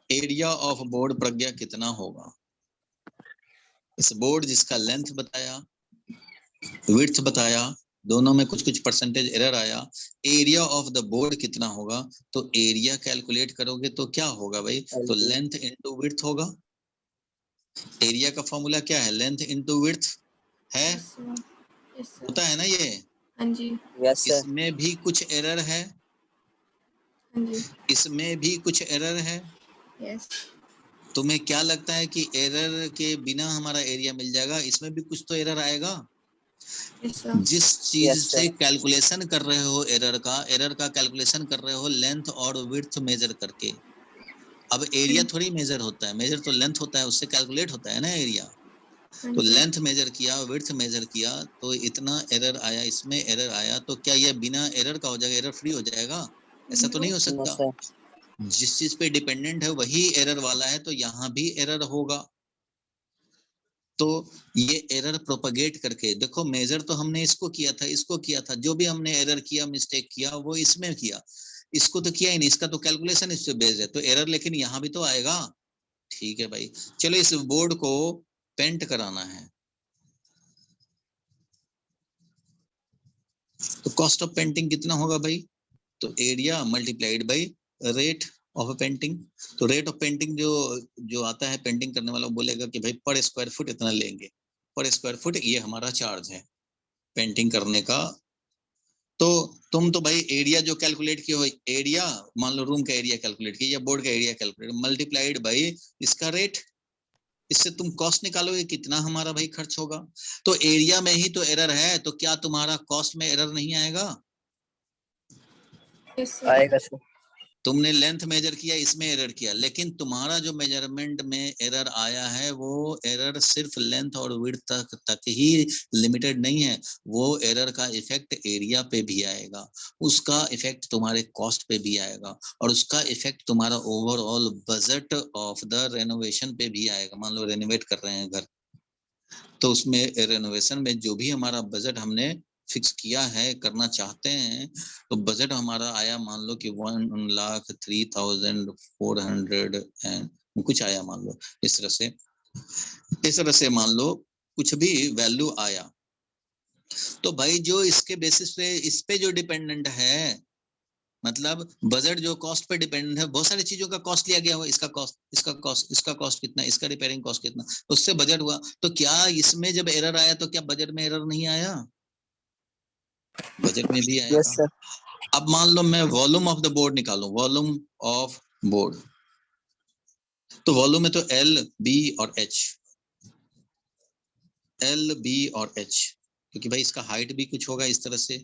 एरिया ऑफ बोर्ड प्रज्ञा कितना होगा? इस बोर्ड जिसका लेंथ बताया, विड्थ बताया, दोनों में कुछ कुछ परसेंटेज एरर आया, एरिया ऑफ द बोर्ड कितना होगा? तो एरिया कैलकुलेट करोगे तो क्या होगा भाई? तो लेंथ इनटू विड्थ होगा। एरिया का फॉर्मूला क्या है? लेंथ इनटू विड्थ है, होता है ना ये?
हाँ जी।
Yes sir.
इसमें भी कुछ एरर है,
हाँ जी।
इसमें भी कुछ एरर है।
यस।
तुम्हें क्या लगता है कि एरर के बिना हमारा एरिया मिल जाएगा? इसमें भी कुछ तो एरर आएगा।
Yes sir.
जिस चीज
Yes,
से
sir.
कैलकुलेशन कर रहे हो एरर का कैलकुलेशन कर रहे हो लेंथ और विड्थ मेजर करके। अब एरिया थोड़ी मेजर होता है, मेजर तो लेंथ होता है, उससे कैलकुलेट होता है ना एरिया।
हाँ
तो
जी।
लेंथ मेजर किया, विड्थ मेजर किया, तो इतना एरर आया, इसमें एरर आया, तो क्या ये बिना एरर का हो जाएगा? एरर फ्री हो जाएगा? ऐसा तो नहीं हो
No,
सकता।
sir.
जिस चीज पे डिपेंडेंट है वही एरर वाला है, तो यहाँ भी एरर होगा। तो ये एरर प्रोपगेट करके देखो, मेजर तो हमने इसको किया था, इसको किया था, जो भी हमने एरर किया, मिस्टेक किया, वो इसमें किया, इसको तो किया ही नहीं, इसका तो कैलकुलेशन इस पे बेस्ड है, तो एरर लेकिन यहाँ भी तो आएगा। ठीक है भाई, चलो इस बोर्ड को पेंट कराना है, तो कॉस्ट ऑफ पेंटिंग कितना होगा भाई? तो area multiplied by rate of painting. तो रेट ऑफ पेंटिंग जो आता है, पेंटिंग करने वाला बोलेगा कि भाई पर स्क्वायर फुट इतना लेंगे, पर स्क्वायर फुट ये हमारा चार्ज है पेंटिंग करने का। तो तुम तो भाई एरिया जो कैलकुलेट किया हो, एरिया मान लो रूम का एरिया कैलकुलेट किया या बोर्ड का एरिया कैलकुलेट, मल्टीप्लाइड बाई इसका रेट, इससे तुम कॉस्ट निकालोगे कितना हमारा भाई खर्च होगा। तो एरिया में ही तो एरर है, तो क्या तुम्हारा कॉस्ट में एरर नहीं आएगा?
Yes sir.
आएगा सर।
तुमने लेंथ मेजर किया, इसमें एरर किया, लेकिन तुम्हारा जो मेजरमेंट में एरर आया है वो एरर सिर्फ लेंथ और विड्थ तक ही लिमिटेड नहीं है, वो एरर का इफेक्ट एरिया पे भी आएगा, उसका इफेक्ट तुम्हारे कॉस्ट पे भी आएगा, और उसका इफेक्ट तुम्हारा overall budget of the renovation पे भी आएगा। मान लो रेनोवेट कर रहे हैं घर, तो उसमें रेनोवेशन में जो भी हमारा बजट हमने फिक्स किया है, करना चाहते हैं, तो बजट हमारा आया मान लो कि 1,03,400 एंड कुछ आया, मान लो इस तरह से मान लो कुछ भी वैल्यू आया, तो भाई जो इसके बेसिस पे, इस पे जो डिपेंडेंट है, मतलब बजट जो कॉस्ट पे डिपेंडेंट है, बहुत सारी चीजों का कॉस्ट लिया गया हुआ, इसका कॉस्ट, इसका कॉस्ट, इसका कॉस्ट कितना, इसका रिपेयरिंग कॉस्ट कितना, उससे बजट हुआ। तो क्या इसमें जब एरर आया तो क्या बजट में एरर नहीं आया? बजट में भी
यस
आएगा।
सर।
अब मान लो मैं वॉल्यूम ऑफ द बोर्ड निकालूं, वॉल्यूम ऑफ बोर्ड, तो वॉल्यूम में तो एल बी और एच, एल बी और एच, क्योंकि भाई इसका हाइट भी कुछ होगा इस तरह से,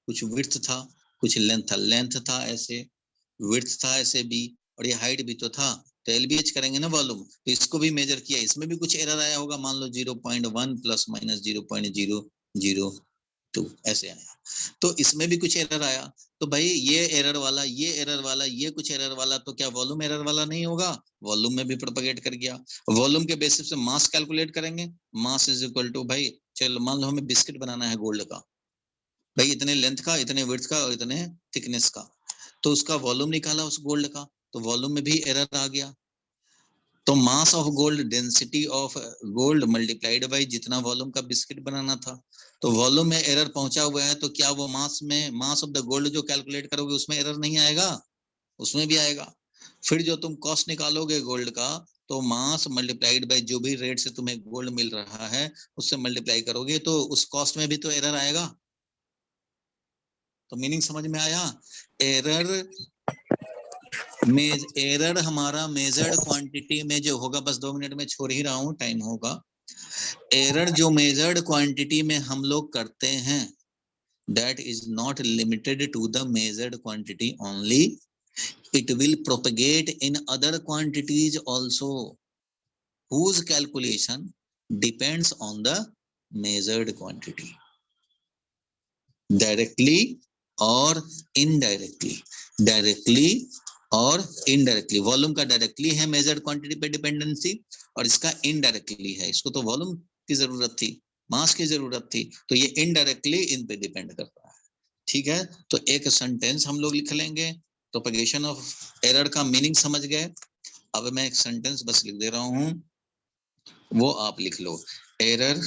कुछ विड्थ था, कुछ लेंथ था, लेंथ था ऐसे, विड्थ था ऐसे बी, और ये हाइट भी तो था, तो एलबीएच करेंगे ना वॉल्यूम, तो इसको भी मेजर किया, इसमें भी कुछ एरर आया होगा, मान लो 0.1 प्लस माइनस 0.002 ऐसे आया, तो इसमें भी कुछ एरर आया, तो भाई ये एरर वाला, ये एरर वाला, ये कुछ एरर वाला, तो क्या वॉल्यूम एरर वाला नहीं होगा? वॉल्यूम में भी प्रोपगेट कर गया। वॉल्यूम के बेसिस पे मास कैलकुलेट करेंगे, मास इज इक्वल टू, भाई चलो मान लो हमें बिस्किट बनाना है गोल्ड का, भाई इतने लेंथ का, इतने विड्थ का और इतने थिकनेस का, तो उसका वॉल्यूम निकाला उस गोल्ड का, तो वॉल्यूम में भी एरर आ गया, तो mass of gold, density of gold multiplied by जितना वॉल्यूम का बिस्किट बनाना था, तो वॉल्यूम में एरर पहुंचा हुआ है, तो क्या वो मास में, मास ऑफ द गोल्ड जो कैलकुलेट करोगे उसमें एरर नहीं आएगा? उसमें भी आएगा। फिर जो तुम कॉस्ट निकालोगे गोल्ड का, तो मास मल्टीप्लाइड बाई जो भी रेट से तुम्हें गोल्ड मिल रहा है उससे मल्टीप्लाई करोगे, तो उस कॉस्ट में भी तो एरर आएगा। तो मीनिंग समझ में आया? एरर हमारा मेजर्ड क्वांटिटी में जो होगा, बस 2 मिनट में छोड़ ही रहा हूं, टाइम होगा। एरर जो मेजर्ड क्वांटिटी में हम लोग करते हैं, that is not limited to the measured quantity only, it will propagate in other quantities also, whose calculation depends on the measured quantity, directly or indirectly, directly और indirectly. Volume का directly है measured quantity पे dependency, और इसका indirectly है, इसको तो volume की जरूरत थी, मास की जरूरत थी, तो ये इनडायरेक्टली इन पे डिपेंड करता है। ठीक है, तो एक सेंटेंस हम लोग लिख लेंगे, प्रोपगेशन ऑफ एरर का मीनिंग समझ गए। अब मैं एक सेंटेंस बस लिख दे रहा हूं, वो आप लिख लो। Error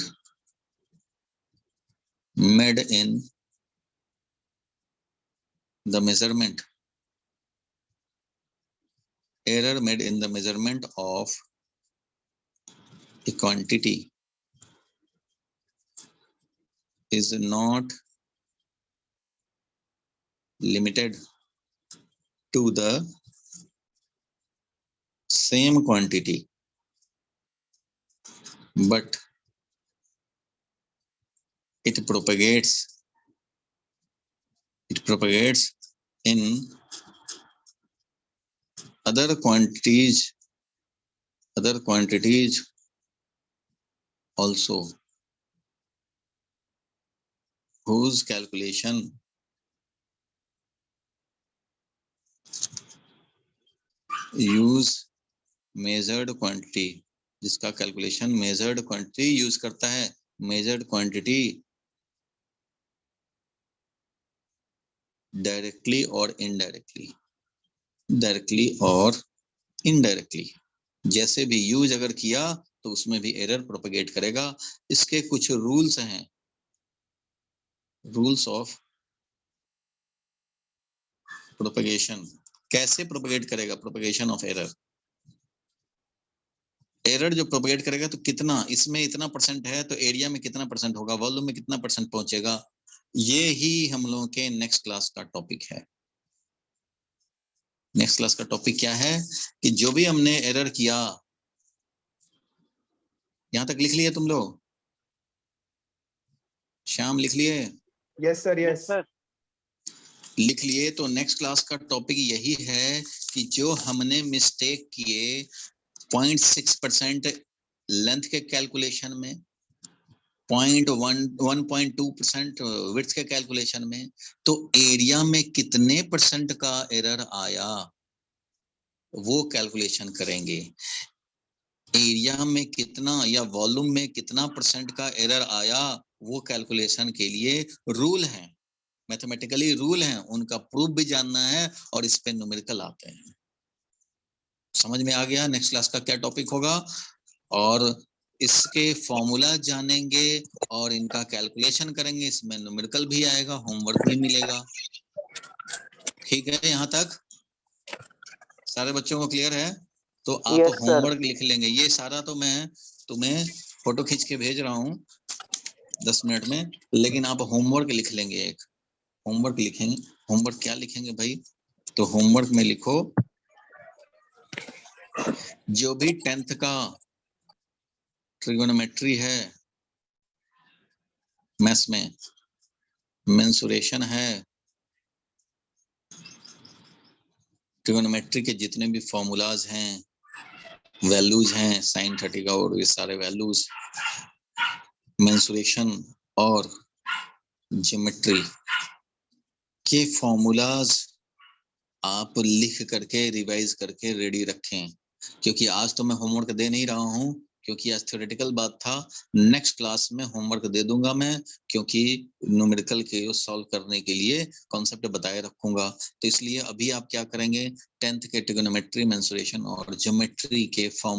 made in the measurement, error made in the measurement of a quantity is not limited to the same quantity but it propagates in other quantities also whose calculation use measured quantity, जिसका calculation measured quantity use करता है। Measured quantity directly और indirectly, जैसे भी use अगर किया तो उसमें भी एरर प्रोपगेट करेगा। इसके कुछ रूल्स हैं, रूल्स ऑफ प्रोपगेशन। कैसे प्रोपगेट करेगा प्रोपगेशन ऑफ एरर? एरर जो प्रोपगेट करेगा तो कितना, इसमें इतना परसेंट है तो एरिया में कितना परसेंट होगा, वॉल्यूम में कितना परसेंट पहुंचेगा, ये ही हम लोगों के नेक्स्ट क्लास का टॉपिक है। नेक्स्ट क्लास का टॉपिक क्या है कि जो भी हमने एरर किया, यहां तक लिख लिए तुम लोग? श्याम लिख लिए?
यस सर, यस
लिख लिए। तो नेक्स्ट क्लास का टॉपिक यही है कि जो हमने मिस्टेक किए 0.6% लेंथ के कैलकुलेशन में, 1.2% विड्थ के कैलकुलेशन में, तो एरिया में कितने परसेंट का एरर आया वो कैलकुलेशन करेंगे। एरिया में कितना या वॉल्यूम में कितना परसेंट का एरर आया वो कैलकुलेशन के लिए रूल हैं, मैथमेटिकली रूल हैं, उनका प्रूफ भी जानना है और इस पे न्यूमेरिकल आते हैं। समझ में आ गया नेक्स्ट क्लास का क्या टॉपिक होगा? और इसके फॉर्मूला जानेंगे और इनका कैलकुलेशन करेंगे, इसमें न्यूमेरिकल भी आएगा, होमवर्क भी मिलेगा। ठीक है, यहाँ तक सारे बच्चों को क्लियर है? तो आप होमवर्क लिख लेंगे। ये सारा तो मैं तुम्हें फोटो खींच के भेज रहा हूँ 10 मिनट में, लेकिन आप होमवर्क लिख लेंगे। एक होमवर्क लिखेंगे। होमवर्क क्या लिखेंगे भाई? तो होमवर्क में लिखो जो भी 10th का ट्रिगोनोमेट्री है, मैथ्स में मेंसुरेशन है, ट्रिगोनोमेट्री के जितने भी फॉर्मूलाज हैं, वैल्यूज हैं, साइन 30 का और ये सारे वैल्यूज, मेंसुरेशन और ज्योमेट्री के फॉर्मूलाज आप लिख करके रिवाइज करके रेडी रखें। क्योंकि आज तो मैं होमवर्क दे नहीं रहा हूं, क्योंकि आज थ्योरेटिकल बात था। नेक्स्ट क्लास में होमवर्क दे दूंगा मैं, क्योंकि न्यूमेरिकल के सॉल्व करने के लिए कॉन्सेप्ट बताए रखूंगा। तो इसलिए अभी आप क्या करेंगे, 10th के ट्रिगोनोमेट्री, मेंसुरेशन और ज्योमेट्री के फॉर्म